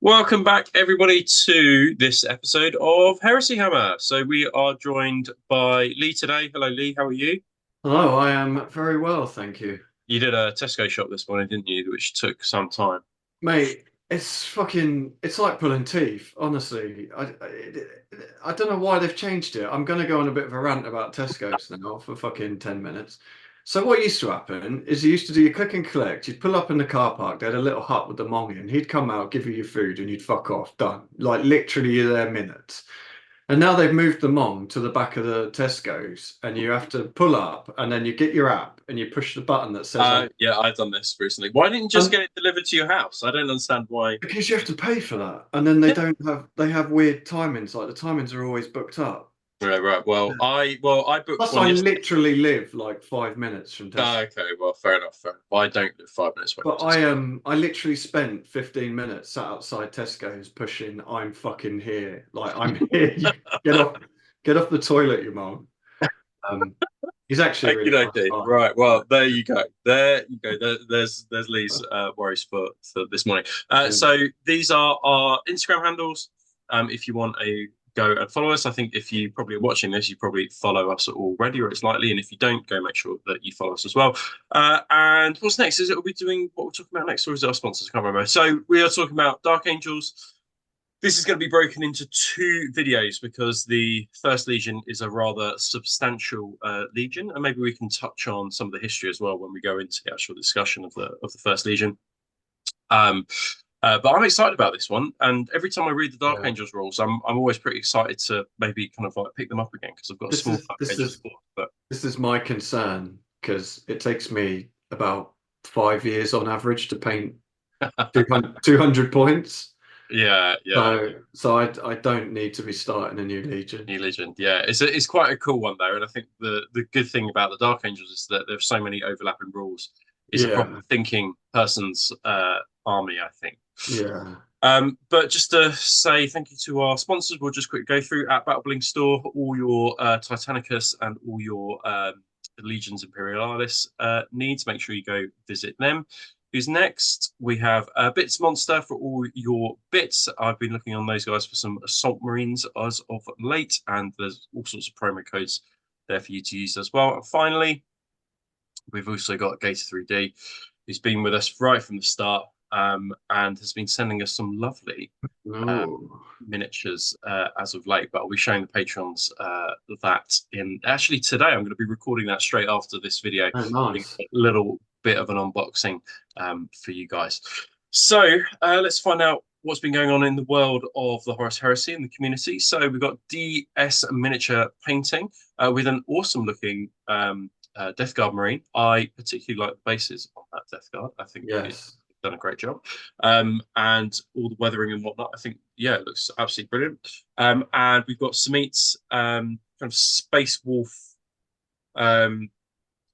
Welcome back, everybody, to this episode of Heresy Hammer. So we are joined by Lee today. Hello, Lee. How are you? Hello, I am very well, thank you. You did a Tesco shop this morning, didn't you? Which took some time. Mate, it's like pulling teeth, honestly. I don't know why they've changed it. I'm going to go on a bit of a rant about Tesco's now for fucking 10 minutes. So what used to happen is you used to do your click and collect. You'd pull up in the car park. They had a little hut with the mong in. He'd come out, give you your food, and you'd fuck off. Done. Like literally, you're there minutes. And now they've moved the Mong to the back of the Tesco's, and you have to pull up, and then you get your app, and you push the button that says on. Yeah, I've done this recently. Why didn't you just And get it delivered to your house? I don't understand why. because you have to pay for that, and then Yeah. they have weird timings, like the timings are always booked up. Right, right. Well, Yeah. I booked Plus, one I yesterday. literally live like 5 minutes from Tesco. Okay, well, fair enough. Fair enough. I don't live 5 minutes away But from Tesco. I literally spent 15 minutes sat outside Tesco's pushing I'm fucking here. Like I'm here. You get off the toilet, you mom. Um he's actually a Okay, really nice okay. guy. Right. Well, there you go. There you go. There's Lee's worries for this morning. Yeah. So these are our Instagram handles. If you want a go and follow us, I think if you probably are watching this, you probably follow us already, or it's likely. And if you don't, go make sure that you follow us as well. And what's next? Is it we'll be doing what we're talking about next, or is it our sponsors? I can't remember. So we are talking about Dark Angels. This is going to be broken into two videos because the First Legion is a rather substantial legion, and maybe we can touch on some of the history as well when we go into the actual discussion of the First Legion. Um, but I'm excited about this one, and every time I read the Dark Yeah. Angels rules, I'm always pretty excited to maybe kind of like pick them up again because I've got a This small is Dark this Angels is book. But this is my concern because it takes me about 5 years on average to paint 200 points. yeah, yeah, So I don't need to be starting a new Legion. New Legend, yeah, it's quite a cool one though, and I think the good thing about the Dark Angels is that there's so many overlapping rules. It's a proper Yeah, thinking person's army, I think. yeah. But just to say thank you to our sponsors, we'll just quick go through at BattleBling store all your Titanicus and all your Legions Imperialis needs. Make sure you go visit them. Who's next? We have Bits Monster for all your bits. I've been looking on those guys for some Assault Marines as of late, and there's all sorts of promo codes there for you to use as well. And finally, we've also got Gator 3D, who's been with us right from the start and has been sending us some lovely uh, No. miniatures as of late. But I'll be showing the patrons that in actually today. I'm going to be recording that straight after this video, Oh, doing nice. a little bit of an unboxing for you guys. So let's find out what's been going on in the world of the Horus Heresy in the community. So we've got DS Miniature Painting with an awesome looking Death Guard Marine. I particularly like the bases on that Death Guard. I think it's Yes. done a great job. And all the weathering and whatnot. I think, yeah, it looks absolutely brilliant. And we've got Samit's kind of Space Wolf, um,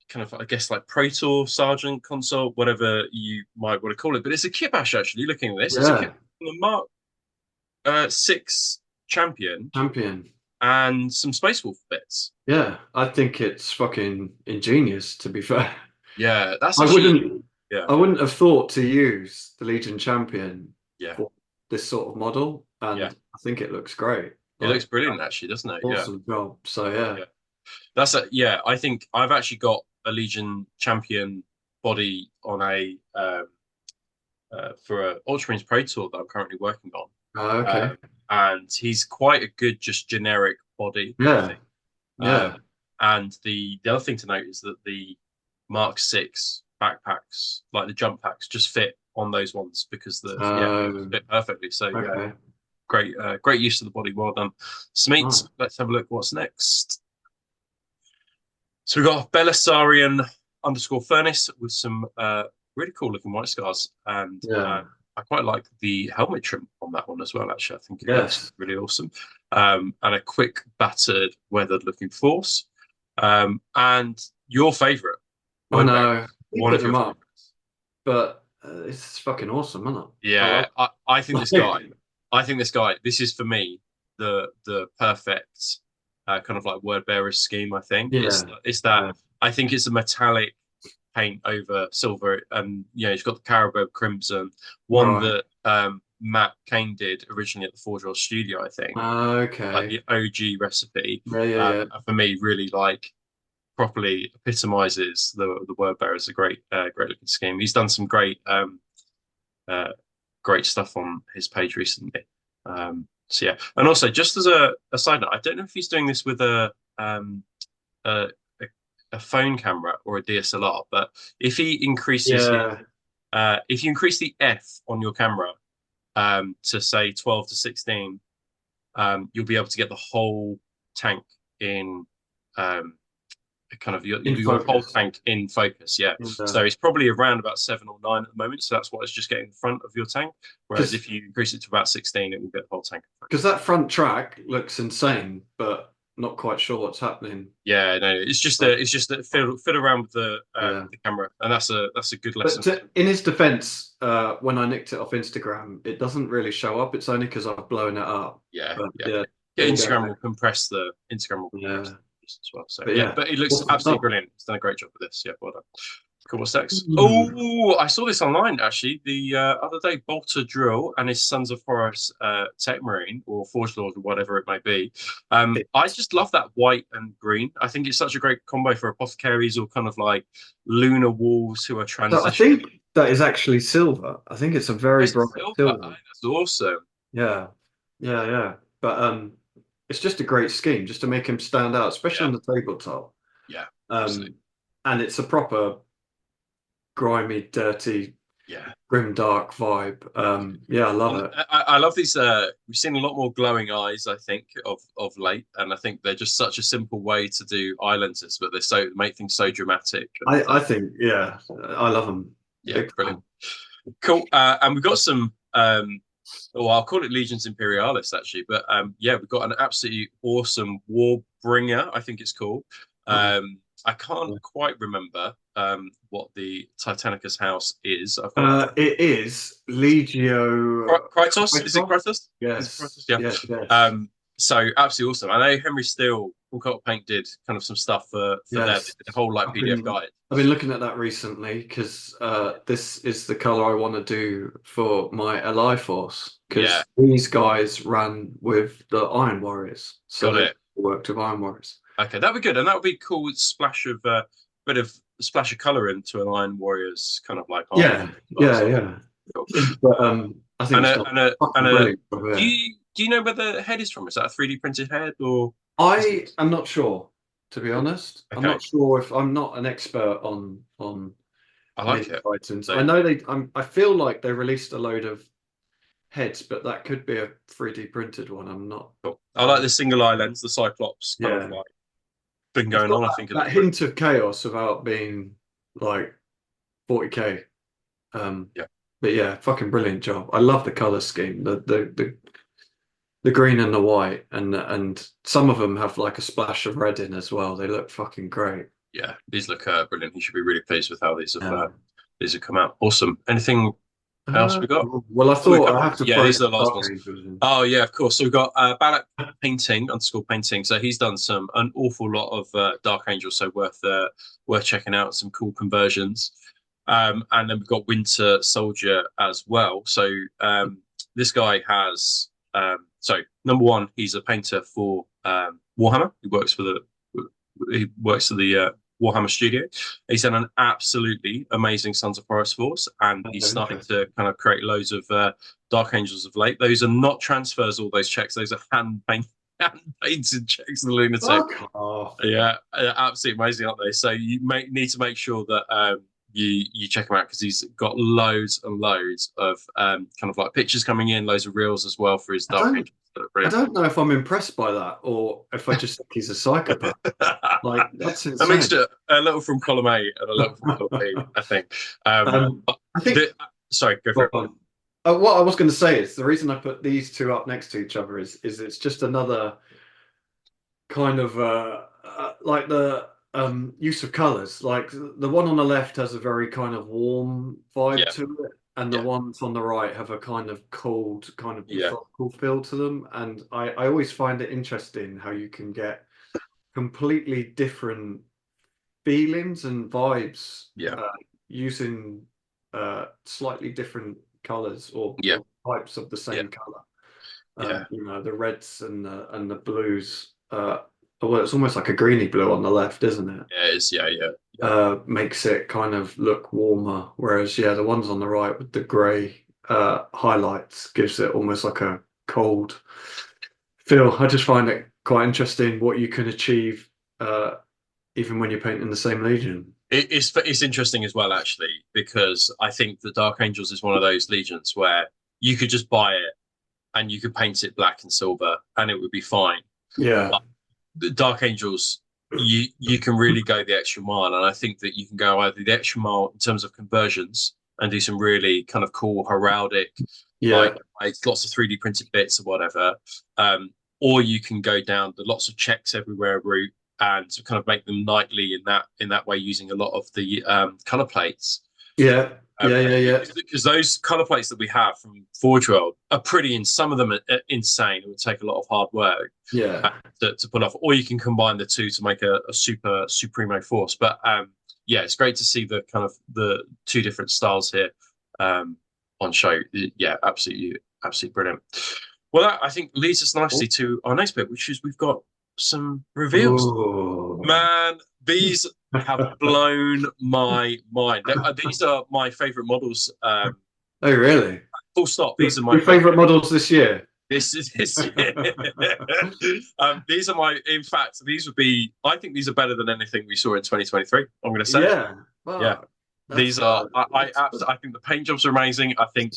kind of, I guess, like Praetor, Sergeant, Consort, whatever you might want to call it. But it's a kit bash, actually, looking at this. It's a kit Yeah. from the Mark 6 champion Champion. and some Space Wolf bits. Yeah. I think it's fucking ingenious, to be fair. Yeah, that's I actually, wouldn't yeah, I wouldn't have thought to use the Legion Champion yeah, for this sort of model, yeah. and I think it looks great. It looks Like, brilliant, actually, doesn't it? Yeah, awesome job. So yeah. yeah. Yeah. I think I've actually got a Legion champion body on a for a Ultramarines Praetor that I'm currently working on, Okay. and he's quite a good just generic body, I Yeah. think. Yeah. And the other thing to note is that the Mark 6 backpacks, like the jump packs, just fit on those ones because the yeah Um, fit perfectly. So yeah, okay. great use of the body. Well done, Smeet. Oh. Let's have a look. What's next? So we've got Belisarian underscore furnace with some really cool looking white scars, and Yeah. I quite like the helmet trim on that one as well. Actually, I think it looks Yes. really awesome. And a quick battered, weathered looking force. And your favorite I word bearer, know. You one put of your them up, favorites. but it's fucking awesome, isn't it? I Yeah, love I think this guy. it. I think this guy. This is for me the perfect kind of like word bearer scheme. I think Yeah. it's that. Yeah. I think it's a metallic paint over silver, and you know, it's got the Carabao crimson, one Right. that Matt Kane did originally at the Forge World Studio, I think, like Okay. the OG recipe. Yeah, yeah, yeah. And for me, really like properly epitomizes the word bearer as a great looking scheme. He's done some uh, great stuff on his page recently. So yeah, and also just as a side note, I don't know if he's doing this with a, a phone camera or a DSLR, but if he increases his Yeah. if you increase the f on your camera to say 12 to 16, you'll be able to get the whole tank in kind of In your whole focus. tank in focus. Yeah. Yeah. So it's probably around about 7 or 9 at the moment. So that's what it's just getting the front of your tank. Whereas Because if you increase it to about 16, it will get the whole tank in because focus. that front track looks insane, but not quite sure what's happening. Yeah, no, it's just that fiddle around with Yeah. the camera, and that's a good But lesson. in his defense, when I nicked it off Instagram, it doesn't really show up. It's only because I've blown it up. Yeah, But yeah. yeah, Yeah, there you go. Instagram will compress Yeah. this as well. So But yeah, yeah, but it looks awesome absolutely stuff. brilliant. It's done a great job with this. Yeah, well done. Cool. What's next? Mm. Oh, I saw this online actually the other day. Bolter Drill and his Sons of Horus Tech Marine or Forge Lord or whatever it may be. I just love that white and green. I think it's such a great combo for apothecaries or kind of like lunar wolves who are So I transitioning. think that is actually silver. I think it's a very It's bright silver. Oh, silver. that's awesome. Yeah, yeah, yeah. But it's just a great scheme just to make him stand out, especially Yeah, on the tabletop. yeah, absolutely. Um, and it's a proper grimy, dirty, Yeah. grim, dark vibe. Yeah, I love And it. I love these. We've seen a lot more glowing eyes, I think, of late, and I think they're just such a simple way to do eye lenses, but they make things so dramatic. And I think, yeah, I love them. yeah, Big brilliant, fan. cool. And we've got some. Well, I'll call it Legions Imperialis actually, but yeah, we've got an absolutely awesome Warbringer, I think it's called. Oh, I can't yeah. quite remember what the Titanicus house is. I've got It is Legio Krytos. Is it Krytos? Krytos? Is it Krytos? Yes, Yeah. yes, yes, Um, so absolutely awesome. I know Henry Steele, Full Coat Paint did kind of some stuff for there. They yes. did a whole like I've PDF been guide. I've been looking at that recently because this is the color I want to do for my Ally Force Yeah, because these guys ran with the Iron Warriors, so got they it. worked with Iron Warriors. Okay, that'd be good, and that would be cool. Splash of bit of splash of color into an Iron Warriors kind of like armor Yeah, as well. yeah, So yeah. cool. But I think And it's a got and a and fucking a. brilliant over Do here. you know where the head is from? Is that a 3D printed head or? Is I it? am not sure, to be Cool. honest. I'm Okay, not sure if I'm not an expert on I like mini it. Titans. So I know I feel like they released a load of heads, but that could be a 3D printed one. I'm not. cool. I like Um, the single eye lens, the Cyclops kind of yeah, like thing it's going got on. I think it that looks brilliant. hint of chaos about being like 40K. Um, Yeah. but yeah, fucking brilliant job. I love the color scheme, the green and the white, and some of them have like a splash of red in as well. They look fucking great. Yeah, these look brilliant. You should be really pleased with how Yeah. these have come out. Awesome. Anything else we got? Well, I Oh, we thought I got have to yeah, throw these the are the last Dark ones. Angels in. Oh yeah, of course. So we've got Balak Painting, underscore painting. So he's done an awful lot of Dark Angels, so worth checking out. Some cool conversions. And then we've got Winter Soldier as well. So this guy has so number one, he's a painter for Warhammer. He works for the Warhammer studio. He's done an absolutely amazing Sons of Horus force, and Oh, he's starting interesting. to kind of create loads of Dark Angels of late. Those are not transfers, all those checks. Those are hand painted checks of the lunatic. Fuck off. Yeah, absolutely amazing, aren't they? So need to make sure that you check him out because he's got loads and loads of kind of like pictures coming in, loads of reels as well for his I Dark don't Angels. That are I brilliant. don't know if I'm impressed by that or if I just think he's a psychopath. Like that's A insane. mixture, a little from column A and a little from column B, I think. But I think sorry, go for well, it. what I was going to say is the reason I put these two up next to each other is it's just another kind of like the use of colors. Like the one on the left has a very kind of warm vibe Yeah, to it, and the yeah, ones on the right have a kind of cold, kind of yeah, methodical feel to them. And I always find it interesting how you can get completely different feelings and vibes yeah, using slightly different colors or yeah. types of the Yeah. same color. Yeah. You know, the reds and the blues. Well, it's almost like a greeny blue on the left, isn't it? Yeah, it is. Yeah, yeah. Makes it kind of look warmer. Whereas, yeah, the ones on the right with the grey highlights gives it almost like a cold feel. I just find it quite interesting what you can achieve even when you're painting the same legion. It's interesting as well, actually, because I think the Dark Angels is one of those legions where you could just buy it and you could paint it black and silver and it would be fine. Yeah. But the Dark Angels, you can really go the extra mile, and I think that you can go either the extra mile in terms of conversions and do some really kind of cool heraldic, Yeah. like lots of 3D printed bits or whatever, or you can go down the lots of checks everywhere route and kind of make them nightly in that way using a lot of the color plates. Yeah. Yeah. Yeah. Yeah. Because those color plates that we have from Forge World are pretty, and some of them are insane. It would take a lot of hard work Yeah. to pull off, or you can combine the two to make a super supremo force. But yeah, it's great to see the kind of the two different styles here on show. Yeah, absolutely, absolutely brilliant. Well, that I think leads us nicely to our next bit, which is we've got some reveals. Ooh. Man, these have blown my mind. These are my favorite models. Oh, really? Full stop. These are my Your favorite models this year? This is this year. These are my. In fact, these would be. I think these are better than anything we saw in 2023. I'm going to say. Yeah. Yeah. Well, These are. I think the paint jobs are amazing. I think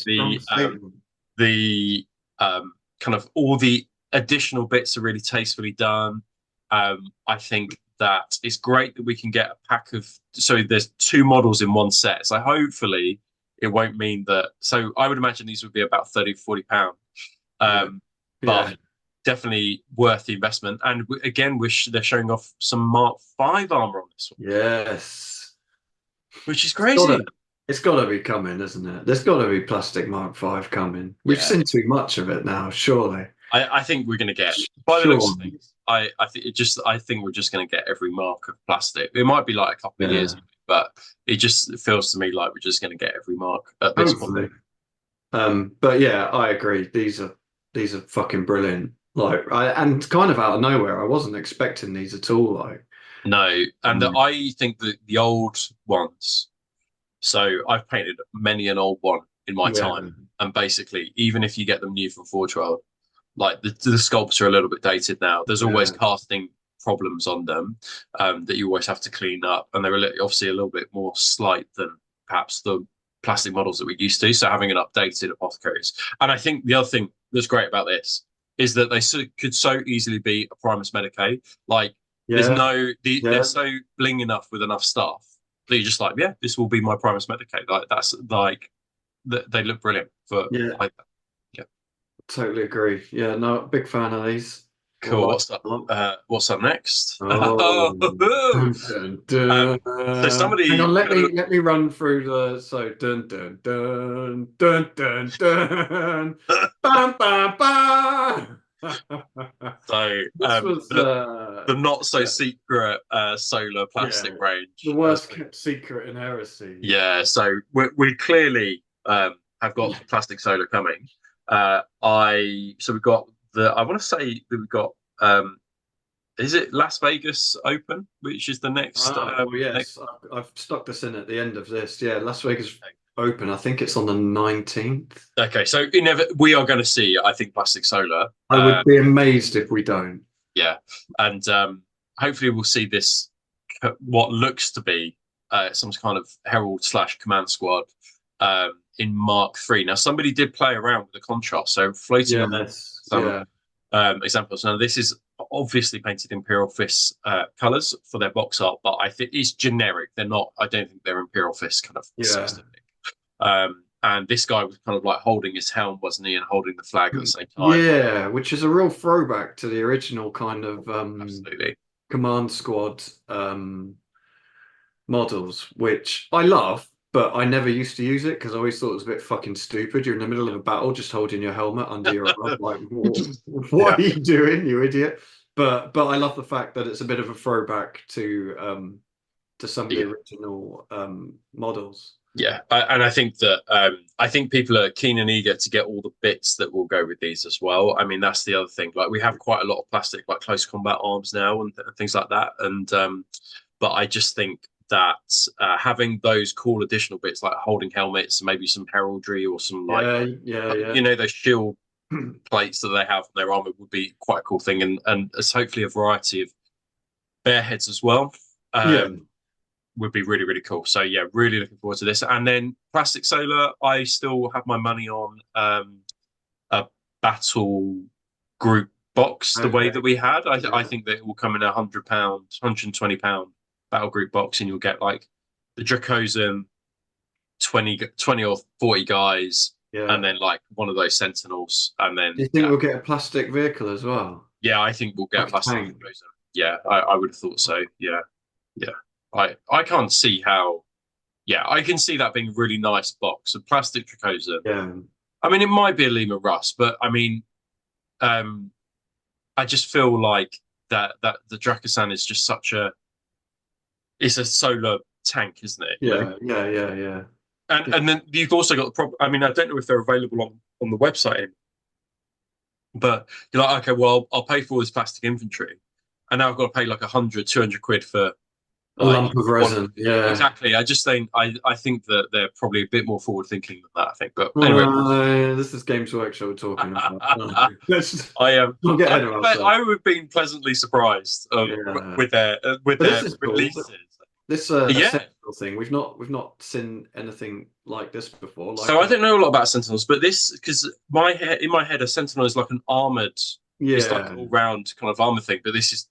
the kind of all the additional bits are really tastefully done. I think that it's great that we can get a pack of. So there's two models in one set. So hopefully it won't mean that. So I would imagine these would be about 30 to 40 pounds. But definitely worth the investment. And again, they're showing off some Mark V armor on this one. Yes, which is crazy. It's got to be coming, isn't it? There's got to be plastic Mark V coming. We've seen too much of it now, surely. I think we're going to get by the looks of things. I think we're just going to get every mark of plastic. It might be like a couple of years, but it just feels to me like we're just going to get every mark at this point. But yeah, I agree. These are fucking brilliant. Like, and kind of out of nowhere. I wasn't expecting these at all. Like, no, and I think that the old ones. So I've painted many an old one in my time, and basically, even if you get them new from Forge World, like the sculpts are a little bit dated now. There's always casting problems on them that you always have to clean up, and they're obviously a little bit more slight than perhaps the plastic models that we're used to. So having an updated apothecaries, and I think the other thing that's great about this is that they could so easily be a Primus Medicae. Like there's they're so bling enough with enough stuff that you're just like, yeah, this will be my Primus Medicae. Like that's like they look brilliant for like that. Totally agree. Yeah, no, big fan of these. Cool. What's up next? Oh. So somebody. Hang on, let me run through the dun dun dun dun dun dun bam bam bam. So the not so secret solar plastic range. The worst kept secret in Heresy. Yeah, so we clearly have got plastic solar coming. So we've got I want to say that we've got is it Las Vegas Open, which is the next yes, I've stuck this in at the end of this. Yeah, Las Vegas Open. I think it's on the 19th. Okay, so we are going to see, I think, plastic solar. I would be amazed if we don't. Yeah, and hopefully we'll see this what looks to be some kind of Herald / Command Squad in Mark III. Now, somebody did play around with the contrast, so floating on some examples. Now, this is obviously painted Imperial Fist colors for their box art, but I think it's generic. They're not. I don't think they're Imperial Fist kind of specific. And this guy was kind of like holding his helm, wasn't he, and holding the flag at the same time. Yeah, which is a real throwback to the original kind of absolutely Command Squad models, which I love. But I never used to use it because I always thought it was a bit fucking stupid. You're in the middle of a battle, just holding your helmet under your arm. Like, what are you doing, you idiot? But I love the fact that it's a bit of a throwback to some of the original models. Yeah, and I think that I think people are keen and eager to get all the bits that will go with these as well. I mean, that's the other thing. Like we have quite a lot of plastic, like close combat arms now and things like that. And but I just think that having those cool additional bits like holding helmets, maybe some heraldry or some like Yeah, yeah, yeah. those shield plates that they have on their armor would be quite a cool thing, and as hopefully a variety of bear heads as well. Yeah. Would be really, really cool. So yeah, really looking forward to this. And then plastic solar, I still have my money on a battle group box the way Okay. that we had. I Yeah. think that it will come in £100, £120 battle group box, and you'll get like the Dracosan 20 or 40 guys, and Yeah. then like one of those Sentinels, and Do then you think we'll get a plastic vehicle as well? yeah, I think we'll get a Like a plastic tank? Dracosan. Yeah, I would have thought so. Yeah, yeah. I can't see how. Yeah, I can see that being a really nice box. A plastic Dracosan. Yeah. I mean, it might be a Lima Rust, but I mean, um, I just feel like that the Dracosan is just such a. It's a solar tank, isn't it? You know, Yeah. Yeah. Yeah. Yeah. Yeah. and then you've also got the problem. I mean, I don't know if they're available on the website, but you're like, okay, well, I'll pay for all this plastic infantry, and now I've got to pay like 100, 200 quid for A like lump of one of resin. Yeah. exactly. I just think I think that they're probably a bit more forward thinking than that. I think, but anyway, This is Games Workshop we're talking about. I Let's am. not get ahead of ourselves. I would have been pleasantly surprised Yeah. with But this their is cool. releases. This Yeah. essential thing. We've not seen anything like this before. So Like I don't know a lot about Sentinels, but this because in my head a Sentinel is like an armored. It's like yeah. an all round kind of armor thing, but this is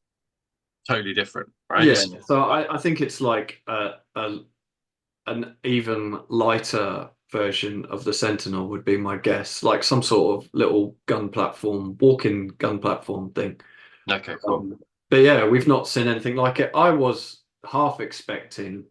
totally different, right? Yeah. This is So like I think it's like an even lighter version of the Sentinel would be my guess. Like some sort of little gun platform, walk-in gun platform thing. okay, cool. But yeah, we've not seen anything like it. I was half expecting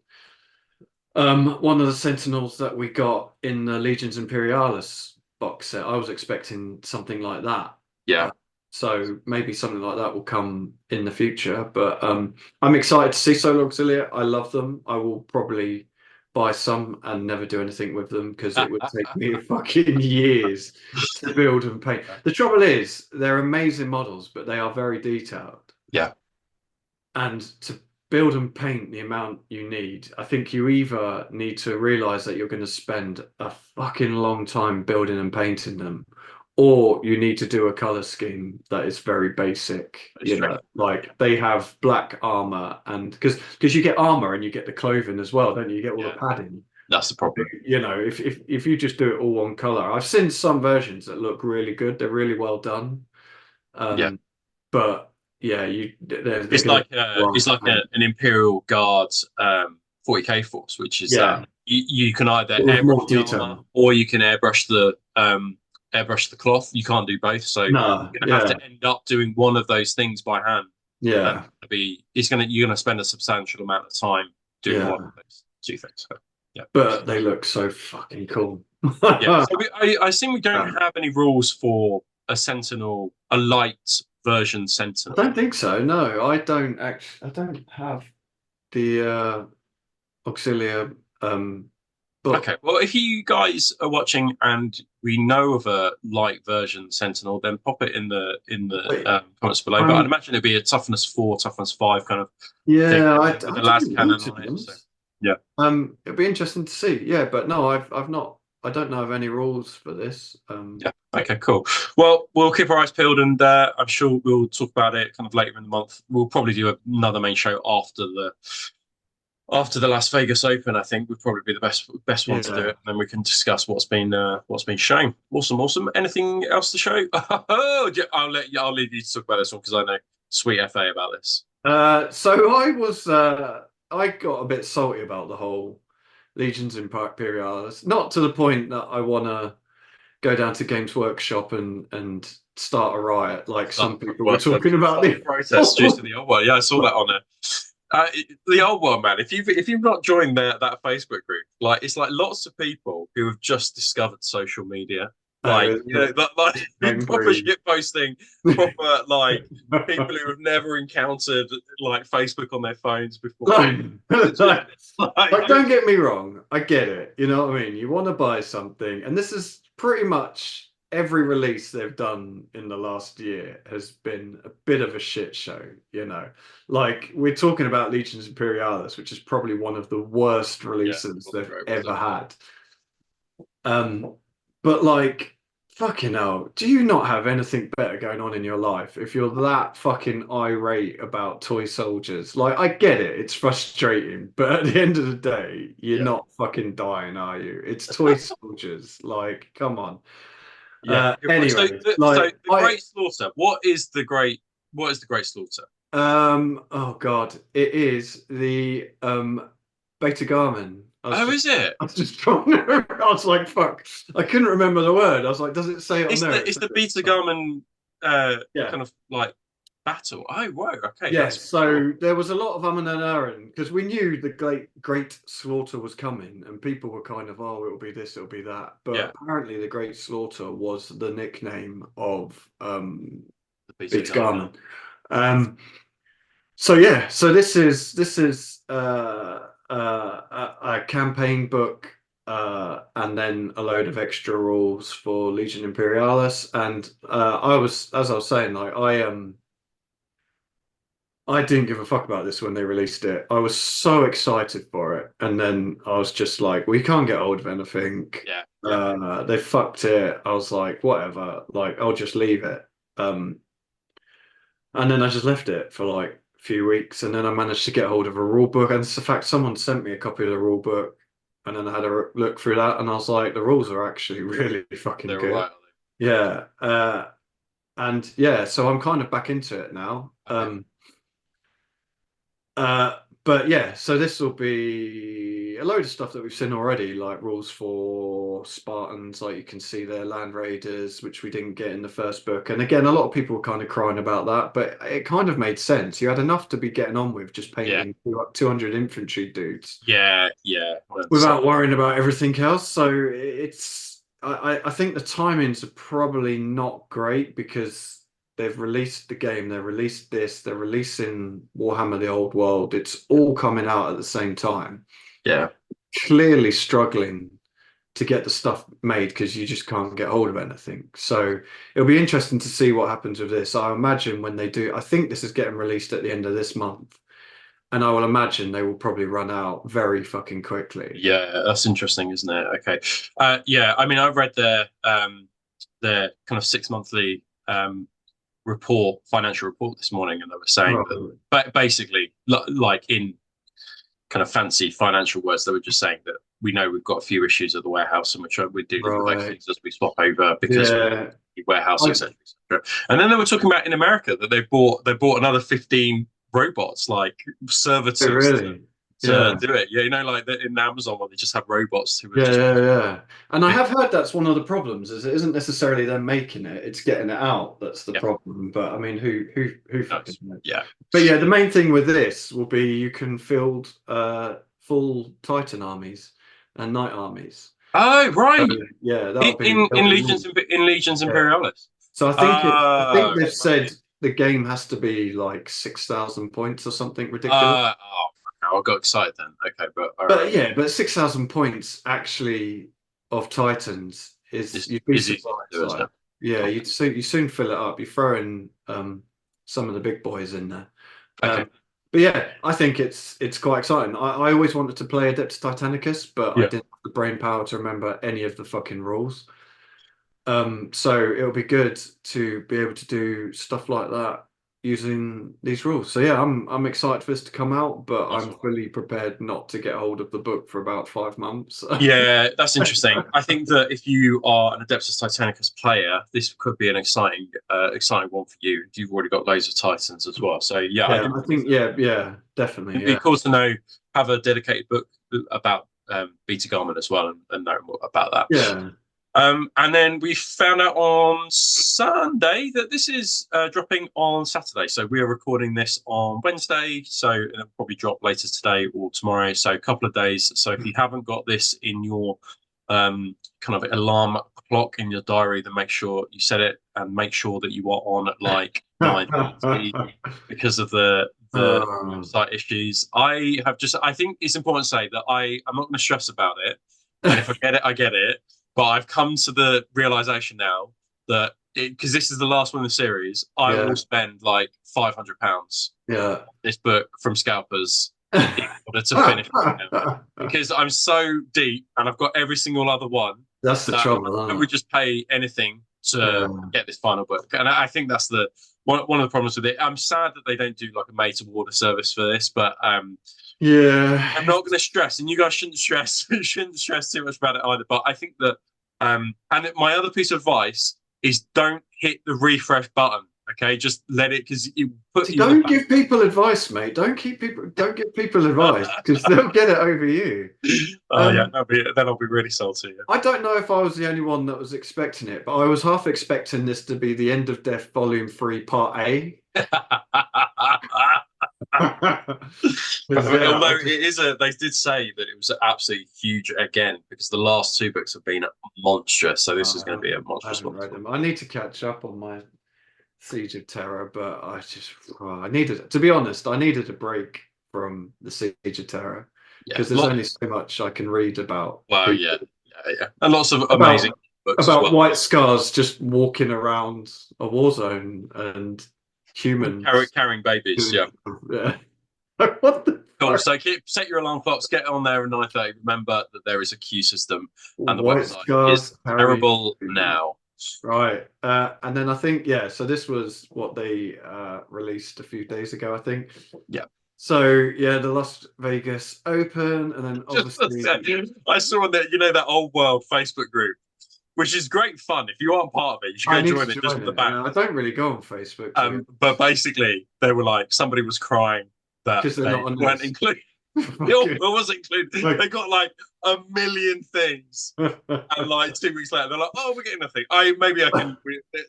one of the Sentinels that we got in the Legions Imperialis box set. I was expecting something like that. Yeah, So maybe something like that will come in the future. But I'm excited to see Solo Auxilia. I love them. I will probably buy some and never do anything with them because it would take me fucking years to build and paint. The trouble is, they're amazing models, but they are very detailed. yeah, And to build and paint the amount you need, I think you either need to realize that you're going to spend a fucking long time building and painting them, or you need to do a color scheme that is very basic. that's true. Like they have black armor, and because you get armor and you get the clothing as well, don't you? You get all Yeah, the padding. that's the problem. If you just do it all one color, I've seen some versions that look really good. They're really well done. Yeah. But yeah, they're It's gonna like an Imperial Guard 40k force, which is yeah, you can either with more airbrush the armor detail. or you can airbrush the cloth. You can't do both, so No, you're gonna have yeah, to end up doing one of those things by hand, and yeah, you're gonna spend a substantial amount of time doing yeah. one of those two things. So, yeah, But they look so fucking cool. yeah. So I assume we don't I have any rules for a Sentinel, a light version Sentinel. don't think so. No, I don't actually. I don't have the Auxilia book. Okay, well, if you guys are watching and we know of a light version Sentinel, then pop it in the Wait, comments below. But I'd I'm imagine it'd be a toughness 4, toughness 5 kind of thing yeah. with I the don't last know cannon to on be it. So honest. yeah, It'd be interesting to see. Yeah, but no, I've not. I don't know of any rules for this. yeah. Okay, cool. Well, we'll keep our eyes peeled, and I'm sure we'll talk about it kind of later in the month. We'll probably do another main show after the Las Vegas Open. I think would probably be the best one to do Yeah. it. And then we can discuss what's been shown. Awesome. Anything else to show? Oh, I'll leave you to talk about this one because I know sweet FA about this. So I got a bit salty about the whole Legions Imperialis. Not to the point that I want to go down to Games Workshop and start a riot like some people were talking about the protest due to the old one. Yeah, I saw that on there. The old one, man. If you've not joined that Facebook group, like it's like lots of people who have just discovered social media Like, Oh, like proper angry. shit posting, proper like people who have never encountered like Facebook on their phones before. like, like, Like, like, don't get me wrong, I get it. You know what I mean? You want to buy something, and this is pretty much every release they've done in the last year has been a bit of a shit show, you know. Like we're talking about Legions Imperialis, which is probably one of the worst yeah, releases they've great, was ever it? had. But like, fucking hell, do you not have anything better going on in your life if you're that fucking irate about toy soldiers? Like, I get it, it's frustrating, but at the end of the day, you're Yeah, not fucking dying, are you? It's toy soldiers. Like, come on. yeah. Good point. So, Anyway, so like the Great Slaughter. What is the Great? What is the Great Slaughter? oh God, it is the Beta Garmin. Oh, is it? I was just trying to, I was like, fuck, I couldn't remember the word. I was like, does it say it on It's there? the It it's says the it. Beta Garmin Yeah. kind of like battle. Oh, whoa. Okay, Yeah, that's cool. so there was a lot of and ahhing because we knew the great slaughter was coming, and people were kind of, oh, it'll be this, it'll be that. Yeah, But apparently, the Great Slaughter was the nickname of the Beta Beats Garmin. Garmin. So yeah, so this is a campaign book, and then a load of extra rules for Legion Imperialis. And as I was saying, like I didn't give a fuck about this when they released it. I was so excited for it, and then I was just like, we can't get hold of anything. Yeah, yeah. They fucked it. I was like, whatever. Like, I'll just leave it. And then I just left it for like a few weeks, and then I managed to get hold of a rule book. And in fact, someone sent me a copy of the rule book, and then I had a look through that, and I was like, the rules are actually really fucking They're all good. right. Yeah. And yeah, so I'm kind of back into it now. Okay. But yeah, so this will be a load of stuff that we've seen already, like rules for Spartans, like you can see their land raiders, which we didn't get in the first book. And again, a lot of people were kind of crying about that, but it kind of made sense. You had enough to be getting on with just Yeah, painting 200 infantry dudes yeah, yeah. I understand without worrying about everything else. So I think the timings are probably not great because they've released the game, they've released this, they're releasing Warhammer the Old World. It's all coming out at the same time. Yeah. Clearly struggling to get the stuff made because you just can't get hold of anything. So it'll be interesting to see what happens with this. I imagine when they do, I think this is getting released at the end of this month. And I will imagine they will probably run out very fucking quickly. Yeah, that's interesting, isn't it? Okay. Yeah, I mean, I read their kind of 6 monthly financial report this morning, and they were saying that, Oh, but basically, like in kind of fancy financial words, they were just saying that we know we've got a few issues at the warehouse, and which we're dealing with those right. things as we swap over because we Yeah. warehouse, I, etc., etc. And then they were talking about in America that they bought another 15 robots, like servitors really. to Yeah. do it. Yeah, you know, like in Amazon where they just have robots who are Yeah, just yeah, yeah. And I pick. have heard that's one of the problems, is it isn't necessarily them making it, it's getting it out that's the Yeah, problem. But I mean, who fucking nice. knows? Yeah. But yeah, the main thing with this will be you can field full Titan armies and knight armies. Oh, So, right. yeah, In in that'll be Legions in Legions yeah. Imperialis. So I think Oh, they've right. said the game has to be like 6,000 points or something ridiculous. Oh, okay. I got excited then. Okay, but all right. But yeah, but 6,000 points actually of Titans is This you'd be is easy to surprised. do, isn't Like, it? yeah, Cool. you soon fill it up. You throw in some of the big boys in there. Okay. But yeah, I think it's quite exciting. I always wanted to play Adeptus Titanicus, but I Yeah. didn't have the brain power to remember any of the fucking rules. So it'll be good to be able to do stuff like that using these rules. So yeah, I'm excited for this to come out, but Nice I'm one. fully prepared not to get hold of the book for about 5 months. Yeah, that's interesting. I think that if you are an Adeptus Titanicus player, this could be an exciting one for you. You've already got loads of Titans as well. So yeah, Yeah, I think yeah, definitely, it'd be yeah. cool to know, have a dedicated book about Beta Garmin as well, and know more about that. Yeah. And then we found out on Sunday that this is dropping on Saturday. So we are recording this on Wednesday. So it'll probably drop later today or tomorrow. So a couple of days. So if you haven't got this in your kind of alarm clock in your diary, then make sure you set it and make sure that you are on at like 9:30 because of the Oh. website issues. I think it's important to say that I'm not going to stress about it. And if I get it, I get it. But I've come to the realization now that because this is the last one in the series, I Yeah. will spend like £500 Yeah. this book from scalpers in order to finish it because I'm so deep and I've got every single other one That's the that trouble, I isn't would it? just pay anything to Yeah. get this final book. And I think that's the one of the problems with it. I'm sad that they don't do like a made to order service for this, but I'm Yeah. not going to stress, and you guys shouldn't stress shouldn't stress too much about it either. But I think that and my other piece of advice is don't hit the refresh button. Okay, just let it because you put See, you in the don't back. give people advice, mate. Don't give people advice because they'll get it over you. Oh yeah, then I'll be really salty. Yeah. I don't know if I was the only one that was expecting it, but I was half expecting this to be the End of Death Volume 3 Part A. 'Cause, yeah, Although it is they did say that it was absolutely huge again because the last two books have been monstrous. So this is going to be a I monstrous haven't one. read them. I need to catch up on my Siege of Terror, but I needed, to be honest, I needed a break from the Siege of Terror Yeah, because there's only so much I can read about well, people, yeah, and lots of amazing about books as well. White Scars just walking around a war zone and humans Carrying babies, yeah. Yeah. What the Cool. fuck? So set your alarm clocks, get on there at 9:30. Remember that there is a queue system and the White website is Scars carry terrible now. Right. And then I think, yeah, so this was what they released a few days ago, I think. Yeah. So, yeah, the Las Vegas Open, and then Just a obviously. second. I saw that, that old world Facebook group, which is great fun. If you aren't part of it, you should I go need join to it just join for the it. Yeah, I banter. don't really go on Facebook, to be honest, But basically, they were like, somebody was crying that because they're they not on weren't this. included. It was included. They got like a million things, and like 2 weeks later, they're like, "Oh, we're getting nothing." Maybe I can.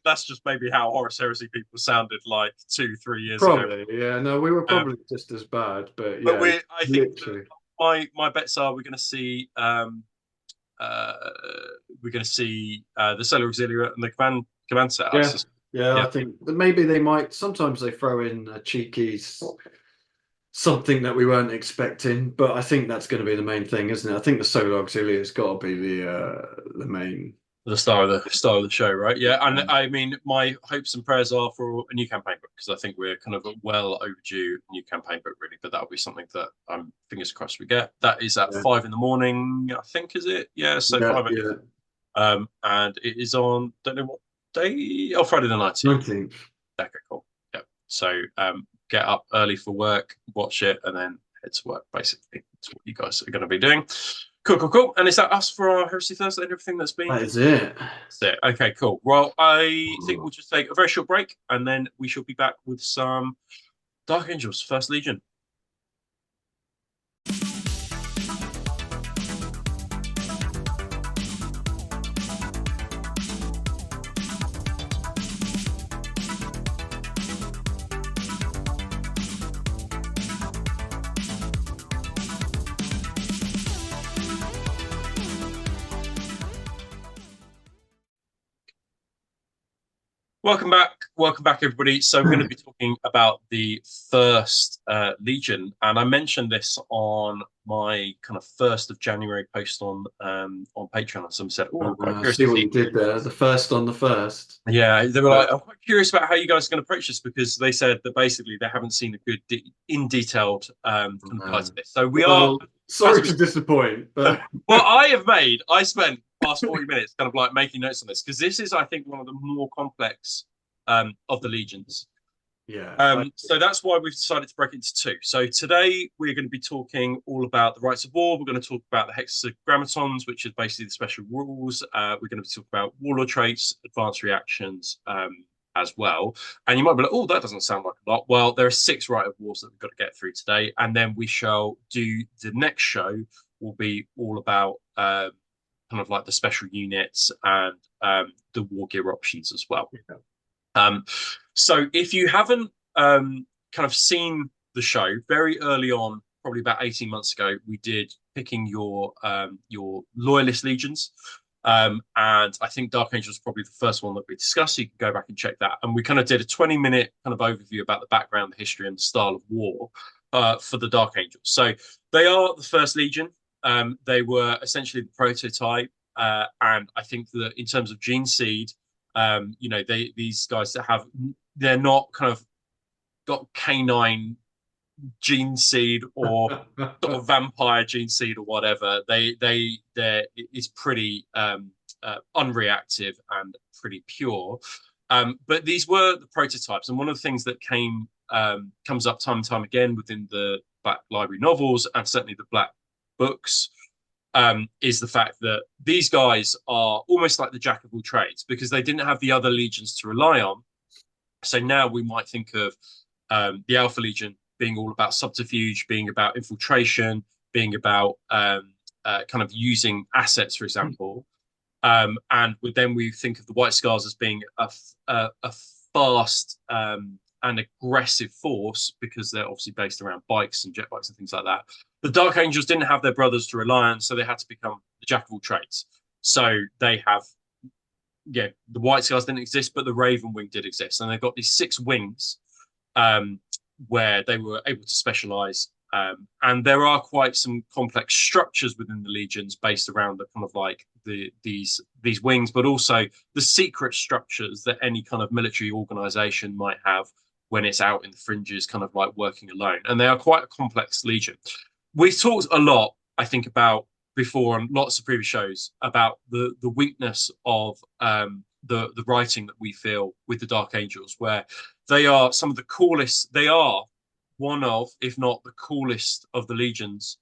That's just maybe how Horus Heresy people sounded like 2-3 years ago. Probably, yeah. No, we were probably just as bad, but But yeah, I think literally. my bets are we're going to see the Solar Auxilia and the command Yeah, setups. yeah. Yeah, I think that maybe they might. Sometimes they throw in a cheeky something that we weren't expecting, but I think that's going to be the main thing, isn't it? I think the Solar Auxilia has got to be the main. the star of the show, right? Yeah, and I mean, my hopes and prayers are for a new campaign book because I think we're kind of a well overdue new campaign book, really. But that'll be something that I'm fingers crossed we get. That is at 5 a.m, I think, is it? Yeah, so Yeah, 5 a.m. And it is on don't know what day. Oh, Friday the 19th. 19th. Okay, cool. Yeah. So get up early for work, watch it, and then head to work. Basically, that's what you guys are going to be doing. Cool. And is that us for our Heresy Thursday and everything that's been? That is it. That's it. Okay, cool. Well, I think we'll just take a very short break, and then we shall be back with some Dark Angels, First Legion. Welcome back, everybody. So we're going to be talking about the first Legion, and I mentioned this on my kind of 1st of January post on Patreon. Someone said, "Oh, I'm quite I curious see to what see." you did there. The first on the first. Yeah, they were like, "I'm quite curious about how you guys are going to approach this," because they said that basically they haven't seen a good, detailed kind of guide to this. So we are. Sorry to disappoint, but Well, I spent past 40 minutes kind of like making notes on this because this is, I think, one of the more complex of the legions. yeah. So that's why we've decided to break it into two. So today we're going to be talking all about the rights of war. We're going to talk about the hexag grammatons, which is basically the special rules. We're going to talk about warlord traits, advanced reactions as well. And you might be like, oh, that doesn't sound like a lot. Well, there are 6 right of wars that we've got to get through today. And then we shall do the next show will be all about kind of like the special units and the war gear options as well. Yeah. So if you haven't kind of seen the show, very early on, probably about 18 months ago, we did picking your loyalist legions. And I think Dark Angel is probably the first one that we discussed. So you can go back and check that. And we kind of did a 20-minute kind of overview about the background, the history, and the style of war for the Dark Angels. So they are the first Legion. They were essentially the prototype. And I think that in terms of gene seed, these guys that have, they're not kind of got canine gene seed or sort of vampire gene seed or whatever. It's pretty unreactive and pretty pure. But these were the prototypes, and one of the things that comes up time and time again within the Black Library novels and certainly the Black books is the fact that these guys are almost like the jack of all trades because they didn't have the other legions to rely on. So now we might think of the Alpha Legion being all about subterfuge, being about infiltration, being about kind of using assets, for example. And then we think of the White Scars as being a fast and aggressive force because they're obviously based around bikes and jet bikes and things like that. The Dark Angels didn't have their brothers to rely on, so they had to become the jack of all trades. So they have, the White Scars didn't exist, but the Raven Wing did exist, and they've got these 6 wings where they were able to specialize. And there are quite some complex structures within the legions based around the kind of like these wings, but also the secret structures that any kind of military organization might have when it's out in the fringes, kind of like working alone. And they are quite a complex legion. We've talked a lot, I think, about before on lots of previous shows about the weakness of the writing that we feel with the Dark Angels, where they are some of the coolest. They are one of, if not the coolest of the legions,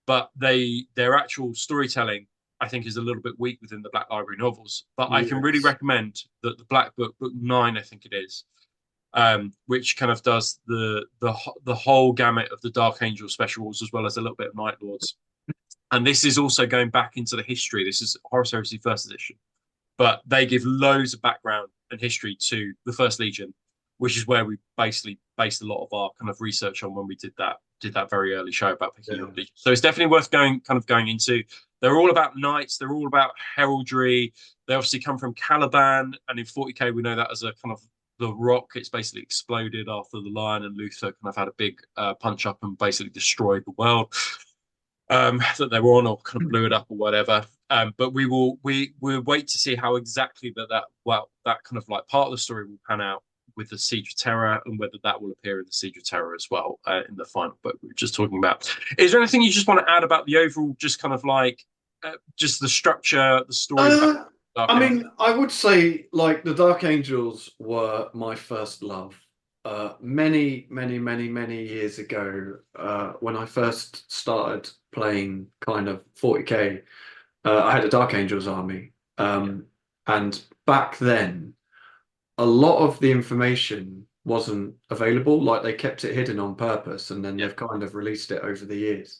but their actual storytelling, I think, is a little bit weak within the Black Library novels. But I can really recommend that the Black Book, Book 9, I think it is, which kind of does the whole gamut of the Dark Angel special rules as well as a little bit of Night Lords. And this is also going back into the history. This is Horus Heresy First Edition, but they give loads of background and history to the First Legion, which is where we basically based a lot of our kind of research on when we did that very early show about picking your Legion. So it's definitely worth going into. They're all about knights. They're all about heraldry. They obviously come from Caliban, and in 40k we know that as a kind of the rock. It's basically exploded after the Lion and Luther kind of had a big punch up and basically destroyed the world that they were on, or kind of blew it up or whatever. But we'll wait to see how exactly that kind of like part of the story will pan out with the Siege of Terror, and whether that will appear in the Siege of Terror as well in the final book we were just talking about. Is there anything you just want to add about the overall, just kind of like just the structure, the story? I mean, I would say like the Dark Angels were my first love. Many years ago, when I first started playing kind of 40k, I had a Dark Angels army. And back then, a lot of the information wasn't available. Like they kept it hidden on purpose, and then they've kind of released it over the years.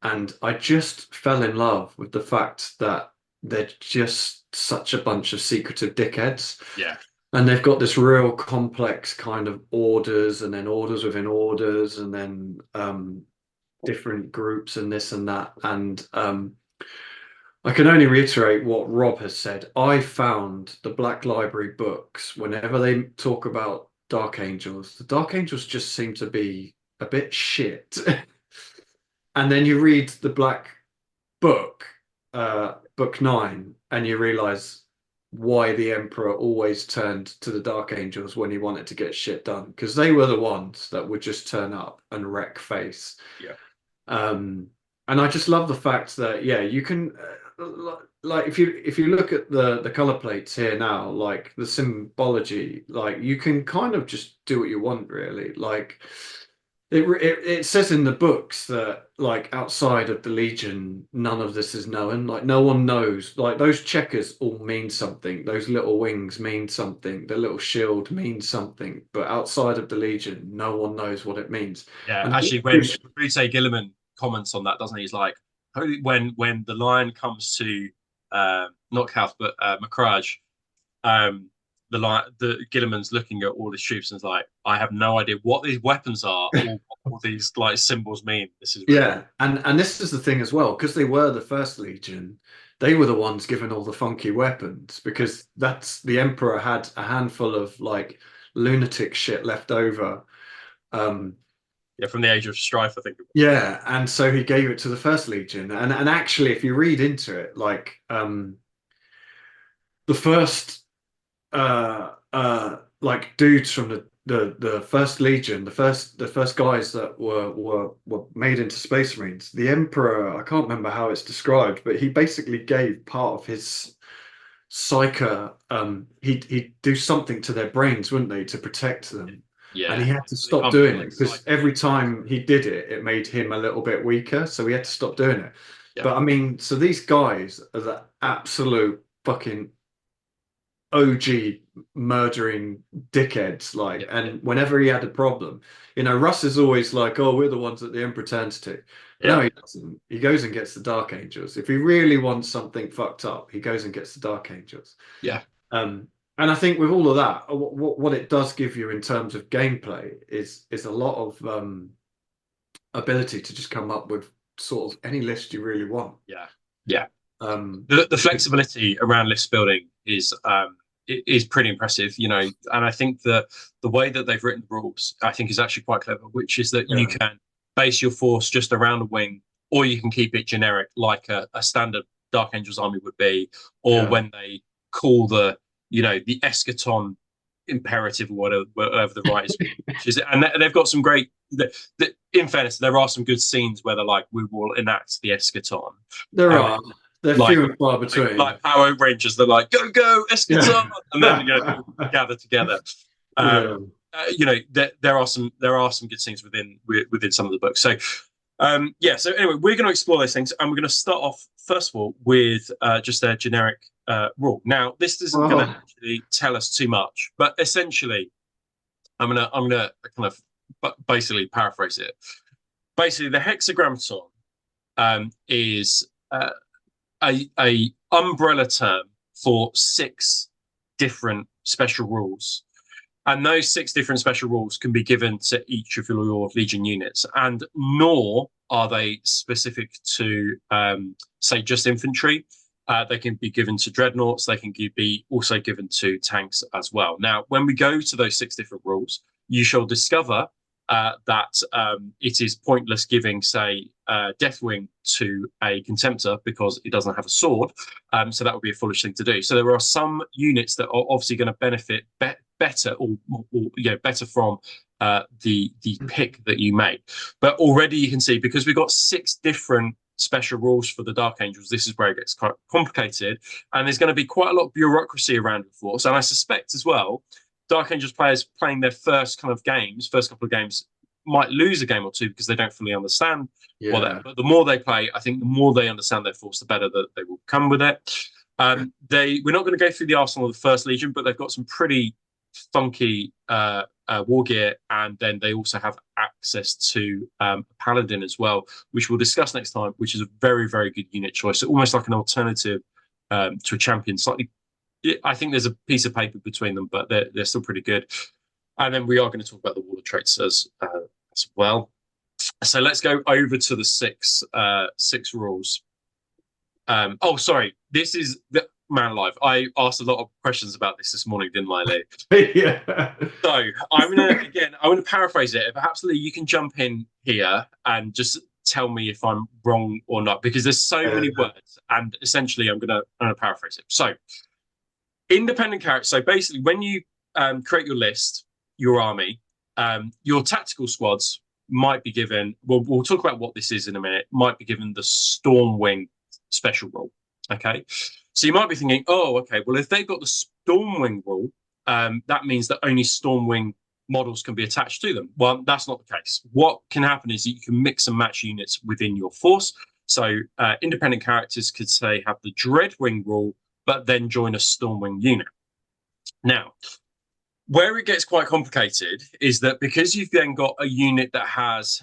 And I just fell in love with the fact that they're just such a bunch of secretive dickheads. Yeah. And they've got this real complex kind of orders, and then orders within orders, and then different groups and this and that. And I can only reiterate what Rob has said. I found the Black Library books, whenever they talk about Dark Angels, the Dark Angels just seem to be a bit shit. And then you read the Black Book, Book 9, and you realize why the Emperor always turned to the Dark Angels when he wanted to get shit done, because they were the ones that would just turn up and wreck face. Yeah. And I just love the fact that you can like if you look at the color plates here now, like the symbology, like you can kind of just do what you want, really. Like it says in the books that like outside of the Legion, none of this is known. Like no one knows. Like those checkers all mean something. Those little wings mean something. The little shield means something. But outside of the Legion, no one knows what it means. Yeah, And actually, when Brute Gilliman comments on that, doesn't he? He's like, when the lion comes to not Calth, but Macrage, the Gilliman's looking at all the troops and is like, I have no idea what these weapons are or what these like symbols mean. This is really and this is the thing as well, because they were the first Legion. they were the ones given all the funky weapons because that's the Emperor had a handful of like lunatic shit left over. Yeah, from the Age of Strife, I think. Yeah, and so he gave it to the First Legion. And actually, if you read into it, like the first like dudes from the First Legion, the first guys that were made into Space Marines, the Emperor, I can't remember how it's described, but he basically gave part of his psyche, he'd do something to their brains, wouldn't he, to protect them. And Yeah, he had to the stop doing it unbalanced because cycle. every time he did it, it made him a little bit weaker. So he had to stop doing it. Yeah, But I mean, so these guys are the absolute fucking OG murdering dickheads. Like, yeah, yeah, and whenever he had a problem, Russ is always like, "Oh, we're the ones that the Emperor turns to." But no, yeah, he doesn't. He goes and gets the Dark Angels. If he really wants something fucked up, he goes and gets the Dark Angels. yeah. Um, and I think with all of that, what it does give you in terms of gameplay is a lot of ability to just come up with sort of any list you really want. Yeah, yeah. Um, The flexibility around list building is pretty impressive, and I think that the way that they've written the rules, I think, is actually quite clever, which is that you yeah, can base your force just around a wing, or you can keep it generic, like a standard Dark Angels army would be, or yeah. when they call the eschaton imperative or whatever the right is, which is, and they've got some great. In fairness, there are some good scenes where they're like, we will enact the eschaton. There And are. They're like few and far between. like Power Rangers, they're like, go, go, eschaton, Yeah. and then they all gather together. Yeah. There are some good scenes within some of the books. So yeah. So anyway, we're going to explore those things, and we're going to start off first of all with just a generic rule. Now, this isn't going to Oh, actually tell us too much, but essentially, I'm gonna kind of basically paraphrase it. Basically, the hexagrammaton is a umbrella term for 6 different special rules. And those 6 different special rules can be given to each of your Legion units, and nor are they specific to, say, just infantry. They can be given to dreadnoughts. They can be also given to tanks as well. Now, when we go to those 6 different rules, you shall discover that it is pointless giving, say, Deathwing to a Contemptor because it doesn't have a sword. So that would be a foolish thing to do. So there are some units that are obviously going to benefit better or better from the pick that you make. But already you can see, because we've got 6 different special rules for the Dark Angels, this is where it gets quite complicated, and there's going to be quite a lot of bureaucracy around the force. And I suspect as well, Dark Angels players playing their first couple of games, might lose a game or two because they don't fully understand yeah. but the more they play, I think the more they understand their force, the better that they will come with it. We're not going to go through the arsenal of the First Legion, but they've got some pretty funky war gear, and then they also have access to Paladin as well, which we'll discuss next time, which is a very, very good unit choice. So almost like an alternative to a champion. Slightly, I think there's a piece of paper between them, but they're still pretty good. And then we are going to talk about the Warlord traits as well. So let's go over to the six rules. Oh, sorry. This is the man alive. I asked a lot of questions about this morning, didn't I, Lee? Yeah. So I'm gonna paraphrase it. Perhaps Lee, you can jump in here and just tell me if I'm wrong or not, because there's so many words, and essentially I'm gonna paraphrase it. So independent character. So basically, when you create your list, your army, your tactical squads might be given. We'll talk about what this is in a minute. Might be given the Stormwing special rule. Okay, so you might be thinking, oh, okay, well, if they've got the Stormwing rule, that means that only Stormwing models can be attached to them. Well, that's not the case. What can happen is that you can mix and match units within your force. So independent characters could, say, have the Dreadwing rule, but then join a Stormwing unit. Now, where it gets quite complicated is that because you've then got a unit that has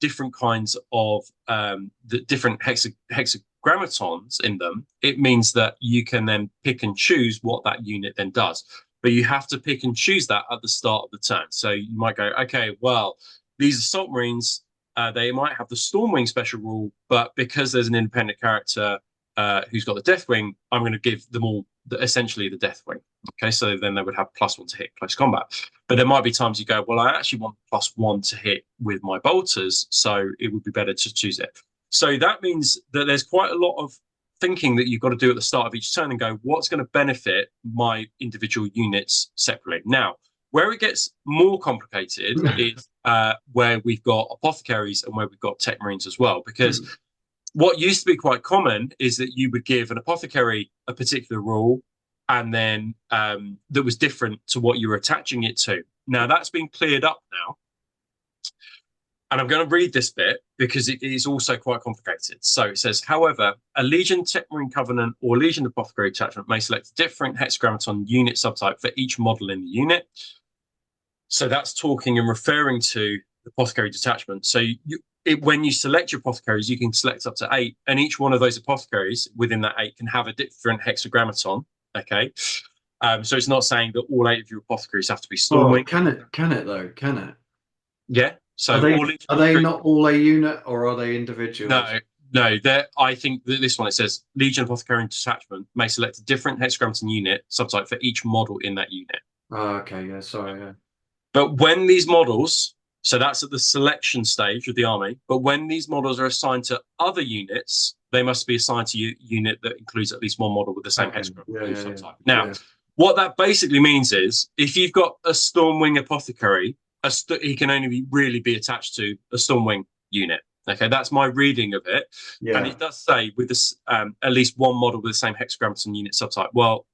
different kinds of the different hexagrammatons in them, it means that you can then pick and choose what that unit then does. But you have to pick and choose that at the start of the turn. So you might go, okay, well, these Assault Marines, they might have the Stormwing special rule, but because there's an independent character, who's got the Deathwing, I'm going to give them all essentially the Deathwing. Okay, so then they would have +1 to hit close combat. But there might be times you go, well, I actually want +1 to hit with my bolters, so it would be better to choose it. So that means that there's quite a lot of thinking that you've got to do at the start of each turn and go, what's going to benefit my individual units separately? Now, where it gets more complicated is where we've got apothecaries and where we've got tech marines as well, because what used to be quite common is that you would give an apothecary a particular rule and then that was different to what you were attaching it to. Now that's been cleared up now. And I'm going to read this bit because it is also quite complicated. So it says, however, a Legion Tech Marine Covenant or Legion Apothecary attachment may select a different hexagrammaton unit subtype for each model in the unit. So that's talking and referring to the apothecary detachment. So when you select your apothecaries, you can select up to 8, and each one of those apothecaries within that 8 can have a different hexagrammaton. Okay. So it's not saying that all 8 of your apothecaries have to be Stormwing. Oh, can it though? Can it? Yeah. So are they not all a unit, or are they individuals? No. I think that this one, it says Legion Apothecary Detachment may select a different hexagrammaton unit subtype for each model in that unit. Oh, okay, yeah, sorry, yeah. But when these models, so that's at the selection stage of the army, but when these models are assigned to other units, they must be assigned to a unit that includes at least one model with the same hexagrammaton subtype. Now, what that basically means is if you've got a Stormwing Apothecary, he can only really be attached to a Stormwing unit. Okay, that's my reading of it. Yeah. And it does say with this at least one model with the same hexagrammaton unit subtype. Well,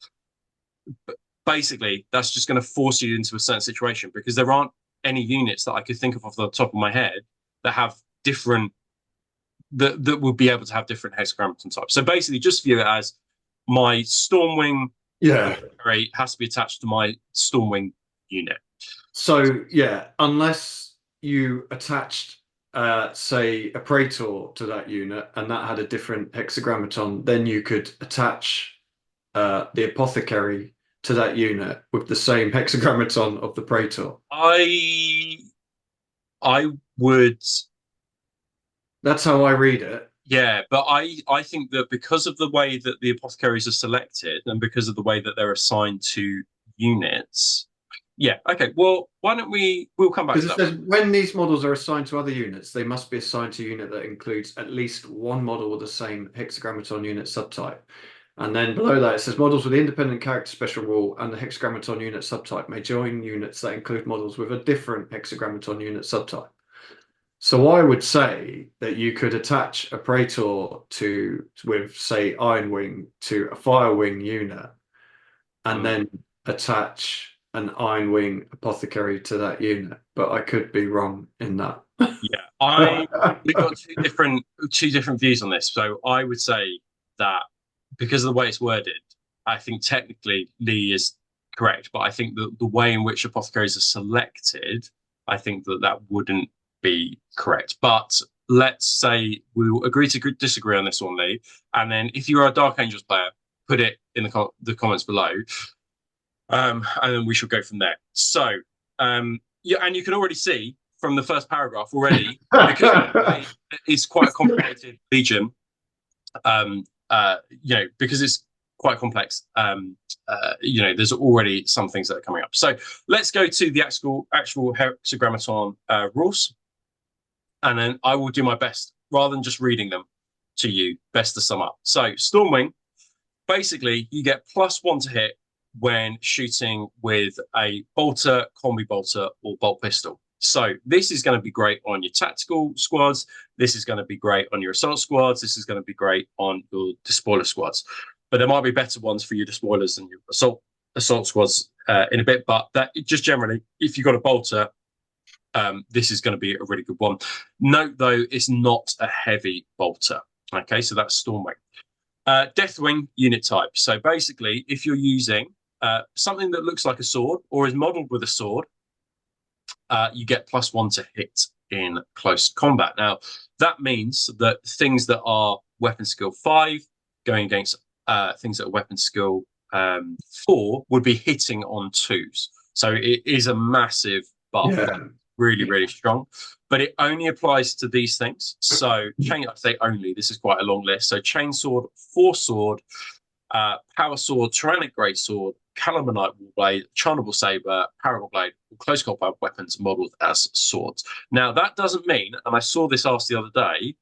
basically, that's just going to force you into a certain situation because there aren't any units that I could think of off the top of my head that have different, that would be able to have different hexagrammaton types. So basically, just view it as my Stormwing has to be attached to my Stormwing unit. So yeah, unless you attached, say, a Praetor to that unit and that had a different hexagrammaton, then you could attach the Apothecary to that unit with the same hexagrammaton of the Praetor. I would. That's how I read it. Yeah, but I think that because of the way that the apothecaries are selected and because of the way that they're assigned to units. Yeah, okay. Well, why don't we'll come back to that. Because it says when these models are assigned to other units, they must be assigned to a unit that includes at least one model with the same hexagrammaton unit subtype. And then below that, it says models with the independent character special rule and the hexagrammaton unit subtype may join units that include models with a different hexagrammaton unit subtype. So I would say that you could attach a Praetor with, say, Iron Wing to a Fire Wing unit, and then attach an Iron Wing Apothecary to that unit. But I could be wrong in that. Yeah, we've got two different views on this. So I would say that because of the way it's worded, I think technically Lee is correct, but I think the way in which apothecaries are selected, I think that wouldn't be correct. But let's say we'll agree to disagree on this one, Lee. And then if you're a Dark Angels player, put it in the comments below. And then we shall go from there. So, yeah, and you can already see from the first paragraph already, because it's quite a complicated Legion. Because it's quite complex, there's already some things that are coming up. So let's go to the actual hexagrammaton rules, and then I will do my best, rather than just reading them to you, best to sum up. So Stormwing, basically, you get +1 to hit when shooting with a bolter, combi bolter, or bolt pistol. So this is going to be great on your tactical squads. This is going to be great on your assault squads. This is going to be great on your despoiler squads. But there might be better ones for your despoilers and your assault squads in a bit. But that just generally, if you've got a bolter, this is going to be a really good one. Note though, it's not a heavy bolter. Okay, so that's Stormwing. Deathwing unit type. So basically, if you're using something that looks like a sword or is modeled with a sword, you get +1 to hit in close combat. Now, that means that things that are weapon skill 5 going against things that are weapon skill 4 would be hitting on 2s. So it is a massive buff. Yeah. really, really strong. But it only applies to these things. So I say only, this is quite a long list. So chainsword, force sword, power sword, tyrannic greatsword, Calamanite warblade, charnable saber, parable blade, close combat weapons modeled as swords. Now that doesn't mean, and I saw this asked the other day,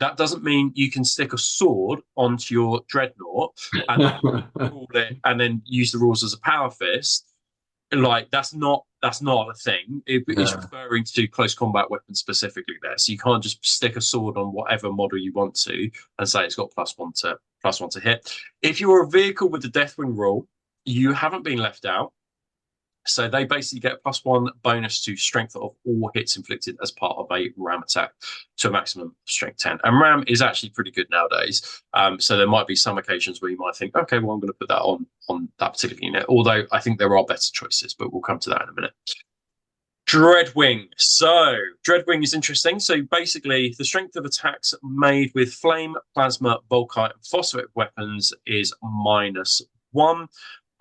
that doesn't mean you can stick a sword onto your dreadnought and then use the rules as a power fist. Like that's not a thing. It's referring to close combat weapons specifically there. So you can't just stick a sword on whatever model you want to and say it's got +1 to hit. If you're a vehicle with the Deathwing rule, you haven't been left out. So they basically get +1 bonus to strength of all hits inflicted as part of a ram attack to a maximum of strength 10. And ram is actually pretty good nowadays. So there might be some occasions where you might think, okay, well, I'm going to put that on that particular unit. Although I think there are better choices, but we'll come to that in a minute. Dreadwing. So Dreadwing is interesting. So basically the strength of attacks made with flame, plasma, volkite, and phosphoate weapons is -1.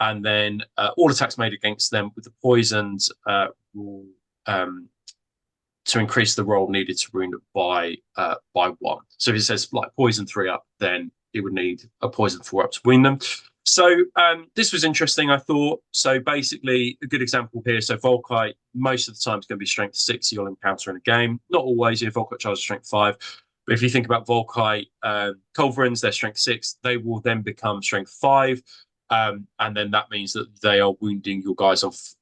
And then all attacks made against them with the poisoned will to increase the roll needed to wound by 1. So if it says like poison 3 up, then it would need a poison 4 up to wound them. So this was interesting, I thought. So basically, a good example here. So Volkite, most of the time, is going to be strength 6 you'll encounter in a game. Not always. Volkite charges strength 5. But if you think about Volkite, Culverins, they're strength 6. They will then become strength 5. And then that means that they are wounding your guys off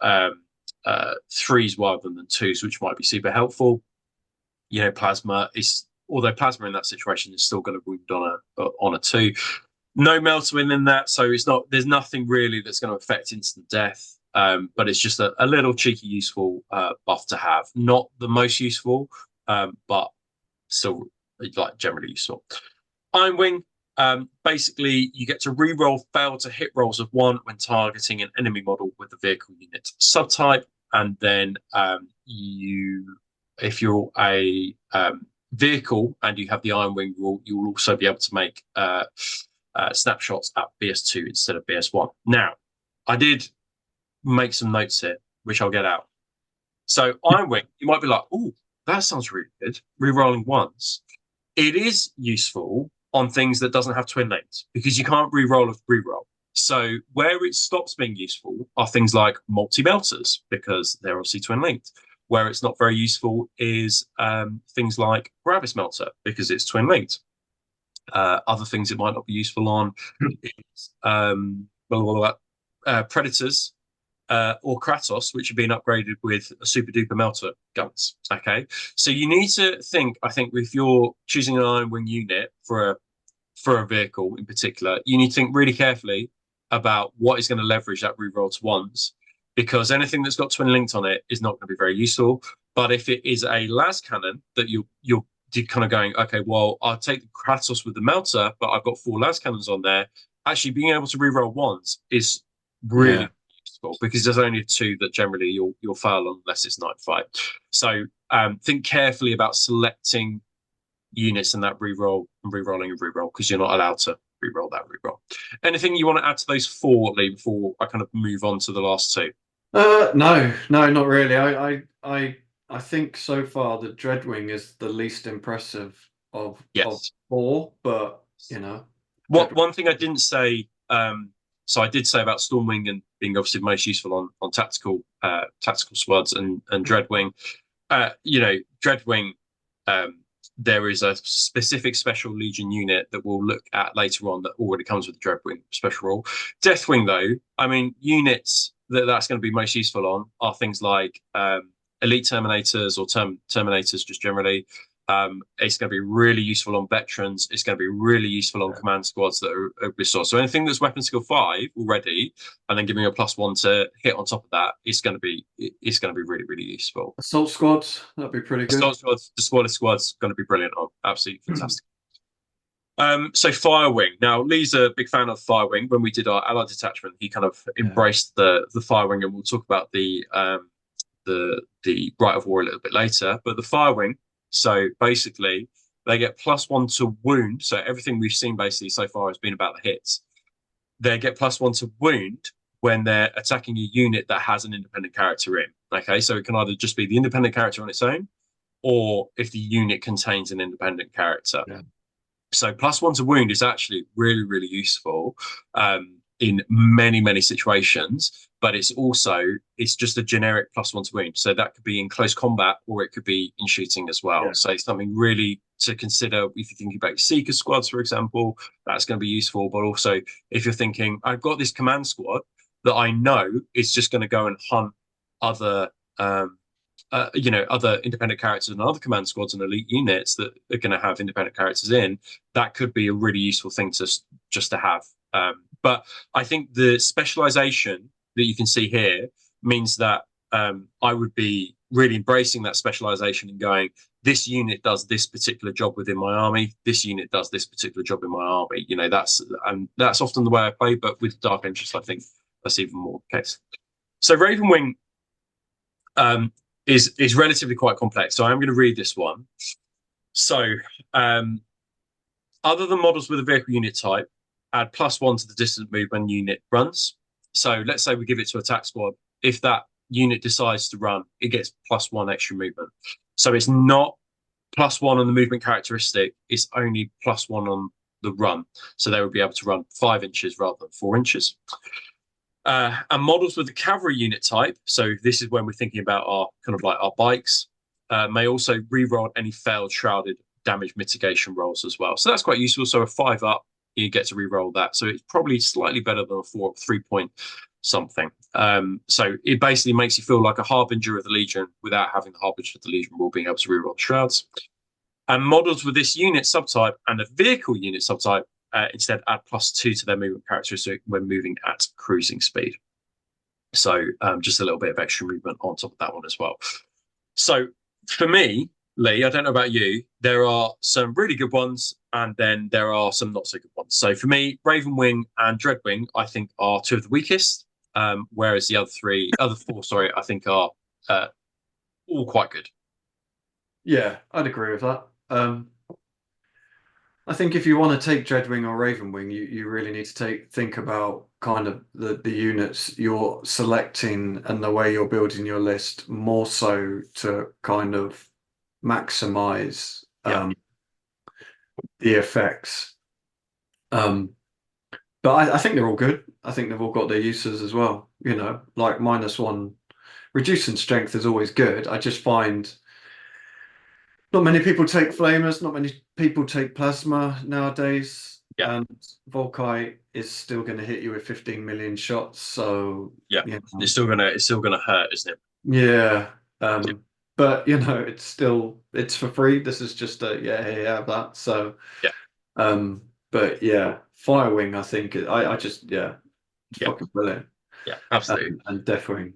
3s rather than 2s, which might be super helpful. Plasma is, although plasma in that situation is still going to wound on a 2. No melter in that, so there's nothing really that's going to affect instant death. But it's just a little cheeky useful buff to have. Not the most useful, but still like generally useful. Iron Wing. Basically, you get to re-roll fail to hit rolls of 1 when targeting an enemy model with the vehicle unit subtype, and then if you're a vehicle and you have the Iron Wing rule, you will also be able to make snapshots at BS2 instead of BS1. Now, I did make some notes here, which I'll get out. So Iron Wing, you might be like, oh, that sounds really good. Re-rolling once. It is useful on things that doesn't have twin links because you can't re-roll a re-roll. So where it stops being useful are things like multi-melters because they're obviously twin linked. Where it's not very useful is things like Gravis Melter because it's twin linked. Other things it might not be useful on is Predators or Kratos, which have been upgraded with a super duper melter guns. Okay, so you need to think. I think if you're choosing an Iron Wing unit for a vehicle in particular, you need to think really carefully about what is going to leverage that reroll to 1s, because anything that's got twin linked on it is not going to be very useful. But if it is a las cannon that you're kind of going, okay, well, I'll take the Kratos with the melter, but I've got 4 las cannons on there. Actually, being able to reroll 1s is really useful because there's only 2 that generally you'll fail unless it's night fight. So think carefully about selecting units in that reroll and rerolling and reroll because you're not allowed to reroll that reroll. Anything you want to add to those 4, Lee, before I kind of move on to the last 2? No, not really. I think so far the Dreadwing is the least impressive of 4, but one thing I didn't say. So I did say about Stormwing and being obviously most useful on tactical squads and Dreadwing. Dreadwing. There is a specific special Legion unit that we'll look at later on that already comes with the Dreadwing special rule. Deathwing, though, I mean, units that's going to be most useful on are things like Elite Terminators or Terminators just generally. It's going to be really useful on veterans. It's going to be really useful on command squads that are resourced. So anything that's weapon skill 5 already, and then giving a +1 to hit on top of that, it's going to be really, really useful. Assault squads, that'd be pretty good. Assault squads, the spoiler squad's going to be brilliant on. Absolutely fantastic. So Firewing. Now, Lee's a big fan of Firewing. When we did our allied detachment, he kind of embraced the Firewing, and we'll talk about the Rite of War a little bit later. But the Firewing, so basically, they get +1 to wound. So everything we've seen basically so far has been about the hits. They get +1 to wound, when they're attacking a unit that has an independent character in. Okay, so it can either just be the independent character on its own, or if the unit contains an independent character. Yeah. So +1 to wound is actually really, really useful in many, many situations. But it's just a generic +1 to wound. So that could be in close combat, or it could be in shooting as well. Yeah. So something really to consider if you're thinking about your Seeker squads, for example, that's going to be useful. But also if you're thinking, I've got this command squad that I know is just going to go and hunt other other independent characters and other command squads and elite units that are going to have independent characters in, that could be a really useful thing to just to have. But I think the specialization that you can see here means that I would be really embracing that specialization and going, this unit does this particular job within my army. This unit does this particular job in my army. That's often the way I play, but with Dark Interest, I think that's even more the case. So Ravenwing is relatively quite complex. So I'm going to read this one. So other than models with a vehicle unit type, add +1 to the distant move when unit runs. So let's say we give it to attack squad. If that unit decides to run, it gets +1 extra movement. So it's not +1 on the movement characteristic, it's only +1 on the run. So they would be able to run 5 inches rather than 4 inches. And models with the cavalry unit type, so this is when we're thinking about our bikes, may also re-roll any failed shrouded damage mitigation rolls as well. So that's quite useful. So a 5 up, you get to re-roll that. So it's probably slightly better than a 3-point something. So it basically makes you feel like a harbinger of the Legion without having the harbinger of the Legion rule, being able to re-roll the shrouds. And models with this unit subtype and a vehicle unit subtype instead add +2 to their movement characteristic when moving at cruising speed. So just a little bit of extra movement on top of that one as well. So for me, Lee, I don't know about you, there are some really good ones and then there are some not so good ones. So for me, Ravenwing and Dreadwing, I think are 2 of the weakest, whereas the other four, I think are all quite good. Yeah, I'd agree with that. I think if you want to take Dreadwing or Ravenwing, you really need to think about kind of the units you're selecting and the way you're building your list, more so to kind of maximize the effects. But I think they're all good. I think they've all got their uses as well. Like -1 reducing strength is always good. I just find not many people take flamers, not many people take plasma nowadays. Yeah. And Volkite is still going to hit you with 15 million shots. So it's still gonna hurt, isn't it? Yeah. But it's for free. This is just have that. So but yeah, Firewing, I think I just fucking brilliant. Yeah, absolutely. And Deathwing.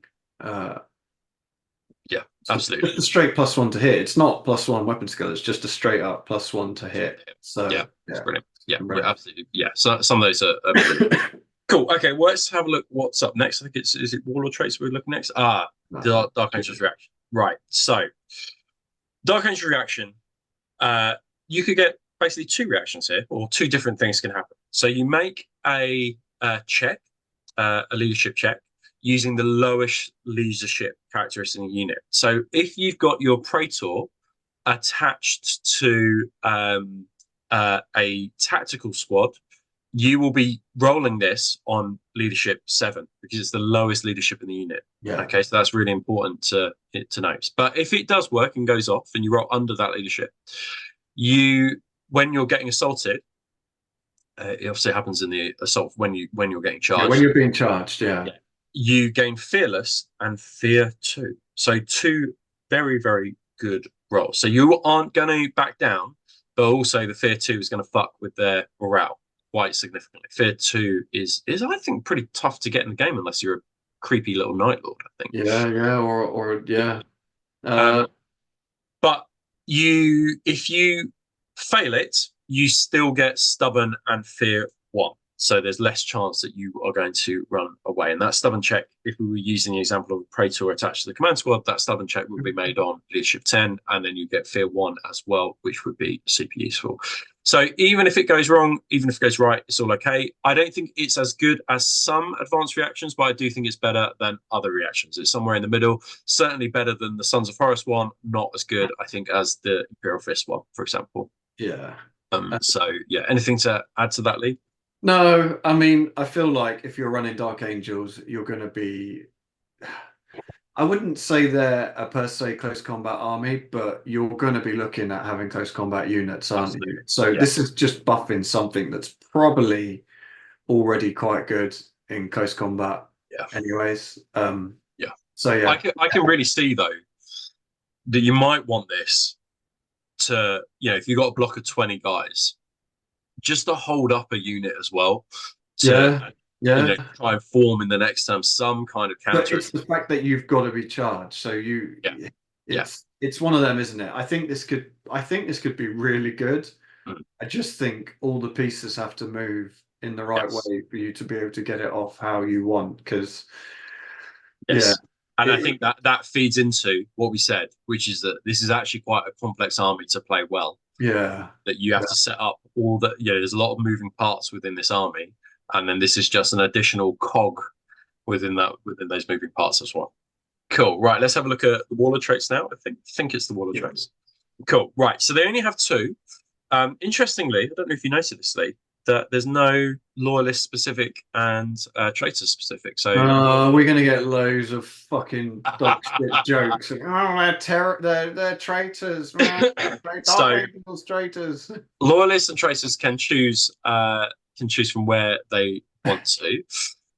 Yeah, absolutely. Just a straight +1 to hit. It's not +1 weapon skill. It's just a straight up +1 to hit. So it's brilliant. Yeah, absolutely. Yeah, so some of those are cool. Okay, well, let's have a look. What's up next? I think is it Warlord traits we're looking next? Dark Angel's reaction. Right. So Dark Angel's reaction. You could get basically 2 reactions here, or 2 different things can happen. So you make a check, a leadership check, using the lowest leadership characteristic in the unit. So if you've got your Praetor attached to a tactical squad, you will be rolling this on leadership 7 because it's the lowest leadership in the unit. Yeah. Okay, so that's really important to note. But if it does work and goes off and you roll under that leadership, when you're getting assaulted, it obviously happens in the assault when you're getting charged. Yeah, when you're being charged, you gain Fearless and Fear 2. So 2 very, very good rolls. So you aren't going to back down, but also the Fear 2 is going to fuck with their morale quite significantly. Fear 2 is I think pretty tough to get in the game unless you're a creepy little Night Lord, I think. But if you fail it, you still get Stubborn and Fear 1. So there's less chance that you are going to run away. And that stubborn check, if we were using the example of a Praetor attached to the command squad, that stubborn check would be made on leadership 10, and then you get fear 1 as well, which would be super useful. So even if it goes wrong, even if it goes right, it's all okay. I don't think it's as good as some advanced reactions, but I do think it's better than other reactions. It's somewhere in the middle, certainly better than the Sons of Horus one, not as good, I think, as the Imperial Fist one, for example. Yeah. So yeah, anything to add to that, Lee? No, I mean, I feel like if you're running Dark Angels, you're going to be. I wouldn't say they're a per se close combat army, but you're going to be looking at having close combat units, aren't you? So this is just buffing something that's probably already quite good in close combat, anyways. Yeah. So yeah, I can really see though that you might want this to, if you've got a block of 20 guys, just to hold up a unit as well. To, try and form in the next term some kind of counter. But it's the fact that you've got to be charged. So it's one of them, isn't it? I think this could be really good. I just think all the pieces have to move in the right way for you to be able to get it off how you want. Because and I think that feeds into what we said, which is that this is actually quite a complex army to play well. Yeah, that you have to set up all that. There's a lot of moving parts within this army, and then this is just an additional cog within those moving parts as well. Cool. Right, let's have a look at the Warlord traits now. I think it's the Warlord traits. Cool. Right, so they only have 2. Interestingly, I don't know if you noticed this, Lee, that there's no loyalist specific and traitor specific. So we're gonna get loads of fucking dog shit jokes. They're traitors. Traitors. Loyalists and traitors can choose from where they want to.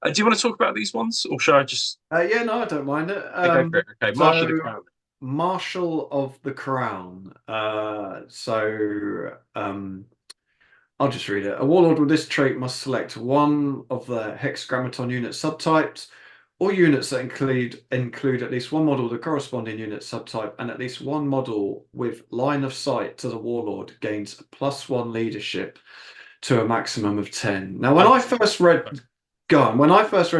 Do you want to talk about these ones, or should I just? Yeah, no, I don't mind it. Okay, Marshal of the Crown. Marshal of the Crown. I'll just read it. A warlord with this trait must select one of the hex grammaton unit subtypes, or units that include at least one model of the corresponding unit subtype, and at least one model with line of sight to the warlord gains a +1 leadership to a maximum of 10. Now, when I first read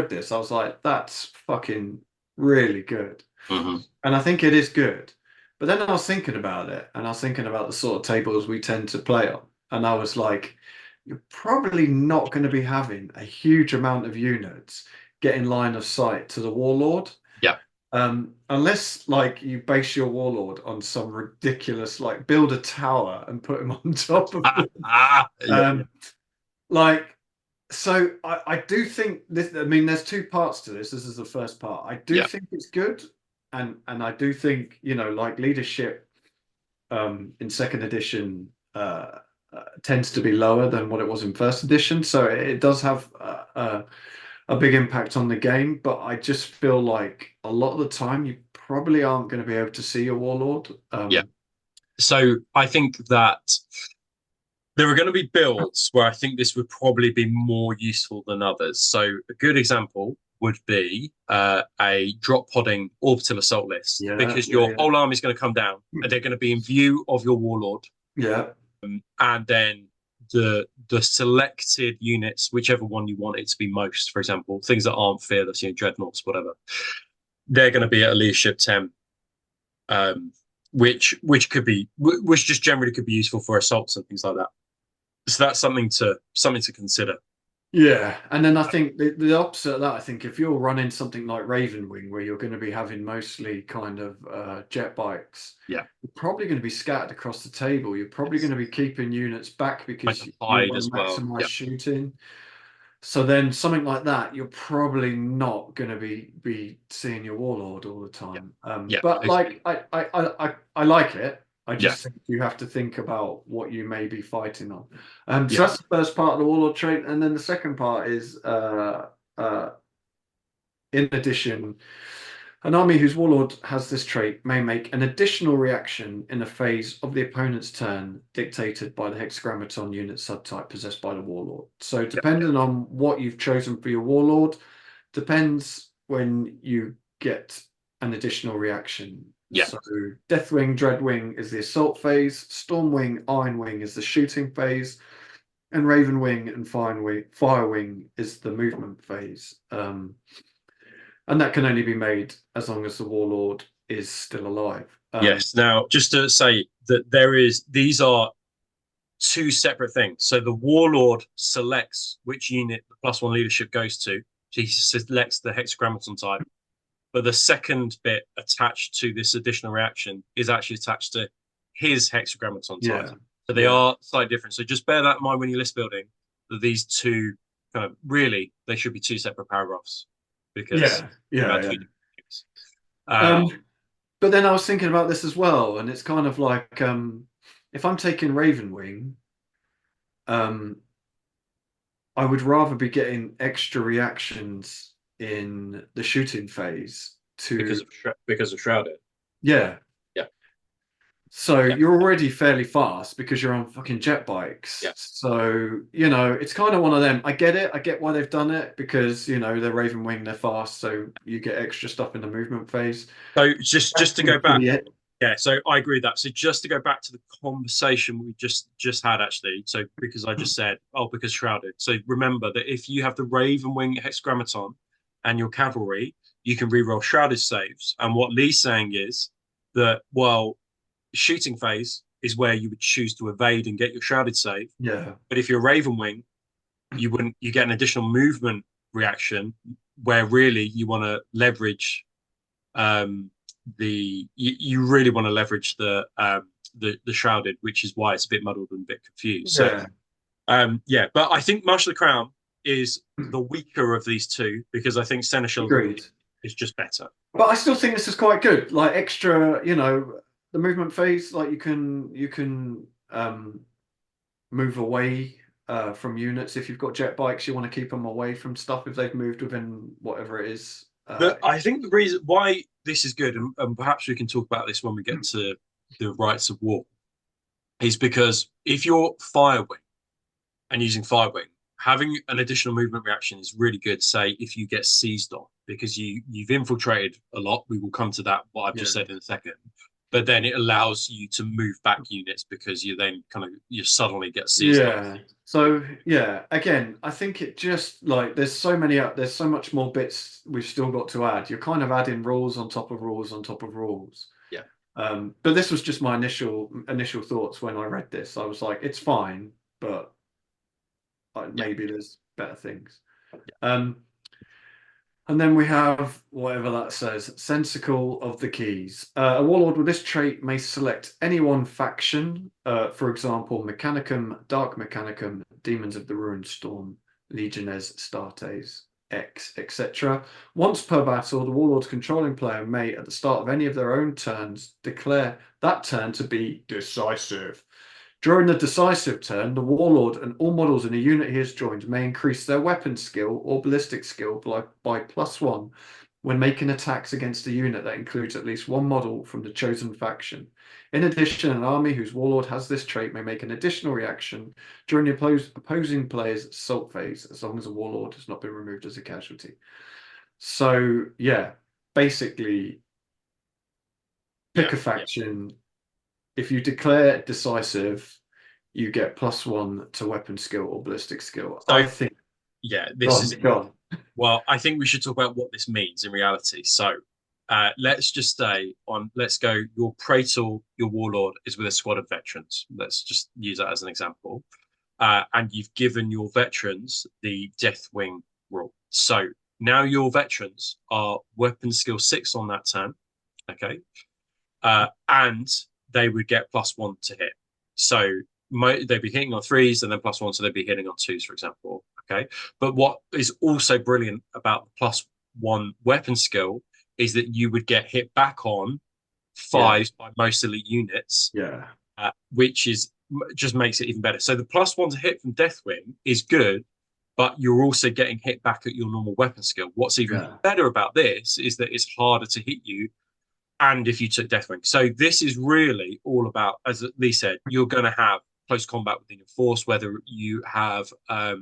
this, I was like, that's fucking really good. And I think it is good. But then I was thinking about it, and I was thinking about the sort of tables we tend to play on. And I was like, you're probably not going to be having a huge amount of units getting line of sight to the warlord. Yeah. Unless like you base your warlord on some ridiculous, like build a tower and put him on top of it. So I do think this. I mean, there's 2 parts to this. This is the first part. I do think it's good, and I do think like leadership in second edition tends to be lower than what it was in first edition, so it does have a big impact on the game. But I just feel like a lot of the time you probably aren't going to be able to see a warlord. So I think that there are going to be builds where I think this would probably be more useful than others. So a good example would be a drop podding orbital assault list, because your whole army is going to come down and they're going to be in view of your warlord. And then the selected units, whichever one you want it to be most, for example, things that aren't fearless, dreadnoughts, whatever, they're going to be at a leadership 10, which just generally could be useful for assaults and things like that. So that's something to consider. Yeah, and then I think the opposite of that, I think if you're running something like Raven Wing, where you're going to be having mostly kind of jet bikes, you're probably going to be scattered across the table. You're probably going to be keeping units back because you want to maximize shooting. So then something like that, you're probably not going to be seeing your warlord all the time. But like I like it. I just think you have to think about what you may be fighting on. So that's the first part of the warlord trait, and then the second part is in addition, an army whose warlord has this trait may make an additional reaction in a phase of the opponent's turn dictated by the hexagrammaton unit subtype possessed by the warlord. So depending on what you've chosen for your warlord, depends when you get an additional reaction. So Deathwing, Dreadwing is the assault phase, Stormwing, Ironwing is the shooting phase, And Raven Wing and Fire Wing is the movement phase. And that can only be made as long as the Warlord is still alive. Yes. Now, just to say that these are two separate things. So the Warlord selects which unit the +1 leadership goes to. He selects the hexagrammaton type. But the second bit attached to this additional reaction is actually attached to his hexagrammaton type. So they are slightly different. So just bear that in mind when you're list building, that these two kind of really, they should be two separate paragraphs because about two different things. But then I was thinking about this as well, and it's kind of like if I'm taking Raven Wing, I would rather be getting extra reactions in the shooting phase because of Shrouded. Yeah. Yeah. So you're already fairly fast because you're on fucking jet bikes. Yeah. So, it's kind of one of them. I get it. I get why they've done it because, they're Raven Wing, they're fast, so you get extra stuff in the movement phase. So just to go back, so I agree with that. So just to go back to the conversation we just had actually, so because I just said, because Shrouded. So remember that if you have the Raven Wing hexagrammaton and your cavalry, you can reroll Shrouded saves. And what Lee's saying is that, shooting phase is where you would choose to evade and get your Shrouded save. Yeah. But if you're Raven Wing, you get an additional movement reaction where really you want to leverage you really want to leverage the Shrouded, which is why it's a bit muddled and a bit confused. So but I think Marshal of the Crown is the weaker of these two because I think Seneschal is just better. But I still think this is quite good. Like extra, the movement phase, like you can move away from units. If you've got jet bikes, you want to keep them away from stuff if they've moved within whatever it is. I think the reason why this is good, and perhaps we can talk about this when we get to the Rites of War, is because if you're Firewing and using Firewing, having an additional movement reaction is really good, say, if you get seized on, because you've infiltrated a lot. We will come to that, what I've just said in a second. But then it allows you to move back units because you then you suddenly get seized on. So again, I think it just like there's so much more bits we've still got to add. You're kind of adding rules on top of rules on top of rules. Yeah. But this was just my initial thoughts when I read this. I was like, it's fine, but maybe there's better things. And then we have whatever that says, Sensicle of the Keys. A Warlord with this trait may select any one faction, for example, Mechanicum, Dark Mechanicum, Demons of the Ruined Storm, Legiones, Startes, X, etc. Once per battle, the Warlord's controlling player may, at the start of any of their own turns, declare that turn to be decisive. During the decisive turn, the Warlord and all models in a unit he has joined may increase their weapon skill or ballistic skill by +1 when making attacks against a unit that includes at least one model from the chosen faction. In addition, an army whose Warlord has this trait may make an additional reaction during the opposing player's assault phase, as long as the Warlord has not been removed as a casualty. So, basically, pick a faction. If you declare decisive, you get +1 to weapon skill or ballistic skill. So, I think. This is gone. Well, I think we should talk about what this means in reality. So, let's just stay on. Let's go. Your Praetor, your Warlord, is with a squad of veterans. Let's just use that as an example. And you've given your veterans the Deathwing rule. So now your veterans are weapon skill 6 on that turn. Okay. And they would get +1 to hit. So they'd be hitting on 3s and then +1, so they'd be hitting on 2s, for example. Okay. But what is also brilliant about the +1 weapon skill is that you would get hit back on 5s by most elite units. Which just makes it even better. So the +1 to hit from Deathwing is good, but you're also getting hit back at your normal weapon skill. What's even better about this is that it's harder to hit you, and if you took Deathwing. So this is really all about, as Lee said, you're going to have close combat within your force, whether you have a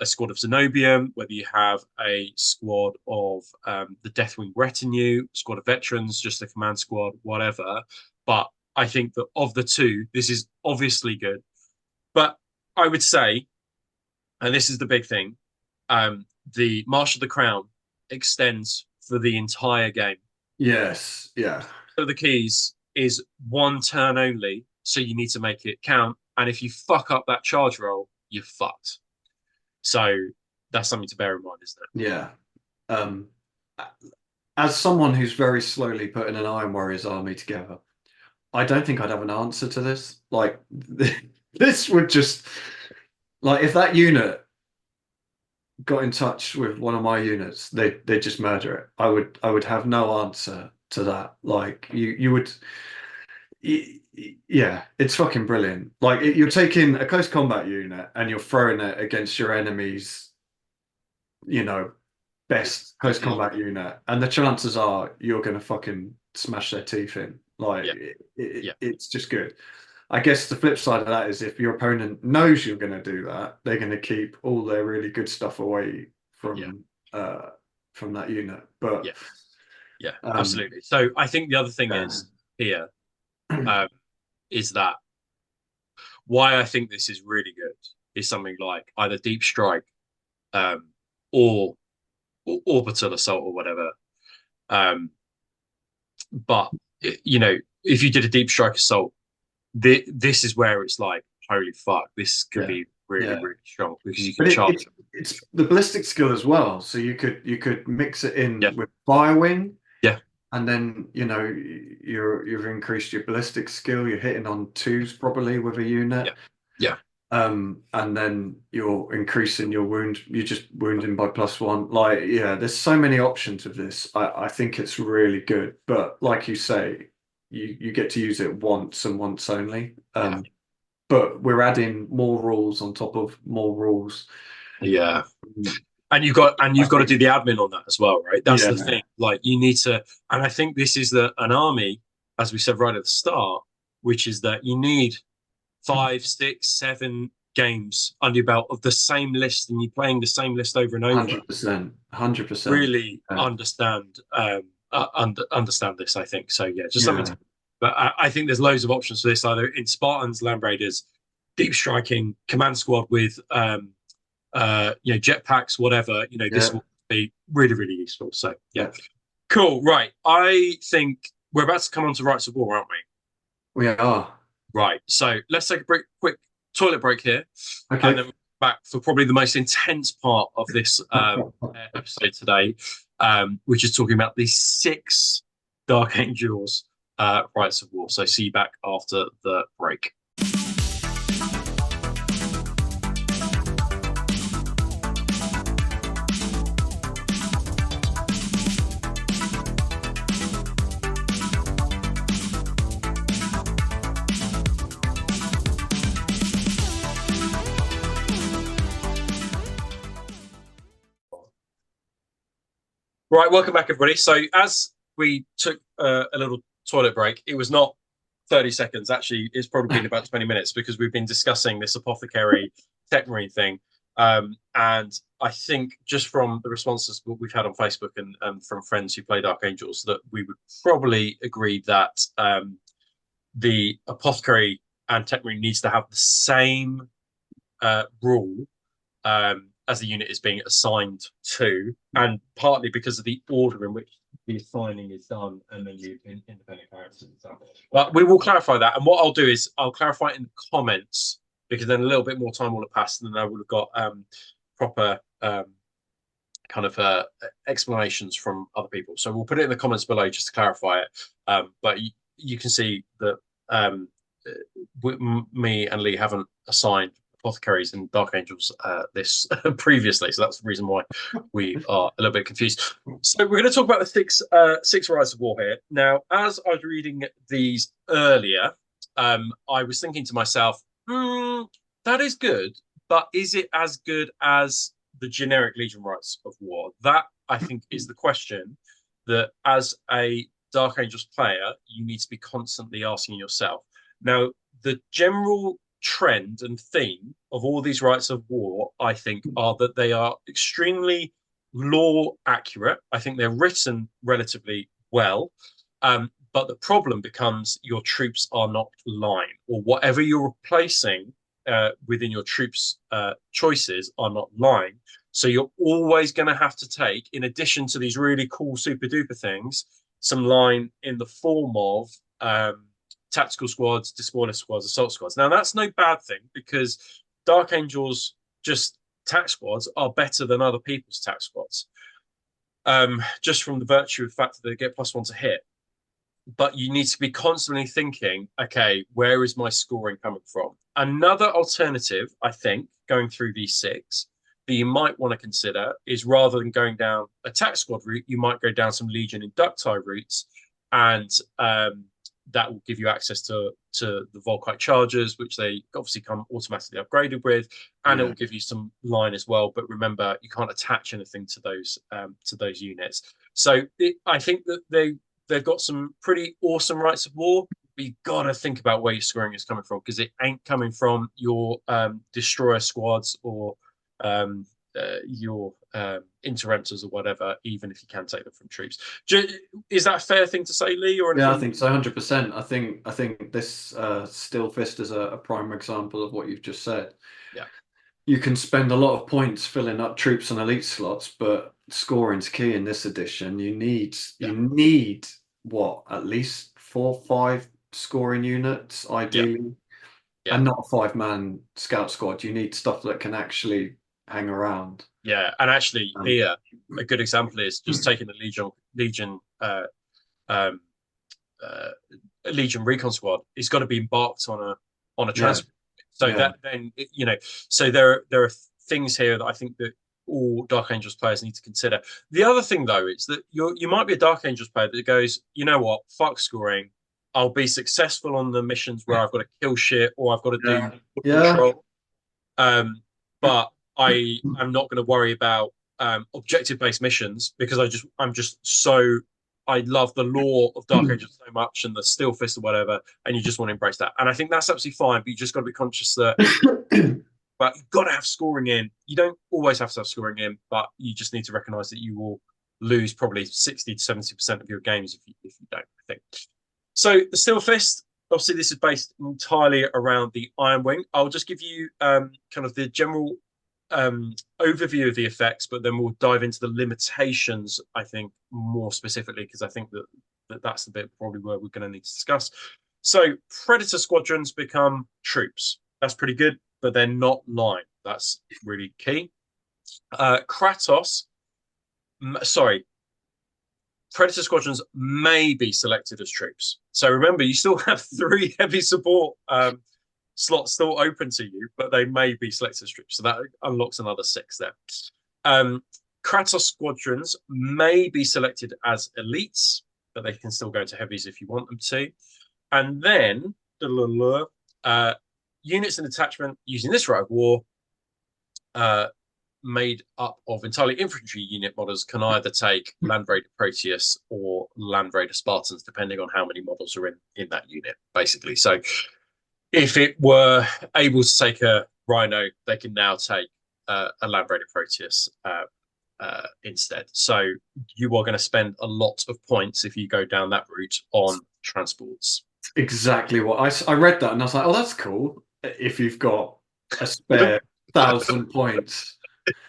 squad of Zenobium, whether you have a squad of the Deathwing retinue, squad of veterans, just a command squad, whatever. But I think that of the two, this is obviously good. But I would say, and this is the big thing, the March of the Crown extends for the entire game. Yes, yeah. So the keys is one turn only, so you need to make it count. And if you fuck up that charge roll, you're fucked. So that's something to bear in mind, isn't it? Yeah. Um, as someone who's very slowly putting an Iron Warriors army together, I don't think I'd have an answer to this. Like, this would just, like, if that unit got in touch with one of my units, they'd just murder it. I would have no answer to that. Like, you would, yeah, it's fucking brilliant. Like, you're taking a close combat unit and you're throwing it against your enemy's, you know, best close combat unit, and the chances are you're going to fucking smash their teeth in. Like, Yeah, yeah, it's just good. I guess the flip side of that is if your opponent knows you're going to do that, they're going to keep all their really good stuff away yeah, from that unit. But yeah, yeah, um, absolutely. So I think the other thing yeah, is here um, is that why I think this is really good is something like either deep strike um, or, orbital assault or whatever. Um, but you know, if you did a deep strike assault, this is where it's like, holy fuck, this could yeah, be really, yeah. really strong because you can But charge. it's the ballistic skill as well. So you could mix it Yeah, in with Firewing. yeah, And then, you've increased your ballistic skill. You're hitting on twos probably with a yeah, unit. yeah, And then you're increasing your wound. You're just wounding by +1. Like, yeah, there's so many options of this. I think it's really good. But like you say, you get to use it once and once only. yeah, But we're adding more rules on top of more rules. yeah. Mm, And you've got to I do think, the admin on that as well, right? That's the yeah, thing. Like you need to, and I think this is an army, as we said right at the start, which is that you need 5, 6, 7 games under your belt of the same list, and you're playing the same list over and over. 100%, 100%. Really understand understand this. I think so. Yeah, just something. Yeah, But I think there's loads of options for this, either in Spartans, Land Raiders, deep striking, command squad with jetpacks, whatever. This yeah, will be really, really useful. So yeah, yeah. cool. Right, I think we're about to come on to Rites of War, aren't we? We are. Right. So let's take a quick toilet break here, and Okay. then we're back for probably the most intense part of this episode today, which is talking about the 6 Dark Angels Rites of War. So see you back after the break. Right, welcome back, everybody. So as we took a little toilet break, it was not 30 seconds. Actually, it's probably been about 20 minutes because we've been discussing this apothecary tech marine thing. And I think just from the responses we've had on Facebook and from friends who play Dark Angels, that we would probably agree that the apothecary and tech marine needs to have the same rule as the unit is being assigned to, and partly because of the order in which the assigning is done, and then the independent characters and stuff. But we will clarify that, and what I'll do is I'll clarify it in the comments, because then a little bit more time will have passed, and then I would have got proper kind of explanations from other people. So we'll put it in the comments below just to clarify it. But you can see that me and Lee haven't assigned apothecaries and dark angels this previously, so that's the reason why we are a little bit confused. So we're going to talk about the six Rites of War here. Now, as I was reading these earlier, I was thinking to myself, that is good, but is it as good as the generic Legion Rites of War? That, I think, is the question that as a Dark Angels player, you need to be constantly asking yourself. Now, the general trend and theme of all these Rites of War, I think, are that they are extremely lore accurate. I think they're written relatively well. But the problem becomes your troops are not line, or whatever you're replacing within your troops choices are not line. So you're always going to have to take, in addition to these really cool super duper things, some line in the form of tactical squads, despoiler squads, assault squads. Now that's no bad thing, because Dark Angels just tac squads are better than other people's tac squads, just from the virtue of the fact that they get +1 to hit. But you need to be constantly thinking, okay, where is my scoring coming from? Another alternative, I think, going through these 6 that you might want to consider is, rather than going down a tac squad route, you might go down some Legion inducti routes, and that will give you access to the Volkite chargers, which they obviously come automatically upgraded with, and it will give you some line as well. But remember, you can't attach anything to those units. So I think that they've got some pretty awesome rites of war. But you've got to think about where your scoring is coming from, because it ain't coming from your destroyer squads or your interrupters or whatever, even if you can take them from troops. Is that a fair thing to say, Lee? Or anything? Yeah, I think so, 100%. I think this Steel Fist is a prime example of what you've just said. Yeah. You can spend a lot of points filling up troops and elite slots, but scoring's key in this edition. You need what, at least 4 or 5 scoring units, ideally. Yeah. And not a 5-man scout squad. You need stuff that can actually hang around. Yeah, and actually here a good example is just taking the Legion recon squad. It's got to be embarked on a transport. So that then so there are things here that I think that all Dark Angels players need to consider. The other thing though is that you might be a Dark Angels player that goes, you know what, fuck scoring. I'll be successful on the missions where I've got to kill shit or I've got to do control. But I am not going to worry about objective-based missions, because I love the lore of Dark Angels so much, and the Steel Fist or whatever, and you just want to embrace that. And I think that's absolutely fine, but you just got to be conscious that but you've got to have scoring in. You don't always have to have scoring in, but you just need to recognize that you will lose probably 60 to 70% of your games if you don't, I think. So the Steel Fist, obviously this is based entirely around the Iron Wing. I'll just give you kind of the general overview of the effects, but then we'll dive into the limitations, I think, more specifically, because I think that's the bit probably where we're going to need to discuss. So Predator squadrons become troops. That's pretty good, but they're not line. That's really key. Predator squadrons may be selected as troops. So remember, you still have 3 heavy support slots still open to you, but they may be selected as troops. So that unlocks another 6 there. Kratos squadrons may be selected as elites, but they can still go to heavies if you want them to. And then units and attachment using this rite of war made up of entirely infantry unit models can either take Land Raider Proteus or Land Raider Spartans, depending on how many models are in that unit, basically. So if it were able to take a Rhino, they can now take a Land Raider Proteus instead. So you are going to spend a lot of points if you go down that route on transports. Exactly what I read that and I was like, oh, that's cool. If you've got a spare 1,000 points.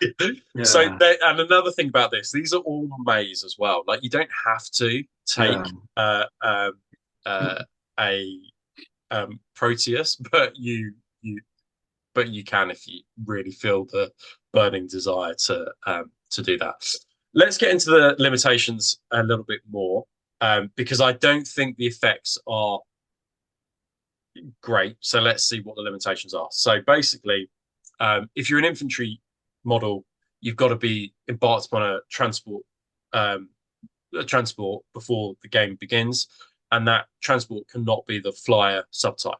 Yeah. So and another thing about this, these are all maze as well. Like you don't have to take a Proteus, but you can if you really feel the burning desire to do that. Let's get into the limitations a little bit more, because I don't think the effects are great. So let's see what the limitations are. So basically, if you're an infantry model, you've got to be embarked upon a transport before the game begins, and that transport cannot be the flyer subtype.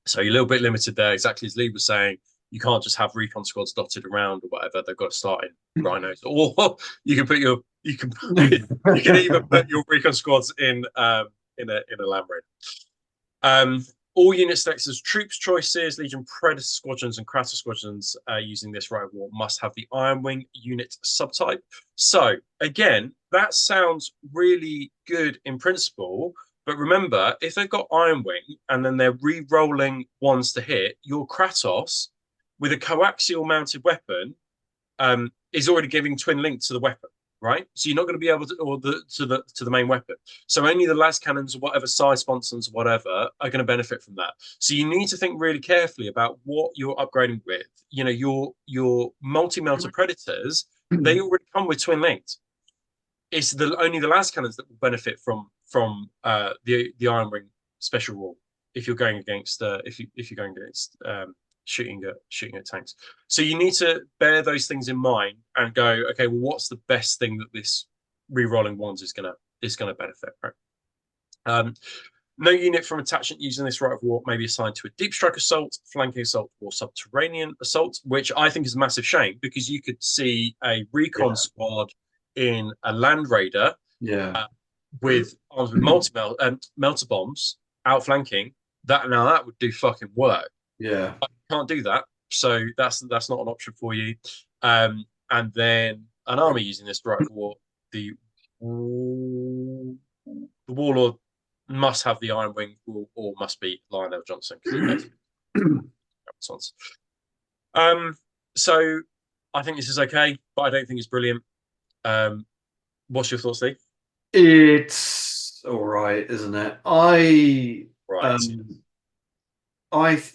So you're a little bit limited there, exactly as Lee was saying. You can't just have recon squads dotted around or whatever. They've got to start in rhinos, or you can even put your recon squads in a Land Raider. All unit selected as troops choices, Legion Predator squadrons and Kratos squadrons using this rite of war must have the Iron Wing unit subtype. So again, that sounds really good in principle, But remember, if they've got Iron Wing and then they're re-rolling ones to hit, your Kratos with a coaxial mounted weapon is already giving twin link to the weapon, right? So you're not going to be able to, or to the main weapon. So only the las cannons or whatever side sponsons, whatever, are going to benefit from that. So you need to think really carefully about what you're upgrading with. You know, your multi-melter predators, they already come with twin linked. It's only the las cannons that will benefit from the Iron Ring special rule if you're going against if you're going against shooting at tanks. So you need to bear those things in mind and go, okay, well, what's the best thing that this re-rolling wands is gonna benefit, right? No unit from attachment using this rite of war may be assigned to a deep strike assault, flanking assault, or subterranean assault, which I think is a massive shame because you could see a recon squad in a land raider with arms with melter bombs outflanking. That would do fucking work. Yeah. But you can't do that. So that's not an option for you. And then an army using this rite of war, the Warlord must have the Iron Wing or must be Lionel Johnson. So I think this is okay, but I don't think it's brilliant. What's your thoughts, Steve? It's all right, isn't it?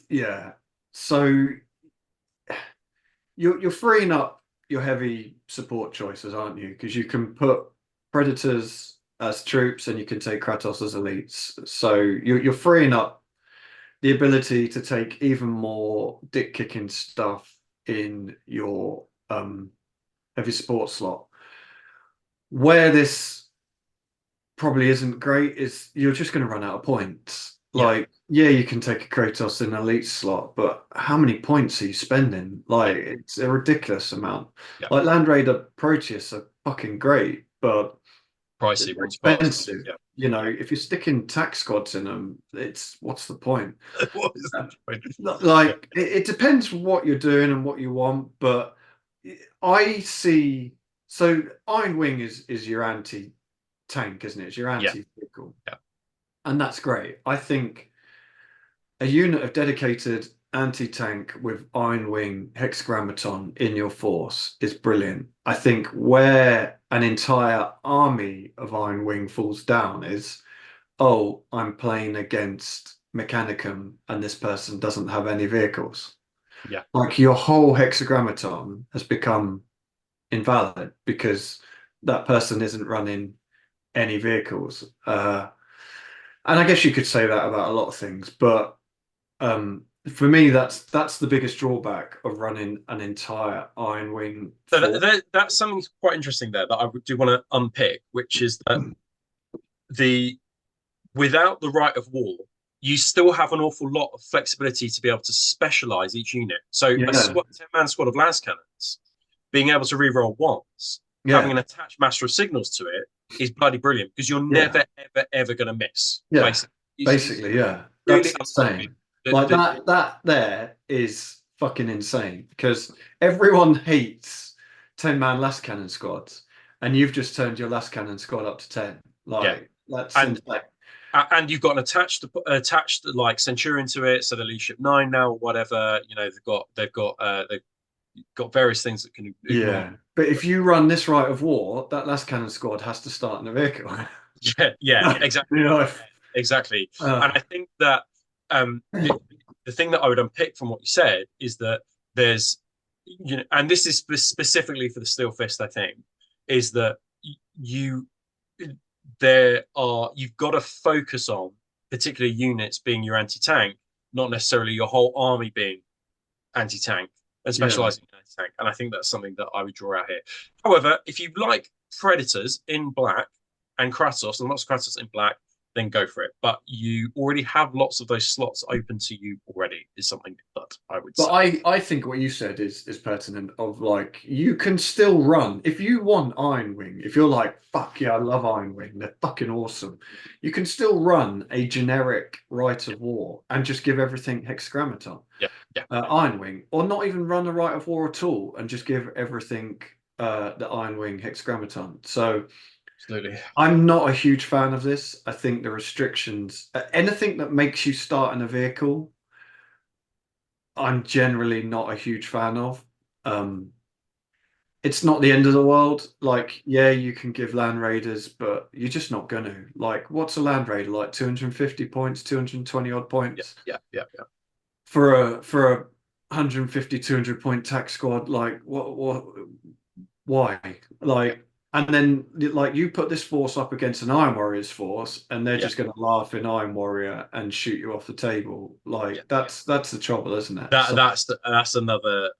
Yeah. So you're freeing up your heavy support choices, aren't you? Because you can put predators as troops and you can take Kratos as elites. So you're freeing up the ability to take even more dick kicking stuff in your heavy support slot. Where this probably isn't great is you're just going to run out of points. Like, yeah, you can take a Kratos in elite slot, but how many points are you spending? Like, it's a ridiculous amount. Like, Land Raider Proteus are fucking great, but pricey, expensive. You know, if you're sticking tax squads in them, what's the point? What is the point? Like, it depends what you're doing and what you want, but I see. So Iron Wing is your anti-tank, isn't it? It's your anti-vehicle. Yeah. And that's great. I think a unit of dedicated anti-tank with Iron Wing hexagrammaton in your force is brilliant. I think where an entire army of Iron Wing falls down is, oh, I'm playing against Mechanicum and this person doesn't have any vehicles. Yeah. Like your whole hexagrammaton has become invalid because that person isn't running any vehicles. And I guess you could say that about a lot of things, but for me, that's the biggest drawback of running an entire Iron Wing. So that's something quite interesting there that I do want to unpick, which is that without the rite of war, you still have an awful lot of flexibility to be able to specialize each unit. So a 10-man squad of las cannons being able to reroll once, having an attached master of signals to it is bloody brilliant because you're never ever going to miss. Yeah, basically, yeah. That's insane. Like that there is fucking insane because everyone hates 10-man las cannon squads, and you've just turned your las cannon squad up to 10. Like that's insane. And you've got an attached like Centurion to it, so the leadership 9 now or whatever. You know, they've got various things that can. But if you run this rite of war, that las cannon squad has to start in a vehicle. Exactly. Exactly. And I think that the thing that I would unpick from what you said is that there's, you know, and this is specifically for the Steel Fist, I think, is that you've got to focus on particular units being your anti-tank, not necessarily your whole army being anti-tank and specializing in anti-tank. And I think that's something that I would draw out here. However, if you like Predators in black and Kratos and lots of Kratos in black, then go for it. But you already have lots of those slots open to you already, is something that I would say. But I think what you said is pertinent of like, you can still run. If you want Iron Wing, if you're like, fuck yeah, I love Iron Wing, they're fucking awesome. You can still run a generic Rite of War and just give everything hexagrammaton. Iron Wing. Or not even run a Rite of War at all and just give everything the Iron Wing hexagrammaton. So Absolutely. I'm not a huge fan of this. I think the restrictions, anything that makes you start in a vehicle, I'm generally not a huge fan of. Um, it's not the end of the world. Like, yeah, you can give Land Raiders, but you're just not gonna. Like, what's a Land Raider? Like 250 points, 220 odd Yeah, points yeah, yeah, yeah. for a 150, 200 point tax squad. Like, what, why? Like, and then like you put this force up against an Iron Warriors force, and they're Yeah, just gonna laugh in Iron Warrior and shoot you off the table. yeah. Like, that's the trouble, isn't it? That So, that's another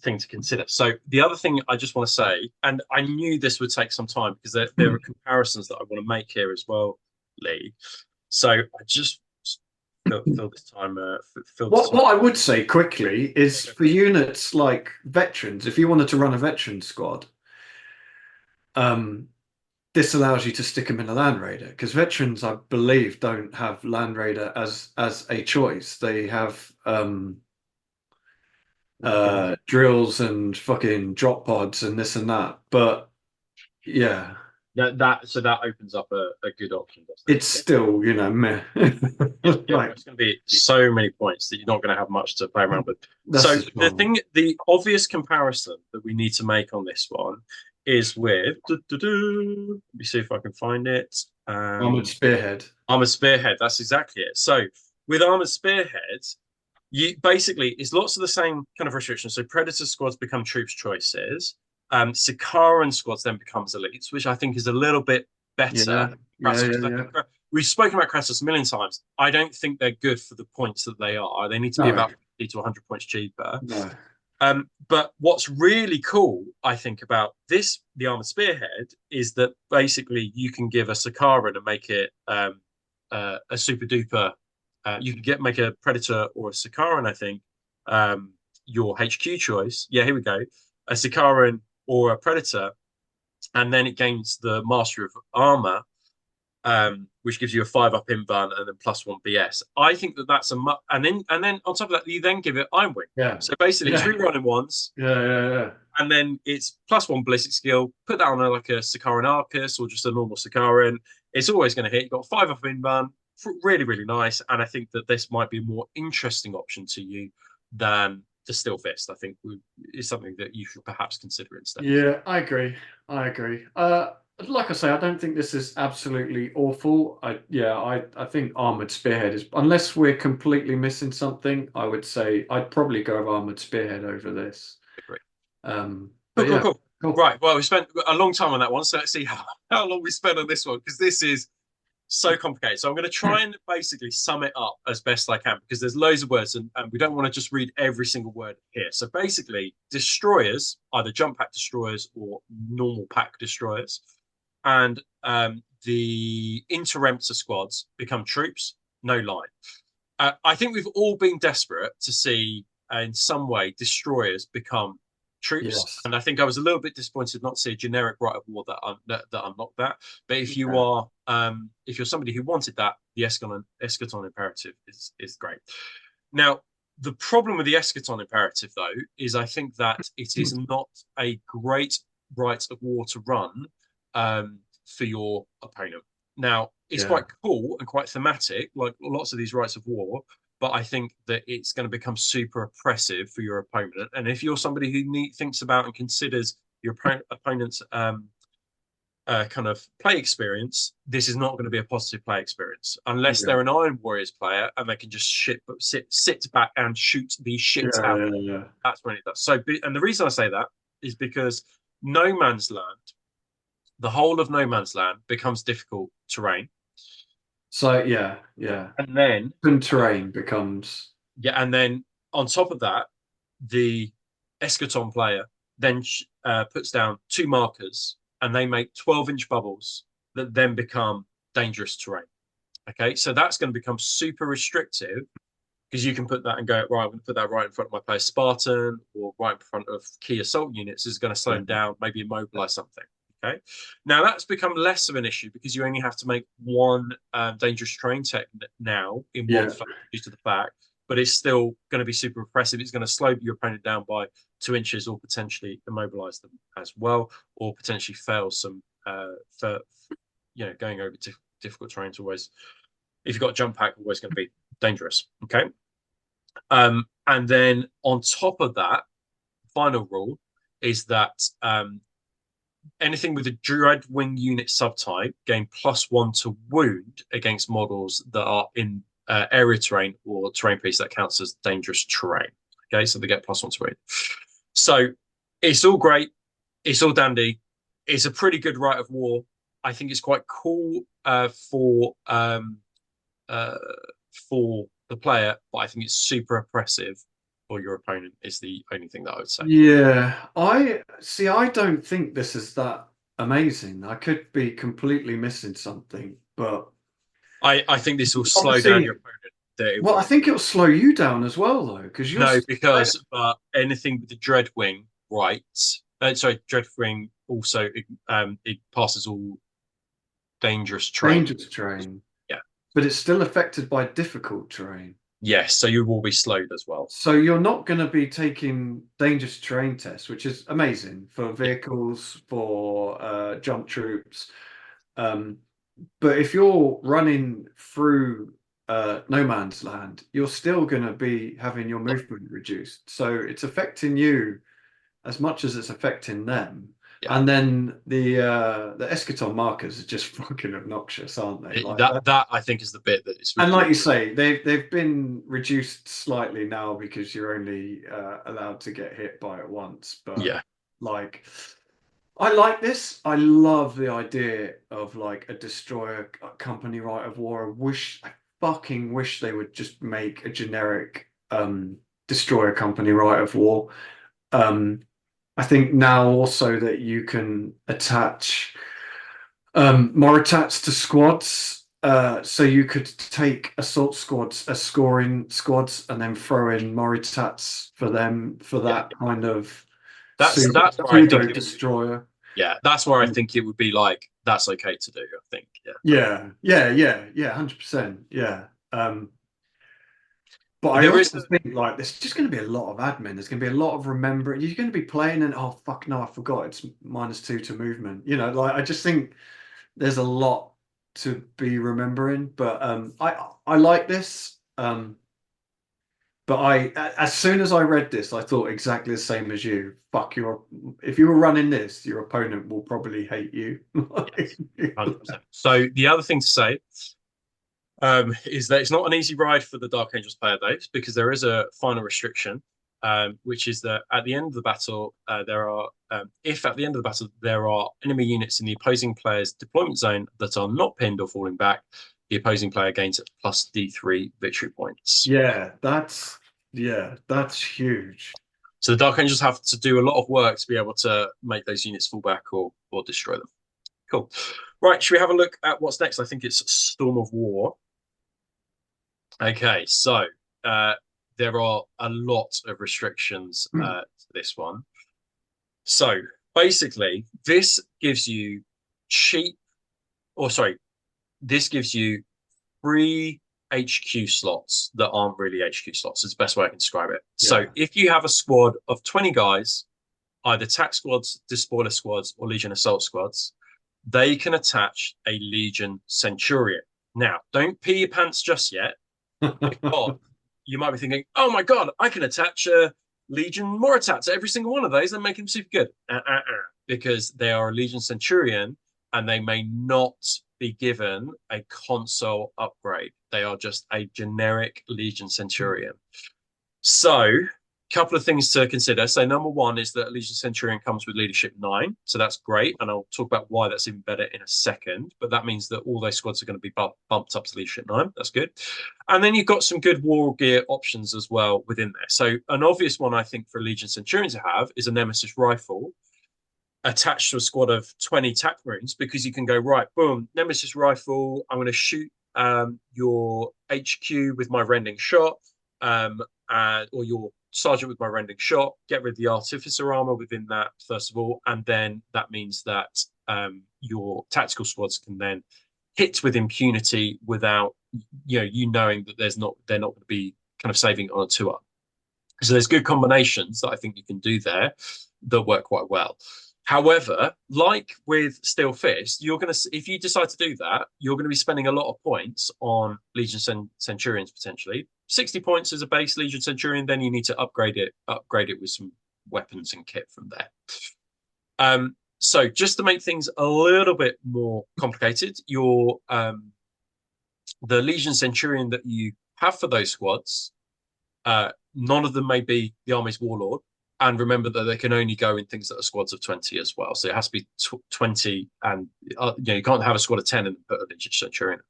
thing to consider. So the other thing I just want to say, and I knew this would take some time because there are comparisons that I want to make here as well, Lee. So I just fill this time. Fill this what time. I would say quickly Yeah, is go for for it. units like veterans, if you wanted to run a veteran squad, um, this allows you to stick them in a Land Raider because veterans, I believe, don't have Land Raider as a choice. They have Mhm. drills and fucking drop pods and this and that. But yeah, That opens up a good option, doesn't it? it's still, meh. Yeah, yeah, well, Like, it's going to be so many points that you're not going to have much to play around with. that's So the problem. the obvious comparison that we need to make on this one is with, let me see if I can find it. Armored Spearhead. Armored Spearhead. That's exactly it. So with Armored Spearhead, you basically it's lots of the same kind of restrictions. So Predator squads become troops choices. Sikaran squads then becomes elites, which I think is a little bit better. Yeah, yeah, Kratos, yeah, because I yeah. think we've spoken about Kratos a million times. I don't think they're good for the points that they are. They need to be No, about 50 to 100 points cheaper. no. But what's really cool, I think, about the Armored Spearhead, is that basically you can give a Sakaran and make it a super duper. You can make a Predator or a Sakaran, I think, your HQ choice. Yeah, here we go. A Sakaran or a Predator, and then it gains the Master of Armor, which gives you a 5 up invuln and then +1 BS. I think that's and then on top of that, you then give it Iron Wing. Yeah, So basically, it's yeah, rerunning once, yeah, yeah, yeah. and then it's +1 ballistic skill. Put that on like a Sakaran Arcus or just a normal Sakaran. It's always going to hit. You've got 5 up invuln. Really, really nice. And I think that this might be a more interesting option to you than the Steel Fist. I think is something that you should perhaps consider instead. Yeah, I agree. I agree. Like I say, I don't think this is absolutely awful. I think Armored Spearhead is, unless we're completely missing something, I would say I'd probably go with Armored Spearhead over this. Agree. Cool, But cool, yeah, cool. cool. Right. Well, we spent a long time on that one, so let's see how long we spend on this one because this is so complicated. So I'm going to try and basically sum it up as best I can because there's loads of words and we don't want to just read every single word here. So basically, destroyers, either jump pack destroyers or normal pack destroyers, and the interemptor squads become troops, no line. I think we've all been desperate to see, in some way, destroyers become troops, Yes. and I think I was a little bit disappointed not to see a generic right of war that unlocked that. But Yeah. if you're somebody who wanted that, the Eschaton imperative is great. Now, the problem with the Eschaton imperative, though, is I think that it is not a great right of war to run for your opponent. Now, it's Yeah. quite cool and quite thematic, like lots of these rights of war, but I think that it's going to become super oppressive for your opponent. And if you're somebody who thinks about and considers your opponent's kind of play experience, this is not going to be a positive play experience unless Yeah. they're an Iron Warriors player and they can just sit back and shoot the Yeah. shit out. Yeah. Yeah. That's when it does. So, and the reason I say that is because No Man's Land, the whole of No Man's Land becomes difficult terrain. So yeah, yeah. And then, Open terrain becomes and then on top of that, the Eschaton player then puts down 2 markers and they make 12-inch bubbles that then become dangerous terrain. Okay, so that's going to become super restrictive because you can put that and go, right, I'm going to put that right in front of my player Spartan or right in front of key assault units is going to slow yeah. them down, maybe immobilize something. Okay. Now that's become less of an issue because you only have to make one dangerous terrain tech now in one Yeah. phase due to the fact, but it's still going to be super oppressive. It's going to slow your opponent down by 2 inches or potentially immobilize them as well, or potentially fail some for going over difficult terrain. Always, if you've got a jump pack, always going to be dangerous. Okay. And then on top of that, final rule is that anything with a Dreadwing unit subtype gain +1 to wound against models that are in area terrain or terrain piece that counts as dangerous terrain. Okay, so they get +1 to wound. So it's all great. It's all dandy. It's a pretty good rite of war. I think it's quite cool for the player, but I think it's super oppressive for your opponent is the only thing that I would say. Yeah, I don't think this is that amazing. I could be completely missing something, but I think this will slow obviously, down your opponent. well, I think it'll slow you down as well, though, because you're No, because anything with the Dreadwing Dreadwing also it passes all dangerous terrain. dangerous terrain. Yeah, but it's still affected by difficult terrain. yes, so you will be slowed as well. So you're not going to be taking dangerous terrain tests, which is amazing for vehicles, for jump troops. But if you're running through no man's land, you're still going to be having your movement reduced. So it's affecting you as much as it's affecting them. Yeah. And then the eschaton markers are just fucking obnoxious, aren't they? Like that I think is the bit that is. And like you say, they've been reduced slightly now because you're only allowed to get hit by it once. But yeah, like I like this. I love the idea of like a destroyer company rite of war. I fucking wish they would just make a generic destroyer company rite of war. I think now also that you can attach Moritats to squads. So you could take assault squads as scoring squads and then throw in Moritats for them for that kind of that's pseudo destroyer. Yeah, that's where I think it would be like that's okay to do. I think. Yeah. 100%. Yeah. But I also think like there's just going to be a lot of admin. There's going to be a lot of remembering. You're going to be playing and oh fuck no, I forgot it's -2 to movement. Like I just think there's a lot to be remembering. But I like this. But as soon as I read this, I thought exactly the same as you. Fuck if you were running this, your opponent will probably hate you. Yes, 100%. So the other thing to say is that it's not an easy ride for the Dark Angels player base because there is a final restriction, which is that at the end of the battle, if at the end of the battle there are enemy units in the opposing player's deployment zone that are not pinned or falling back, the opposing player gains +D3 victory points. Yeah, that's huge. So the Dark Angels have to do a lot of work to be able to make those units fall back or destroy them. Cool. Right, should we have a look at what's next? I think it's Storm of War. Okay, so there are a lot of restrictions to this one. So basically, this gives you this gives you 3 HQ slots that aren't really HQ slots. Is the best way I can describe it. Yeah. So if you have a squad of 20 guys, either tac squads, despoiler squads, or Legion assault squads, they can attach a Legion Centurion. Now, don't pee your pants just yet. Because you might be thinking, oh my god, I can attach a Legion Moritat to every single one of those and make them super good. Because they are a Legion Centurion and they may not be given a console upgrade. They are just a generic Legion Centurion. So couple of things to consider. So number one is that Legion Centurion comes with leadership 9. So that's great. And I'll talk about why that's even better in a second. But that means that all those squads are going to be bumped up to leadership 9. That's good. And then you've got some good war gear options as well within there. So an obvious one, I think, for a Legion Centurion to have is a Nemesis rifle attached to a squad of 20 tac marines, because you can go, right, boom, Nemesis rifle, I'm going to shoot your HQ with my rending shot, or your sergeant with my rending shot, get rid of the artificer armor within that first of all, and then that means that your tactical squads can then hit with impunity without you knowing that they're not going to be kind of saving on a 2-up. So there's good combinations that I think you can do there that work quite well. However, like with Steel Fist, you're going to, if you decide to do that, you're going to be spending a lot of points on Legion Centurions potentially. 60 points as a base Legion Centurion, then you need to upgrade it with some weapons and kit from there. So just to make things a little bit more complicated, your the Legion Centurion that you have for those squads, none of them may be the army's warlord. And remember that they can only go in things that are squads of 20 as well. So it has to be 20, and you can't have a squad of 10 and put a Legion Centurion in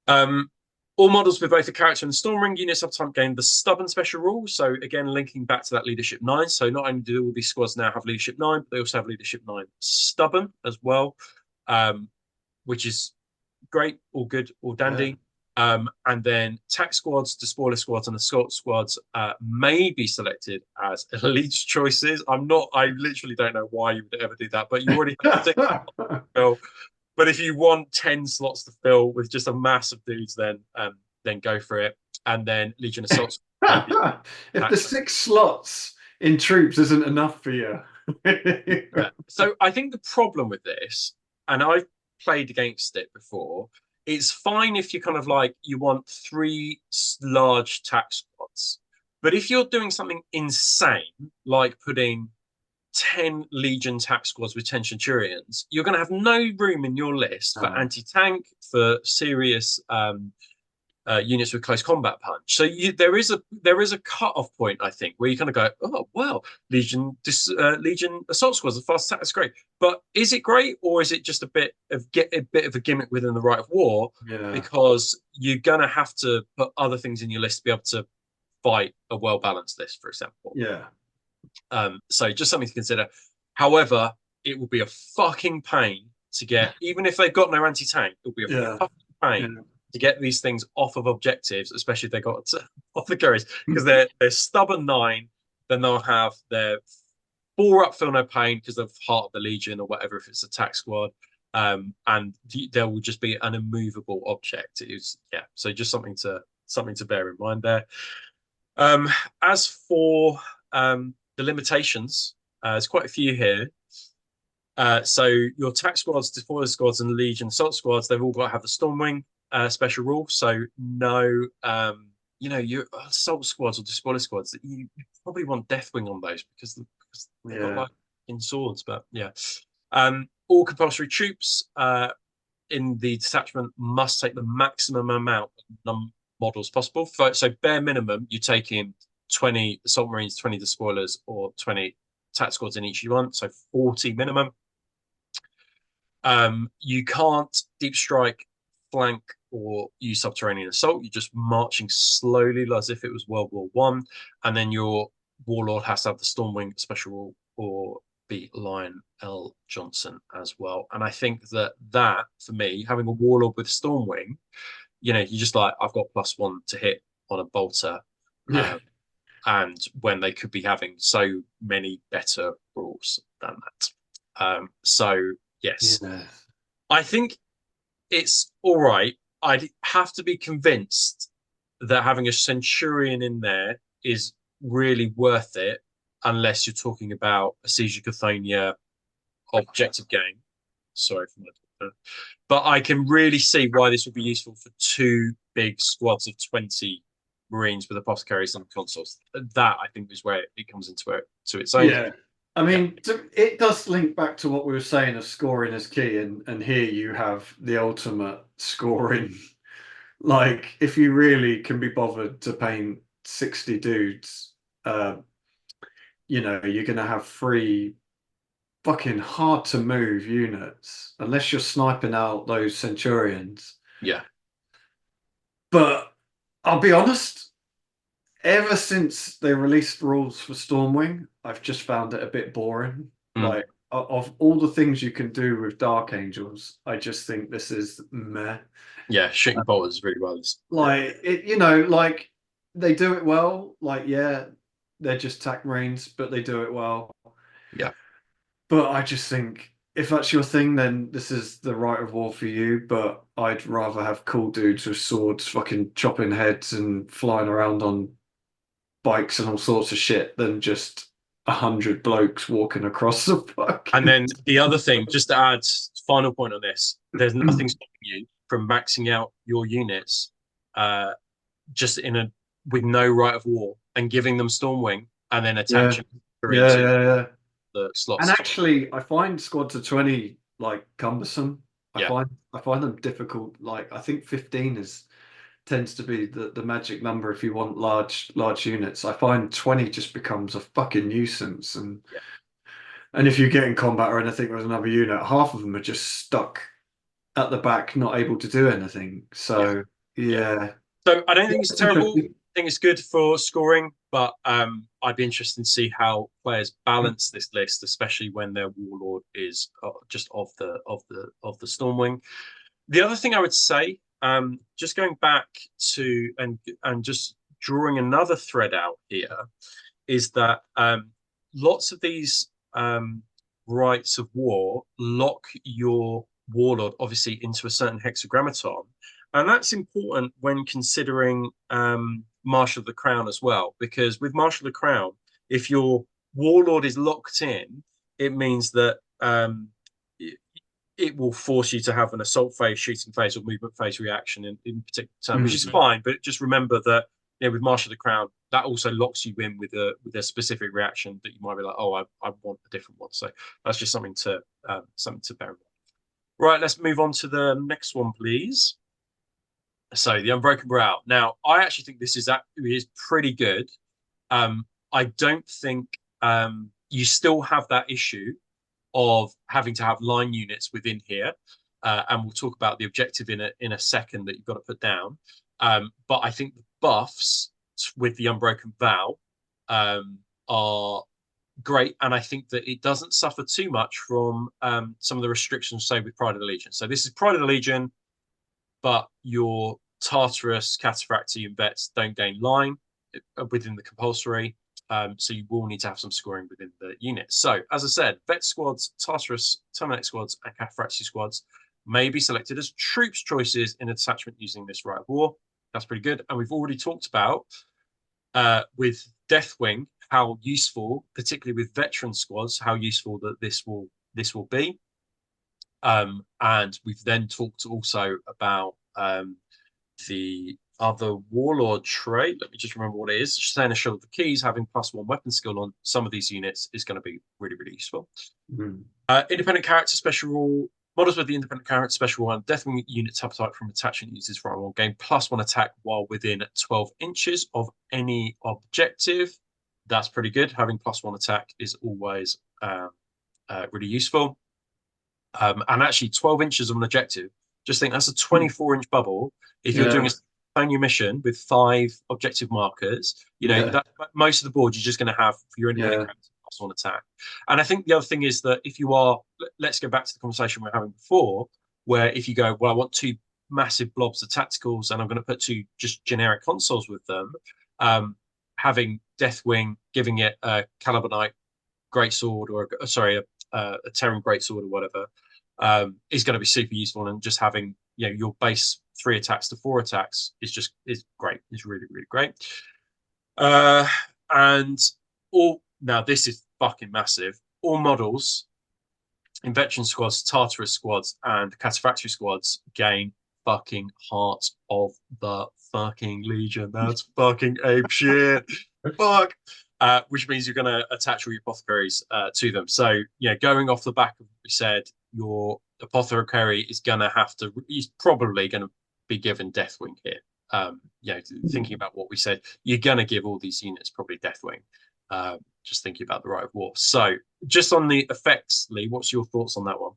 there. All models with both the character and the Stormring unit subtype gain the stubborn special rule. So again, linking back to that Leadership 9. So not only do all these squads now have Leadership 9, but they also have Leadership 9 stubborn as well, which is great, all good, all dandy. Yeah. And then tax squads, despoiler squads, and assault squads may be selected as elite choices. I literally don't know why you would ever do that, but you already have to fill. But if you want 10 slots to fill with just a mass of dudes, then go for it. And then Legion Assault. If the 6 slots in troops isn't enough for you. Yeah. So I think the problem with this, and I've played against it before, it's fine if you kind of like, you want 3 large tax squads. But if you're doing something insane, like putting 10 Legion tax squads with 10 Centurions, you're going to have no room in your list for anti-tank, for serious units with close combat punch. So there is a cut-off point, I think, where you kind of go, oh well, Legion assault squads are fast attack, that's great, but is it great, or is it just a bit of a gimmick within the Rite of War? Yeah. Because you're gonna have to put other things in your list to be able to fight a well-balanced list, for example. Yeah. So just something to consider. However, it will be a fucking pain to get, even if they've got no anti-tank, it'll be a fucking pain to get these things off of objectives, especially if they got off the couriers, because they're stubborn 9, then they'll have their 4 up, feel no pain because of Heart of the Legion or whatever if it's a tax squad, and there will just be an immovable object. So just something to bear in mind there. As for the limitations, there's quite a few here. So your tax squads, despoiler squads, and Legion assault squads, they've all got to have the Stormwing special rule. So no, your assault squads or despoiler squads, you probably want Deathwing on those because they've got like in swords. But yeah, all compulsory troops in the detachment must take the maximum amount of models possible. So bare minimum, you take in 20 assault marines, 20 despoilers, or 20 tax squads in each you want. So 40 minimum. You can't deep strike, flank, or use subterranean assault. You're just marching slowly as if it was World War One. And then your warlord has to have the Stormwing special rule or be Lion L. Johnson as well. And I think that for me, having a warlord with Stormwing, you just like, I've got +1 to hit on a bolter. Yeah. And when they could be having so many better rules than that. So yes, I think it's all right. I'd have to be convinced that having a Centurion in there is really worth it, unless you're talking about a Siege of Cathonia objective game. Sorry for my daughter. But I can really see why this would be useful for 2 big squads of 20 Marines with apothecaries and consuls. That I think is where it comes into its own. Yeah. I mean, it does link back to what we were saying of scoring is key, and here you have the ultimate scoring. Like, if you really can be bothered to paint 60 dudes, you're going to have 3 fucking hard to move units unless you're sniping out those Centurions. Yeah. But I'll be honest, ever since they released rules for Stormwing, I've just found it a bit boring. Like, of all the things you can do with Dark Angels, I just think this is meh. Yeah, shooting bolters really well. Like, like they do it well. Like, yeah, they're just tac marines, but they do it well. Yeah. But I just think if that's your thing, then this is the Rite of War for you. But I'd rather have cool dudes with swords fucking chopping heads and flying around on bikes and all sorts of shit than just 100 blokes walking across the And fucking. then the other thing, just to add final point on this, there's nothing stopping you from maxing out your units uh, just in a with no right of war and giving them Stormwing and then Yeah, attaching her yeah, into yeah, yeah. the And slots as well. actually, I find squads of 20 like cumbersome. Yeah, I find them difficult. Like I think 15 is tends to be the magic number if you want large units. I find 20 just becomes a fucking nuisance, yeah, and if you get in combat or anything with another unit, half of them are just stuck at the back, not able to do anything. yeah, So yeah. yeah, So I don't think it's it's terrible. interesting. I think it's good for scoring, but I'd be interested to see how players balance this list, especially when their warlord is just of the Stormwing. The other thing I would say, just going back to and just drawing another thread out here, is that lots of these rites of war lock your warlord obviously into a certain hexagrammaton, and that's important when considering Marshal of the Crown as well, because with Marshal of the Crown, if your warlord is locked in, it means that it will force you to have an assault phase, shooting phase, or movement phase reaction in particular term, which is fine. But just remember that with Marshal of the Crown, that also locks you in with a specific reaction that you might be like, oh, I want a different one. So that's just something to bear in mind. Right, let's move on to the next one, please. So the Unbroken Brow. Now, I actually think this is pretty good. I don't think you still have that issue of having to have line units within here. And we'll talk about the objective in a second that you've got to put down. But I think the buffs with the Unbroken Vow are great, and I think that it doesn't suffer too much from some of the restrictions, say with Pride of the Legion. So this is Pride of the Legion, but your Tartarus, Cataphractii, and Vets don't gain line within the compulsory. So you will need to have some scoring within the unit. So, as I said, Vet squads, Tartarus, Terminate squads, and Cataphractii squads may be selected as troops choices in a detachment using this right of war. That's pretty good. And we've already talked about with Deathwing how useful, particularly with veteran squads, how useful that this will be. And we've then talked also about the other warlord trait. Let me just remember what it is. Sustainer Shield of the Keys, having +1 weapon skill on some of these units is going to be really, really useful. Independent character special rule. Models with the independent character special rule and Deathwing units appetite from attachment uses for will gain +1 attack while within 12 inches of any objective. That's pretty good. Having +1 attack is always really useful. And actually 12 inches of an objective, just think that's a 24-inch bubble. If you're doing Yeah, a only mission with 5 objective markers, yeah, that most of the board you're just going to have for your independent yeah. character +1 attack. And I think the other thing is that if you are, let's go back to the conversation we were having before, where if you go, well, I want 2 massive blobs of tacticals and I'm going to put 2 just generic consoles with them, having Deathwing, giving it a Calibanite greatsword or a Terran greatsword or whatever, is going to be super useful. And just having your base 3 attacks to 4 attacks is great. It's really, really great. And all now this is fucking massive. All models in veteran squads, Tartarus squads, and Cataphractii squads gain fucking Heart of the fucking Legion. That's fucking ape shit. Fuck. Which means you're going to attach all your apothecaries to them. So, going off the back of what we said, your apothecary is going to he's probably going to be given Deathwing here. Thinking about what we said, you're going to give all these units probably Deathwing. Just thinking about the right of war. So, just on the effects, Lee, what's your thoughts on that one?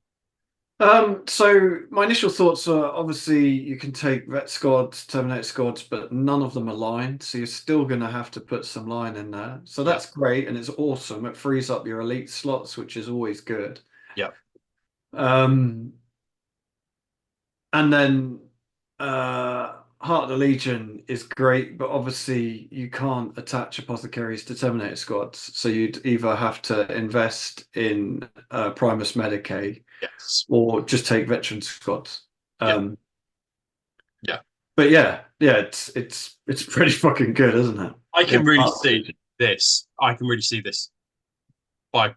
So my initial thoughts are obviously you can take vet squads, terminate squads, but none of them are lined, so you're still going to have to put some line in there. So Yeah, that's great and it's awesome. It frees up your elite slots, which is always good. yeah, Um, and then Heart of the Legion is great, but obviously you can't attach apothecaries to Terminator squads, so you'd either have to invest in Primus Medicae yes, or just take veteran squads. yeah, Um, yeah. but yeah, it's pretty fucking good, isn't it? I can In really Heart of the see Legion. this. I can really see this by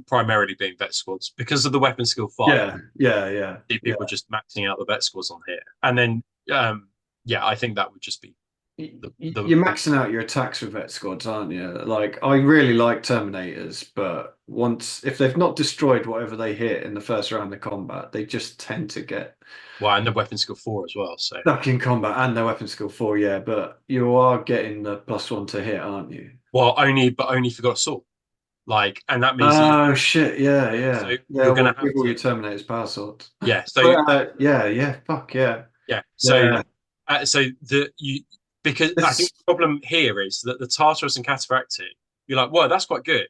primarily being vet squads because of the weapon skill 5. Yeah. See people just maxing out the vet squads on here, and then yeah, I think that would just be You're maxing out your attacks with vet squads, aren't you? Like, I really like Terminators, but once if they've not destroyed whatever they hit in the first round of combat, they just tend to get well, and the weapon skill 4 as well. So stuck in combat and their weapon skill 4, yeah. But you are getting the +1 to hit, aren't you? well, only if you got a sword, like, and that means that Oh shit, yeah, so yeah. Yeah, you're well, gonna have give all to, your Terminators power swords. yeah. So But yeah, fuck yeah. yeah, Yeah. so the you because I think This the problem here is that the Tartarus and Cataphractii, you're like, well, that's quite good,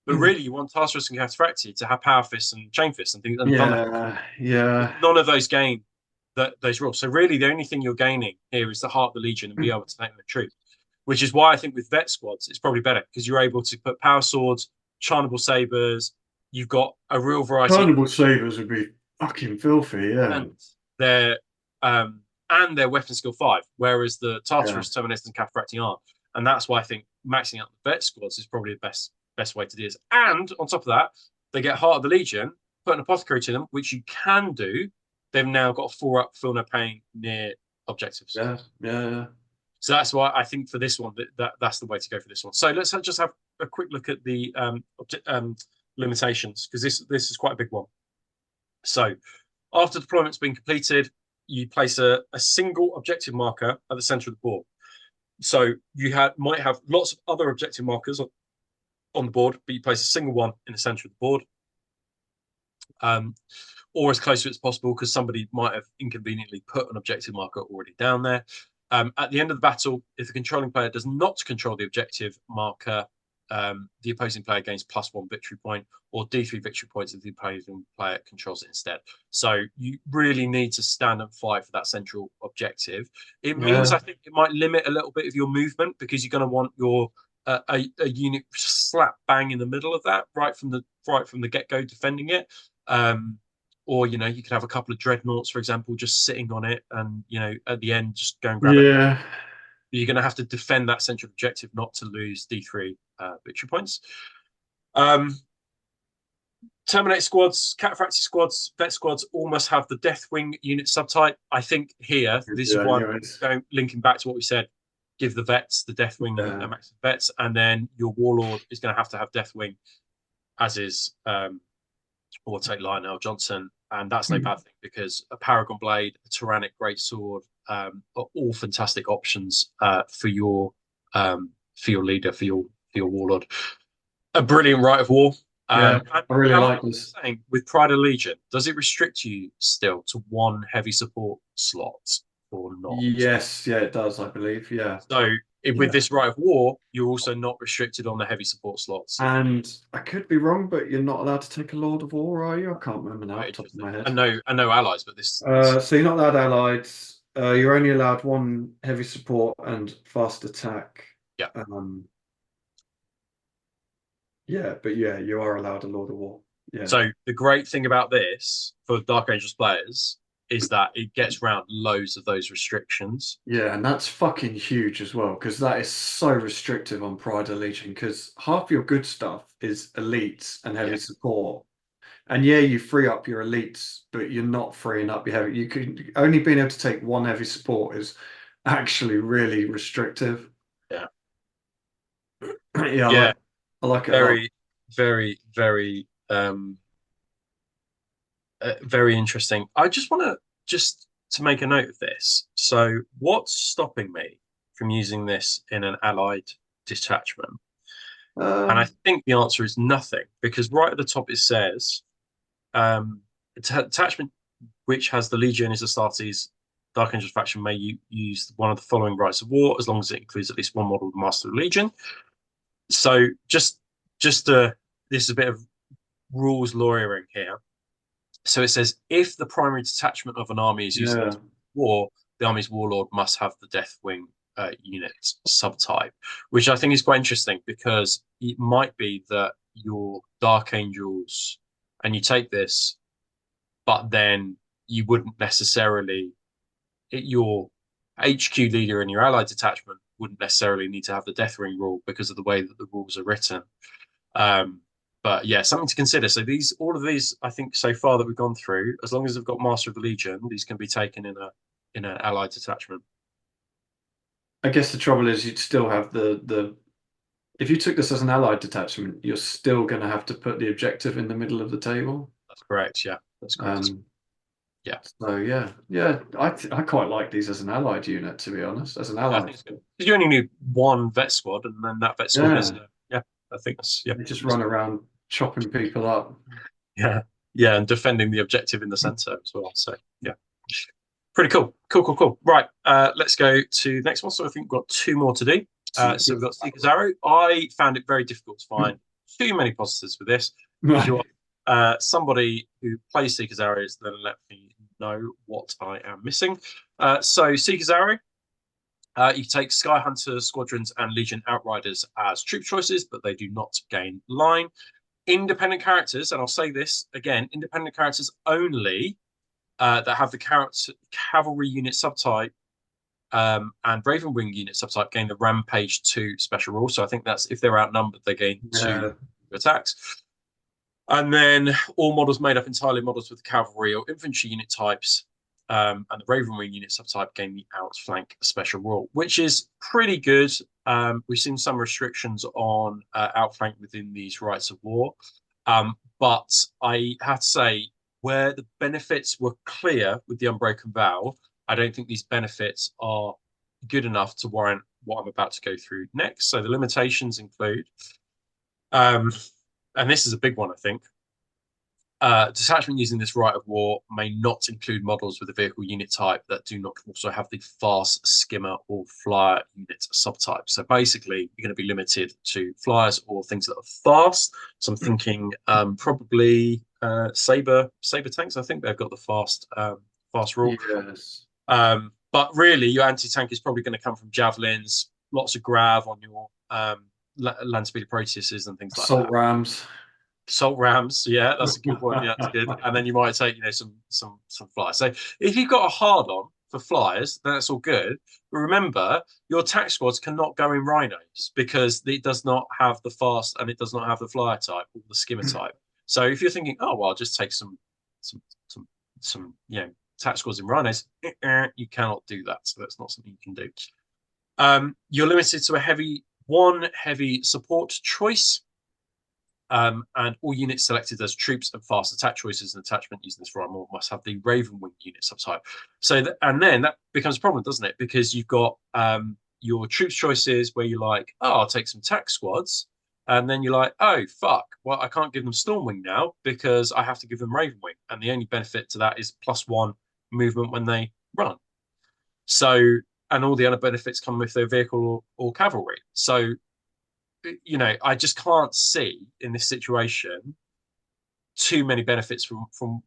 but really you want Tartarus and Cataphractii to have power fists and chain fists and things and thunder. yeah. None of those gain those rules. So really, the only thing you're gaining here is the heart of the Legion and be able to take them a troop, which is why I think with vet squads it's probably better because you're able to put power swords, charnable sabers. You've got a real variety, Carnival Sabers would be fucking filthy, yeah. and their and their weapon skill 5, whereas the Yeah. Tartarus, Terminators, and Cataphractii aren't. And that's why I think maxing out the vet squads is probably the best way to do this. And on top of that, they get Heart of the Legion, put an apothecary to them, which you can do. They've now got a 4-up, feel no pain near objectives. Yeah. So that's why I think for this one that's the way to go for this one. So let's just have a quick look at the limitations because this is quite a big one. So after deployment's been completed, you place a single objective marker at the center of the board. So you might have lots of other objective markers on the board, but you place a single one in the center of the board, or as close to it as possible because somebody might have inconveniently put an objective marker already down there. At the end of the battle, if the controlling player does not control the objective marker, the opposing player gains +1 victory point or D3 victory points if the opposing player controls it instead. So you really need to stand and fight for that central objective. It means I think it might limit a little bit of your movement because you're going to want your a unit slap bang in the middle of that right from the get-go defending it. Or you could have a couple of dreadnoughts, for example, just sitting on it, and at the end just go and grab it. Yeah. You're going to have to defend that central objective not to lose D3 victory points. Terminate squads, Cataphractii squads, vet squads all must have the Deathwing unit subtype. I think here, this is one linking back to what we said. Give the vets the Deathwing max vets, and then your Warlord is going to have Deathwing, as is or take Lionel Johnson, and that's no bad thing because a Paragon Blade, a Tyrannic Greatsword are all fantastic options for your leader, for your Warlord. A brilliant Rite of War. I really like this. Saying, with Pride of Legion, does it restrict you still to 1 heavy support slot or not? Yes, yeah, it does, I believe. Yeah. So with this Rite of War, you're also not restricted on the heavy support slots. And I could be wrong, but you're not allowed to take a Lord of War, are you? I can't remember now off the top of my head. I know allies, but this. So you're not allowed allies. You're only allowed 1 heavy support and fast attack. Yeah. Yeah, but yeah, you are allowed a Lord of War. Yeah. So the great thing about this for Dark Angels players is that it gets around loads of those restrictions. Yeah, and that's fucking huge as well, because that is so restrictive on Pride of Legion, because half your good stuff is elites and heavy support. And yeah, you free up your elites, but you're not freeing up your heavy. You could only being able to take 1 heavy support is actually really restrictive. Yeah. Yeah, I like it very, very, very very interesting. I just want to make a note of this. So what's stopping me from using this in an allied detachment? And I think the answer is nothing, because right at the top it says attachment which has the Legion as Astartes Dark Angels faction may use one of the following rites of war as long as it includes at least 1 model of the Master of the Legion. So just this is a bit of rules lawyering here. So it says if the primary detachment of an army is used in war, the army's warlord must have the Deathwing unit subtype, which I think is quite interesting because it might be that your Dark Angels and you take this, but then you wouldn't necessarily, your HQ leader and your allied detachment wouldn't necessarily need to have the Deathwing rule because of the way that the rules are written. But yeah, something to consider. So all of these, I think, so far that we've gone through, as long as they've got Master of the Legion, these can be taken in an allied detachment. I guess the trouble is you'd still have the if you took this as an allied detachment, you're still going to have to put the objective in the middle of the table. That's correct. Yeah, that's correct. Um, Yeah, so yeah, I quite like these as an allied unit, to be honest. As an yeah, I allied, think it's good. Because you only need one vet squad, and then that vet squad is yeah, yeah. I think that's yeah, they just that's run good. around chopping people up. Yeah, yeah, and defending the objective in the center as well. So yeah, pretty cool. Cool, cool, cool. Right, let's go to the next one. So I think we've got two more to do. So we've got Seeker's Arrow. I found it very difficult to find too many positives with this. If you are somebody who plays Seeker's Arrows, then let me know what I am missing. So Seeker's Arrow, you take Sky Hunter Squadrons and Legion Outriders as troop choices, but they do not gain line. Independent characters, and I'll say this again, independent characters only that have the cavalry unit subtype and Raven Wing unit subtype gain the Rampage 2 special rule. So I think that's if they're outnumbered, they gain Yeah. 2 attacks. And then all models made up entirely of models with cavalry or infantry unit types and the Raven Wing unit subtype gain the outflank special rule, which is pretty good. We've seen some restrictions on outflank within these rights of war. But I have to say, where the benefits were clear with the Unbroken Vow, I don't think these benefits are good enough to warrant what I'm about to go through next. So the limitations include, and this is a big one, I think. Detachment using this right of war may not include models with a vehicle unit type that do not also have the fast skimmer or flyer unit subtype. So basically, you're going to be limited to flyers or things that are fast. So I'm thinking probably saber tanks. I think they've got the fast rule. Yes. But really, your anti-tank is probably going to come from javelins, lots of grav on your land speed Proteuses and things like Assault that. rams. Salt rams, yeah, that's a good one. Yeah, that's good. And then you might take, some flyers. So if you've got a hard on for flyers, then that's all good. But remember, your attack squads cannot go in rhinos because it does not have the fast and it does not have the flyer type or the skimmer type. So if you're thinking, oh well, I'll just take some attack squads in rhinos, you cannot do that. So that's not something you can do. You're limited to one heavy support choice. And all units selected as troops and fast attack choices and attachment using this right model must have the Raven Wing unit subtype. And then that becomes a problem, doesn't it? Because you've got your troops choices where you're like, oh, I'll take some tack squads. And then you're like, oh, fuck. Well, I can't give them Stormwing now because I have to give them Raven Wing. And the only benefit to that is +1 movement when they run. So, and all the other benefits come with their vehicle or cavalry. So I just can't see in this situation too many benefits from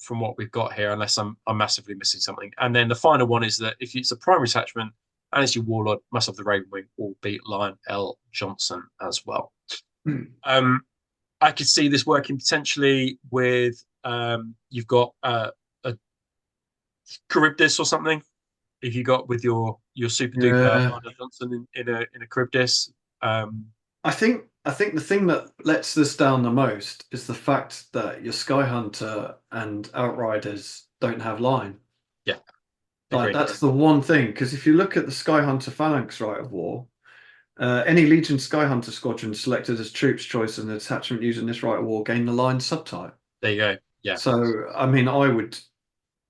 what we've got here, unless I'm massively missing something. And then the final one is that if it's a primary attachment and it's your Warlord, must have the Raven Wing or be Lion L. Johnson as well. I could see this working potentially with you've got a Charybdis or something. If you got with your super duper Yeah. Lionel Johnson in a Charybdis. I think the thing that lets this down the most is the fact that your Sky Hunter and Outriders don't have line. Yeah, Like agreed. that's the one thing, because if you look at the Sky Hunter Phalanx right of war, any Legion Sky Hunter squadron selected as troops choice and attachment using this right of war gain the line subtype. There you go. Yeah. So I mean, I would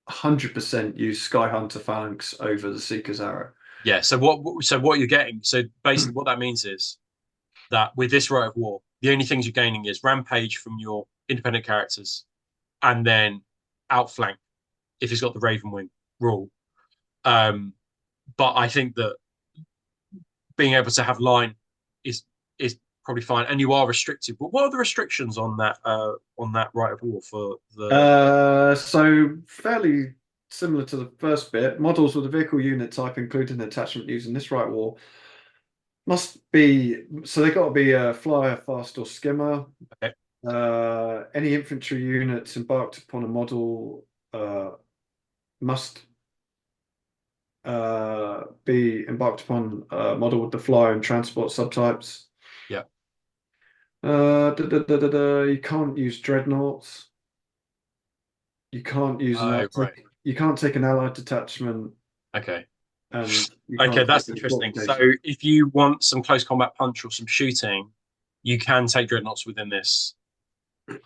100% use Sky Hunter Phalanx over the Seeker's Arrow. Yeah. So what you're getting? So basically, what that means is that with this right of war, the only things you're gaining is rampage from your independent characters, and then outflank if he's got the Raven Wing rule. But I think that being able to have line is probably fine, and you are restricted. But what are the restrictions on that right of war for the? So fairly similar to the first bit, models with a vehicle unit type, including an attachment using this right war, must be so they got to be a flyer, fast, or skimmer. Okay. Any infantry units embarked upon a model must be embarked upon a model with the flyer and transport subtypes. Yeah. You can't use dreadnoughts. You can't use an Oh, right. you can't take an allied detachment, Okay. and you Okay, can't take that's a interesting. So fortification. if you want some close combat punch or some shooting, you can take dreadnoughts within this.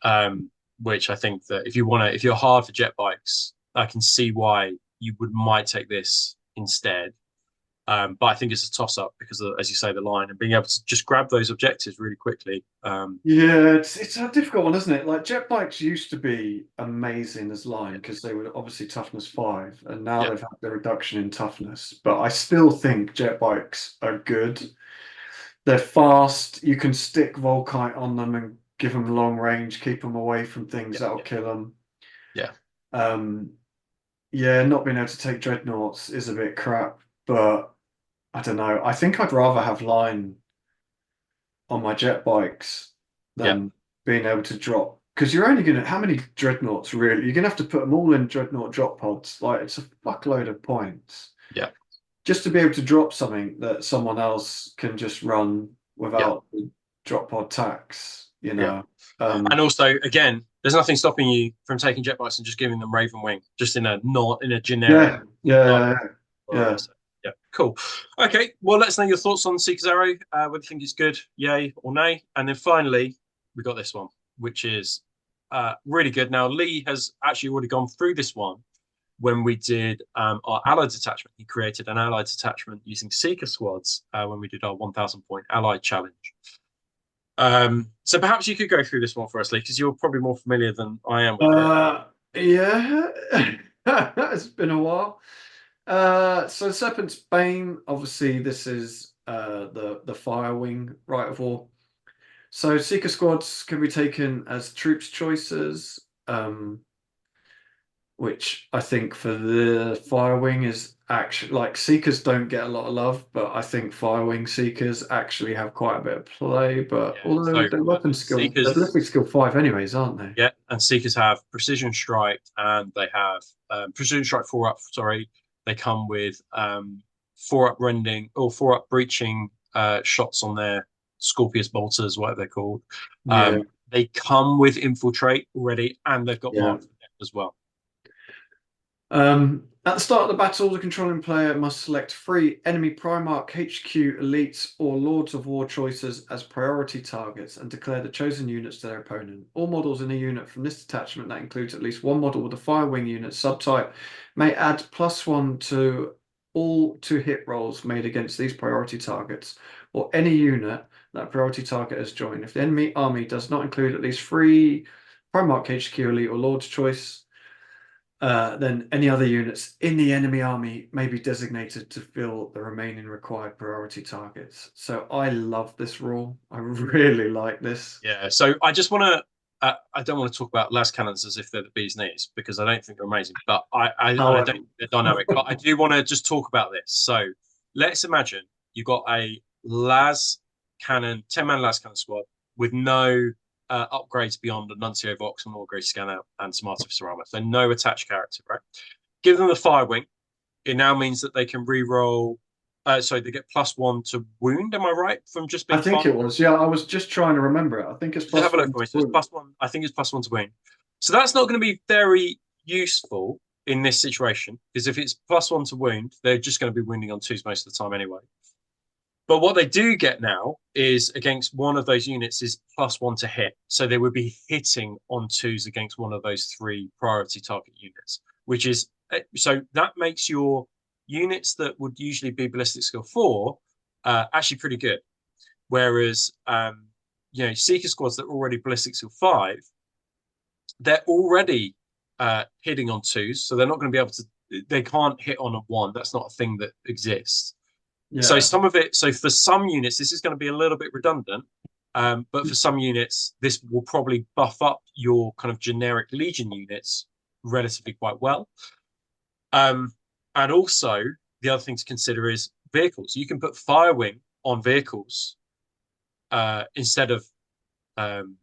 Um, which I think that if you're hard for jet bikes, I can see why you would might take this instead. But I think it's a toss up because, as you say, the line and being able to just grab those objectives really quickly. Yeah, it's a difficult one, isn't it? Like jet bikes used to be amazing as line Yeah, because they were obviously toughness 5, and now yeah, they've had the reduction in toughness. But I still think jet bikes are good. They're fast. You can stick Volkite on them and give them long range, keep them away from things yeah, that'll yeah, kill them. yeah, Um, yeah, not being able to take dreadnoughts is a bit crap, but I don't know. I think I'd rather have line on my jet bikes yeah, than being able to drop. Because you're only gonna, how many dreadnoughts really? You're gonna have to put them all in dreadnought drop pods. Like it's a fuckload of points yeah, just to be able to drop something that someone else can just run yeah, without the drop pod tax, you yeah. know. And also, again, there's nothing stopping you from taking jet bikes and just giving them Raven Wing, just in a not in a generic Yeah, yeah, line. yeah, yeah. So, yeah, cool. Okay, well, let's know your thoughts on Seeker's Arrow. Whether you think it's good, yay or nay. And then finally, we got this one, which is really good. Now, Lee has actually already gone through this one when we did our allied detachment. He created an allied detachment using Seeker squads when we did our 1,000 point allied challenge. So perhaps you could go through this one for us, Lee, because you're probably more familiar than I am with it. Yeah, it's been a while. So Serpent's Bane, obviously this is the Fire Wing Rite of War. So Seeker squads can be taken as troops choices, which I think for the Fire Wing is actually like Seekers don't get a lot of love, but I think Fire Wing Seekers actually have quite a bit of play. But Yeah. although So their weapon skill, they're Seekers, ballistic skill 5 anyways, aren't they? yeah, and Seekers have precision strike, and they have precision strike 4 up. Sorry, they come with 4 up rending or 4 up breaching shots on their Scorpius bolters, whatever they're called. Yeah, They come with infiltrate already, and they've got yeah. mark for death as well. At the start of the battle, the controlling player must select 3 enemy Primarch, HQ, Elites, or Lords of War choices as priority targets and declare the chosen units to their opponent. All models in a unit from this detachment that includes at least one model with a Fire Wing unit subtype may add +1 to all 2 hit rolls made against these priority targets or any unit that priority target has joined. If the enemy army does not include at least 3 Primarch, HQ, Elite, or Lord's choice, then any other units in the enemy army may be designated to fill the remaining required priority targets. So I love this rule. I really like this. Yeah. So I just want to. I don't want to talk about las cannons as if they're the bee's knees because I don't think they're amazing, but I don't However, think they're dynamic. But I do want to just talk about this. So let's imagine you got a las cannon, 10-man las cannon squad with no upgrades beyond the Nuncio Vox and Orgray Scan Out and Smart Cerama. So no attached character, right? Give them the fire wing. It now means that they can re-roll. Sorry, they get +1 to wound. Am I right? From just I being think fire. it was. Yeah, I was just trying to remember it. I think it's Just have plus a look one for to me. So it's wound. +1. I think it's +1 to win. So that's not going to be very useful in this situation because if it's +1 to wound, they're just going to be wounding on twos most of the time anyway. But what they do get now is against one of those units is +1 to hit. So they would be hitting on twos against one of those 3 priority target units, which is so that makes your units that would usually be ballistic skill 4 actually pretty good. Whereas Seeker squads that are already ballistic skill 5, they're already hitting on twos, so they're not going to be able to. They can't hit on a 1. That's not a thing that exists. So Yeah. some of it. So for some units, this is going to be a little bit redundant. But for some units, this will probably buff up your kind of generic Legion units relatively quite well. Um, and also, the other thing to consider is vehicles. You can put Firewing on vehicles instead of um,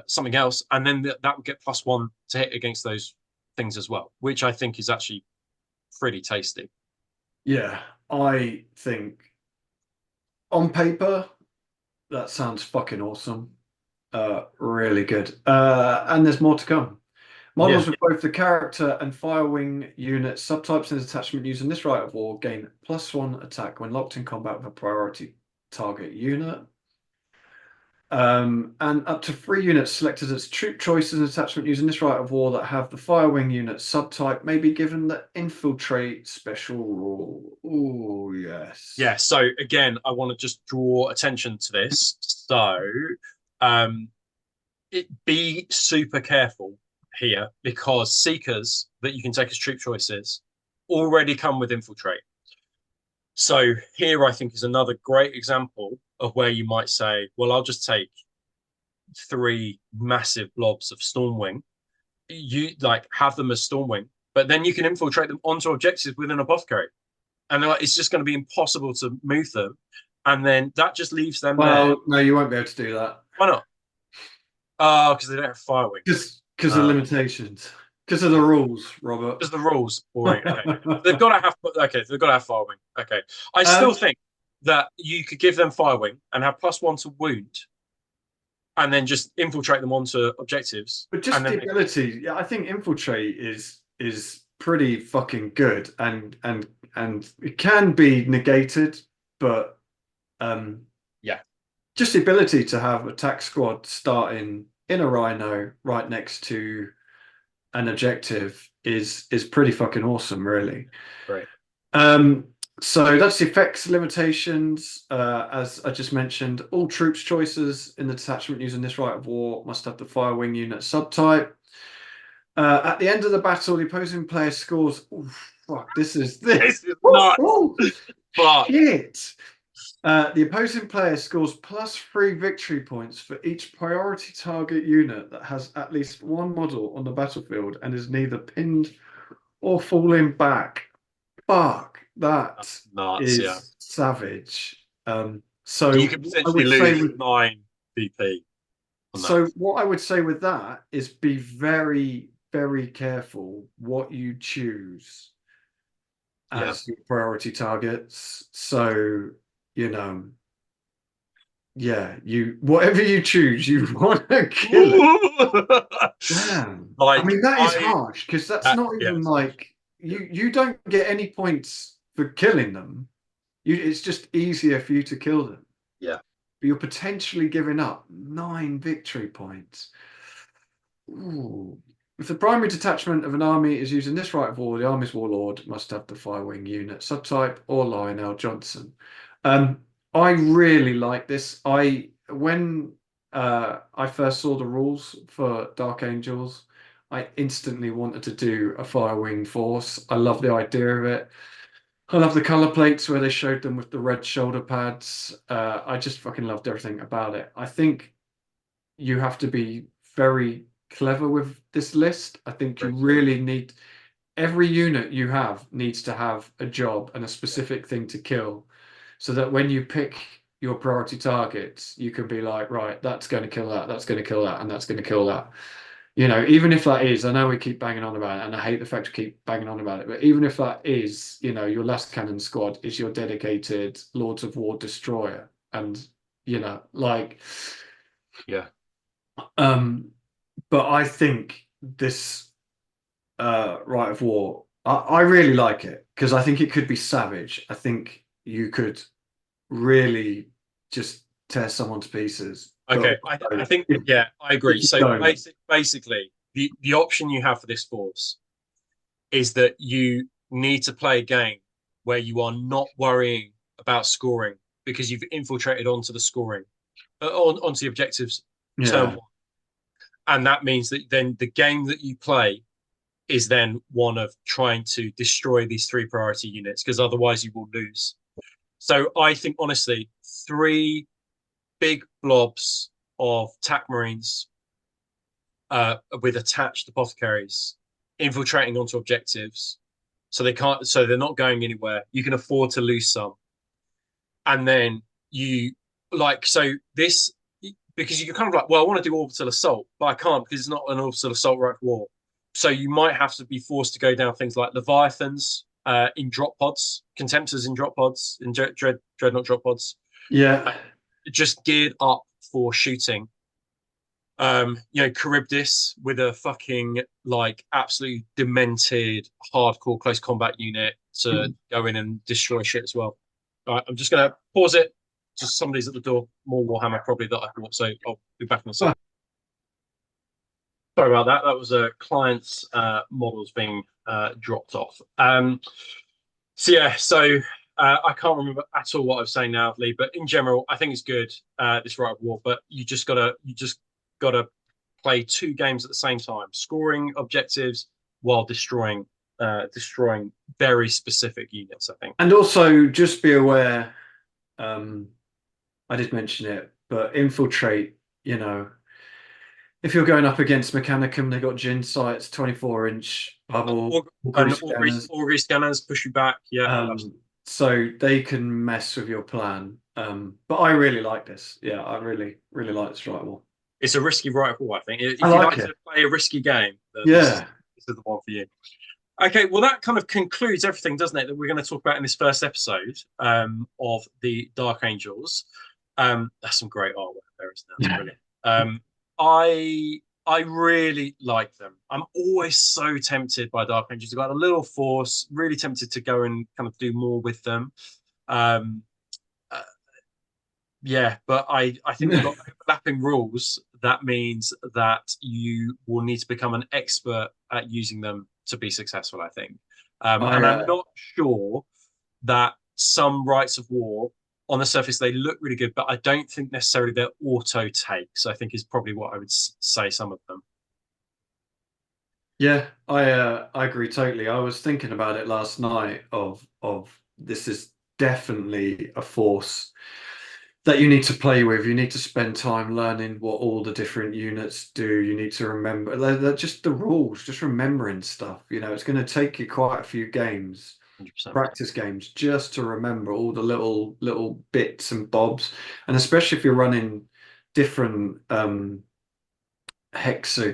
something else, and then that would get +1 to hit against those things as well, which I think is actually pretty tasty. Yeah. I think on paper, That sounds fucking awesome. Really good. And there's more to come. Yeah. Models with both the character and Firewing unit subtypes in his attachment using this rite of war gain +1 attack when locked in combat with a priority target unit. And up to 3 units selected as troop choices and attachment using this rite of war that have the Firewing unit subtype may be given the infiltrate special rule. Oh, yes. Yeah. So again, I want to just draw attention to this. So um, be super careful here because seekers that you can take as troop choices already come with infiltrate. So here I think is another great example of where you might say, well, I'll just take 3 massive blobs of Stormwing. You like have them as Stormwing, but then you can infiltrate them onto objectives within a apothecary. And like, it's just going to be impossible to move them. And then that just leaves them there. Well, no, you won't be able to do that. Why not? Oh, because they don't have Firewing. Because of limitations. Because of the rules, Robert. Because the rules boring. Okay, they've got to have. Okay, they've got to have Firewing. Okay, I still think that you could give them Firewing and have +1 to wound, and then just infiltrate them onto objectives. But just the ability, yeah, I think infiltrate is pretty fucking good, and it can be negated, but yeah, just the ability to have attack squad starting in a rhino right next to an objective is pretty fucking awesome, really. great. So that's the effects limitations. As I just mentioned, all troops choices in the detachment using this rite of war must have the Firewing unit subtype. At the end of the battle, the opposing player scores. Oh, fuck! This is not. Shit. The opposing player scores +3 victory points for each priority target unit that has at least 1 model on the battlefield and is neither pinned or falling back. Fuck, that's nuts, savage. So you could potentially lose 9 VP. So what I would say with that is be very, very careful what you choose as your priority targets. So, yeah, whatever you choose, you want to kill it. Damn. Like, I mean, that is harsh because that's not even like you don't get any points for killing them. It's just easier for you to kill them. Yeah. But you're potentially giving up 9 victory points. Ooh. If the primary detachment of an army is using this rite of war, the army's warlord must have the Firewing unit subtype or Lionel Johnson. I really like this. When I first saw the rules for Dark Angels, I instantly wanted to do a Firewing force. I love the idea of it. I love the color plates where they showed them with the red shoulder pads. I just fucking loved everything about it. I think you have to be very clever with this list. I think you really need every unit you have needs to have a job and a specific thing to kill, so that when you pick your priority targets, you can be like, right, that's going to kill that, that's going to kill that, and that's going to kill that. Even if that is, I know we keep banging on about it, and I hate the fact we keep banging on about it, but even if that is, your last cannon squad is your dedicated Lords of War destroyer, and like, yeah. But I think this rite of war, I really like it because I think it could be savage. I think you could really just tear someone to pieces. Okay, I think, yeah, I agree. So basically, the option you have for this force is that you need to play a game where you are not worrying about scoring because you've infiltrated onto the scoring, onto the objectives turn 1. And that means that then the game that you play is then one of trying to destroy these 3 priority units because otherwise you will lose. So I think, honestly, 3 big blobs of TAC Marines with attached apothecaries infiltrating onto objectives, so they're not going anywhere. You can afford to lose some, and then this, because you're kind of like, well, I want to do orbital assault, but I can't because it's not an orbital assault right war. So you might have to be forced to go down things like Leviathans in drop pods, Contemptors in drop pods, in Dreadnought drop pods. Yeah. just geared up for shooting. Charybdis with a fucking like absolutely demented hardcore close combat unit to go in and destroy shit as well. All right, I'm just gonna pause it. Just somebody's at the door. More Warhammer probably that I bought, so I'll be back in a second. Sorry about that. That was a client's models being dropped off. I can't remember at all what I was saying now, Lee. But in general, I think it's good. This Rite of War, but you just gotta play two games at the same time, scoring objectives while destroying very specific units, I think. And also just be aware, I did mention it, but infiltrate, if you're going up against Mechanicum, they've got Gin sights, 24-inch bubble, augury scanners push you back. Yeah. So they can mess with your plan. But I really like this. Yeah, I really, really like this Rite of War. It's a risky Rite of War, I think. If you like to play a risky game, then this is the one for you. Okay, well, that kind of concludes everything, doesn't it, that we're going to talk about in this first episode of the Dark Angels. That's some great artwork there, isn't it? That's brilliant. I really like them. I'm always so tempted by Dark Angels. I've got a little force, really tempted to go and kind of do more with them. But I think they've got overlapping rules. That means that you will need to become an expert at using them to be successful, I think. And I'm not sure that some Rites of War, on the surface, they look really good, but I don't think necessarily they're auto takes, I think is probably what I would say some of them. Yeah, I agree totally. I was thinking about it last night of this is definitely a force that you need to play with. You need to spend time learning what all the different units do. You need to remember they're just the rules, just remembering stuff. It's going to take you quite a few games, 100%. Practice games, just to remember all the little bits and bobs. And especially if you're running different hexag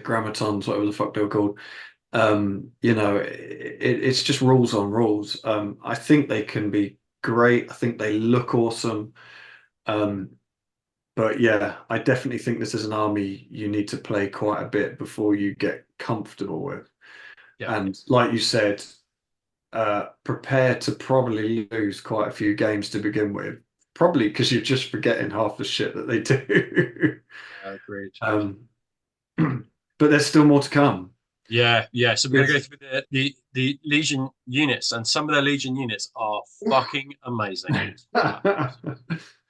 grammatons, whatever the fuck they were called. It's just rules on rules. I think they can be great. I think they look awesome. But yeah, I definitely think this is an army you need to play quite a bit before you get comfortable with. Yeah. And like you said, prepare to probably lose quite a few games to begin with. Probably because you're just forgetting half the shit that they do. Agreed. But there's still more to come. Yeah. So we're going to go through the Legion units, and some of their Legion units are fucking amazing.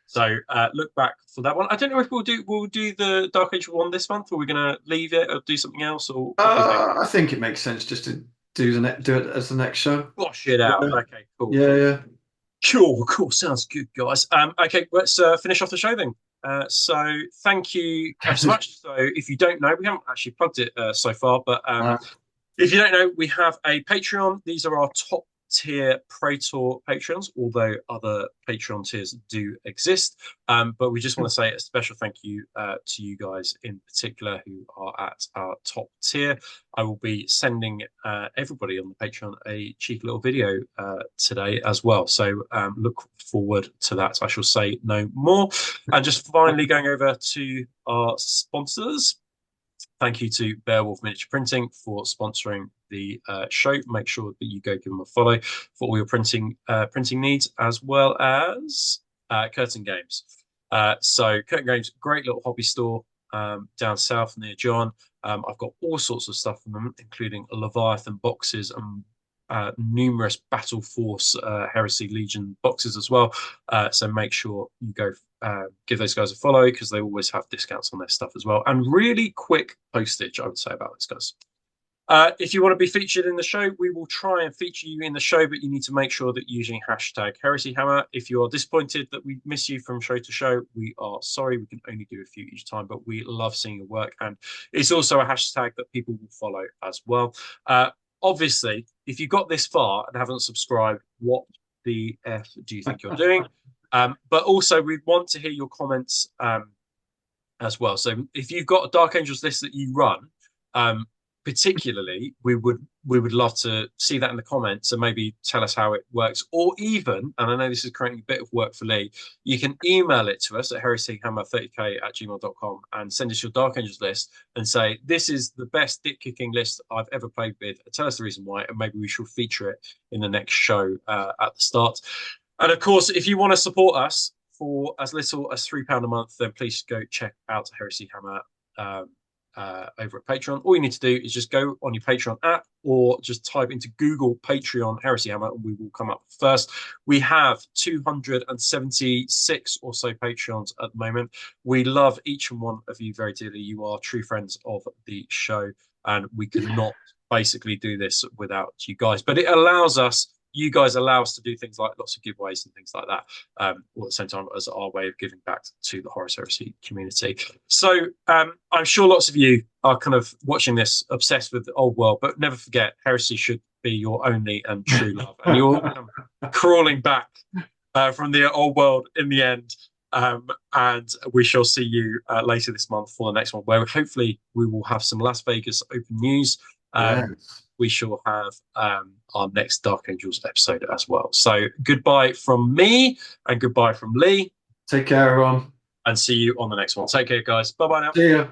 So look back for that one. I don't know if we'll do the Dark Age one this month, or we're going to leave it or do something else, or I think it makes sense just to do it as the next show. Wash it out. Yeah. Okay, cool. Yeah. Cool. Sounds good, guys. Okay, let's finish off the show then. So thank you so much. So if you don't know, we haven't actually plugged it so far, but if you don't know, we have a Patreon. These are our top tier Praetor Patreons, although other Patreon tiers do exist. But we just want to say a special thank you to you guys in particular who are at our top tier. I will be sending everybody on the Patreon a cheeky little video today as well. So look forward to that. I shall say no more. And just finally going over to our sponsors. Thank you to Beowulf Miniature Printing for sponsoring the show. Make sure that you go give them a follow for all your printing needs, as well as Curtain Games. So Curtain Games, great little hobby store down south near John. I've got all sorts of stuff from them, including Leviathan boxes and numerous Battle Force Heresy Legion boxes as well. So make sure you go give those guys a follow because they always have discounts on their stuff as well. And really quick postage, I would say, about these guys. If you want to be featured in the show, we will try and feature you in the show, but you need to make sure that you're using #HeresyHammer. If you are disappointed that we miss you from show to show, we are sorry. We can only do a few each time, but we love seeing your work. And it's also a hashtag that people will follow as well. Obviously, if you got this far and haven't subscribed, what the F do you think you're doing? But also, we want to hear your comments as well. So if you've got a Dark Angels list that you run, particularly, we would love to see that in the comments and maybe tell us how it works. Or even, and I know this is creating a bit of work for Lee, you can email it to us at heresyhammer30k@gmail.com and send us your Dark Angels list and say, this is the best dick kicking list I've ever played with. Tell us the reason why, and maybe we shall feature it in the next show at the start. And of course, if you want to support us for as little as £3 a month, then please go check out Heresy Hammer over at Patreon. All you need to do is just go on your Patreon app or just type into Google Patreon Heresy Hammer and we will come up first. We have 276 or so Patreons at the moment. We love each and one of you very dearly. You are true friends of the show, and we could not basically do this without you guys. But it allows us, you guys allow us to do things like lots of giveaways and things like that, all at the same time as our way of giving back to the Horus Heresy community. So I'm sure lots of you are kind of watching this obsessed with the old world, but never forget, Heresy should be your only and true love. And you're all crawling back from the old world in the end. And we shall see you later this month for the next one, where hopefully we will have some Las Vegas open news. Yes. We shall have our next Dark Angels episode as well. So goodbye from me and goodbye from Lee. Take care, everyone. And see you on the next one. Take care, guys. Bye-bye now. See ya.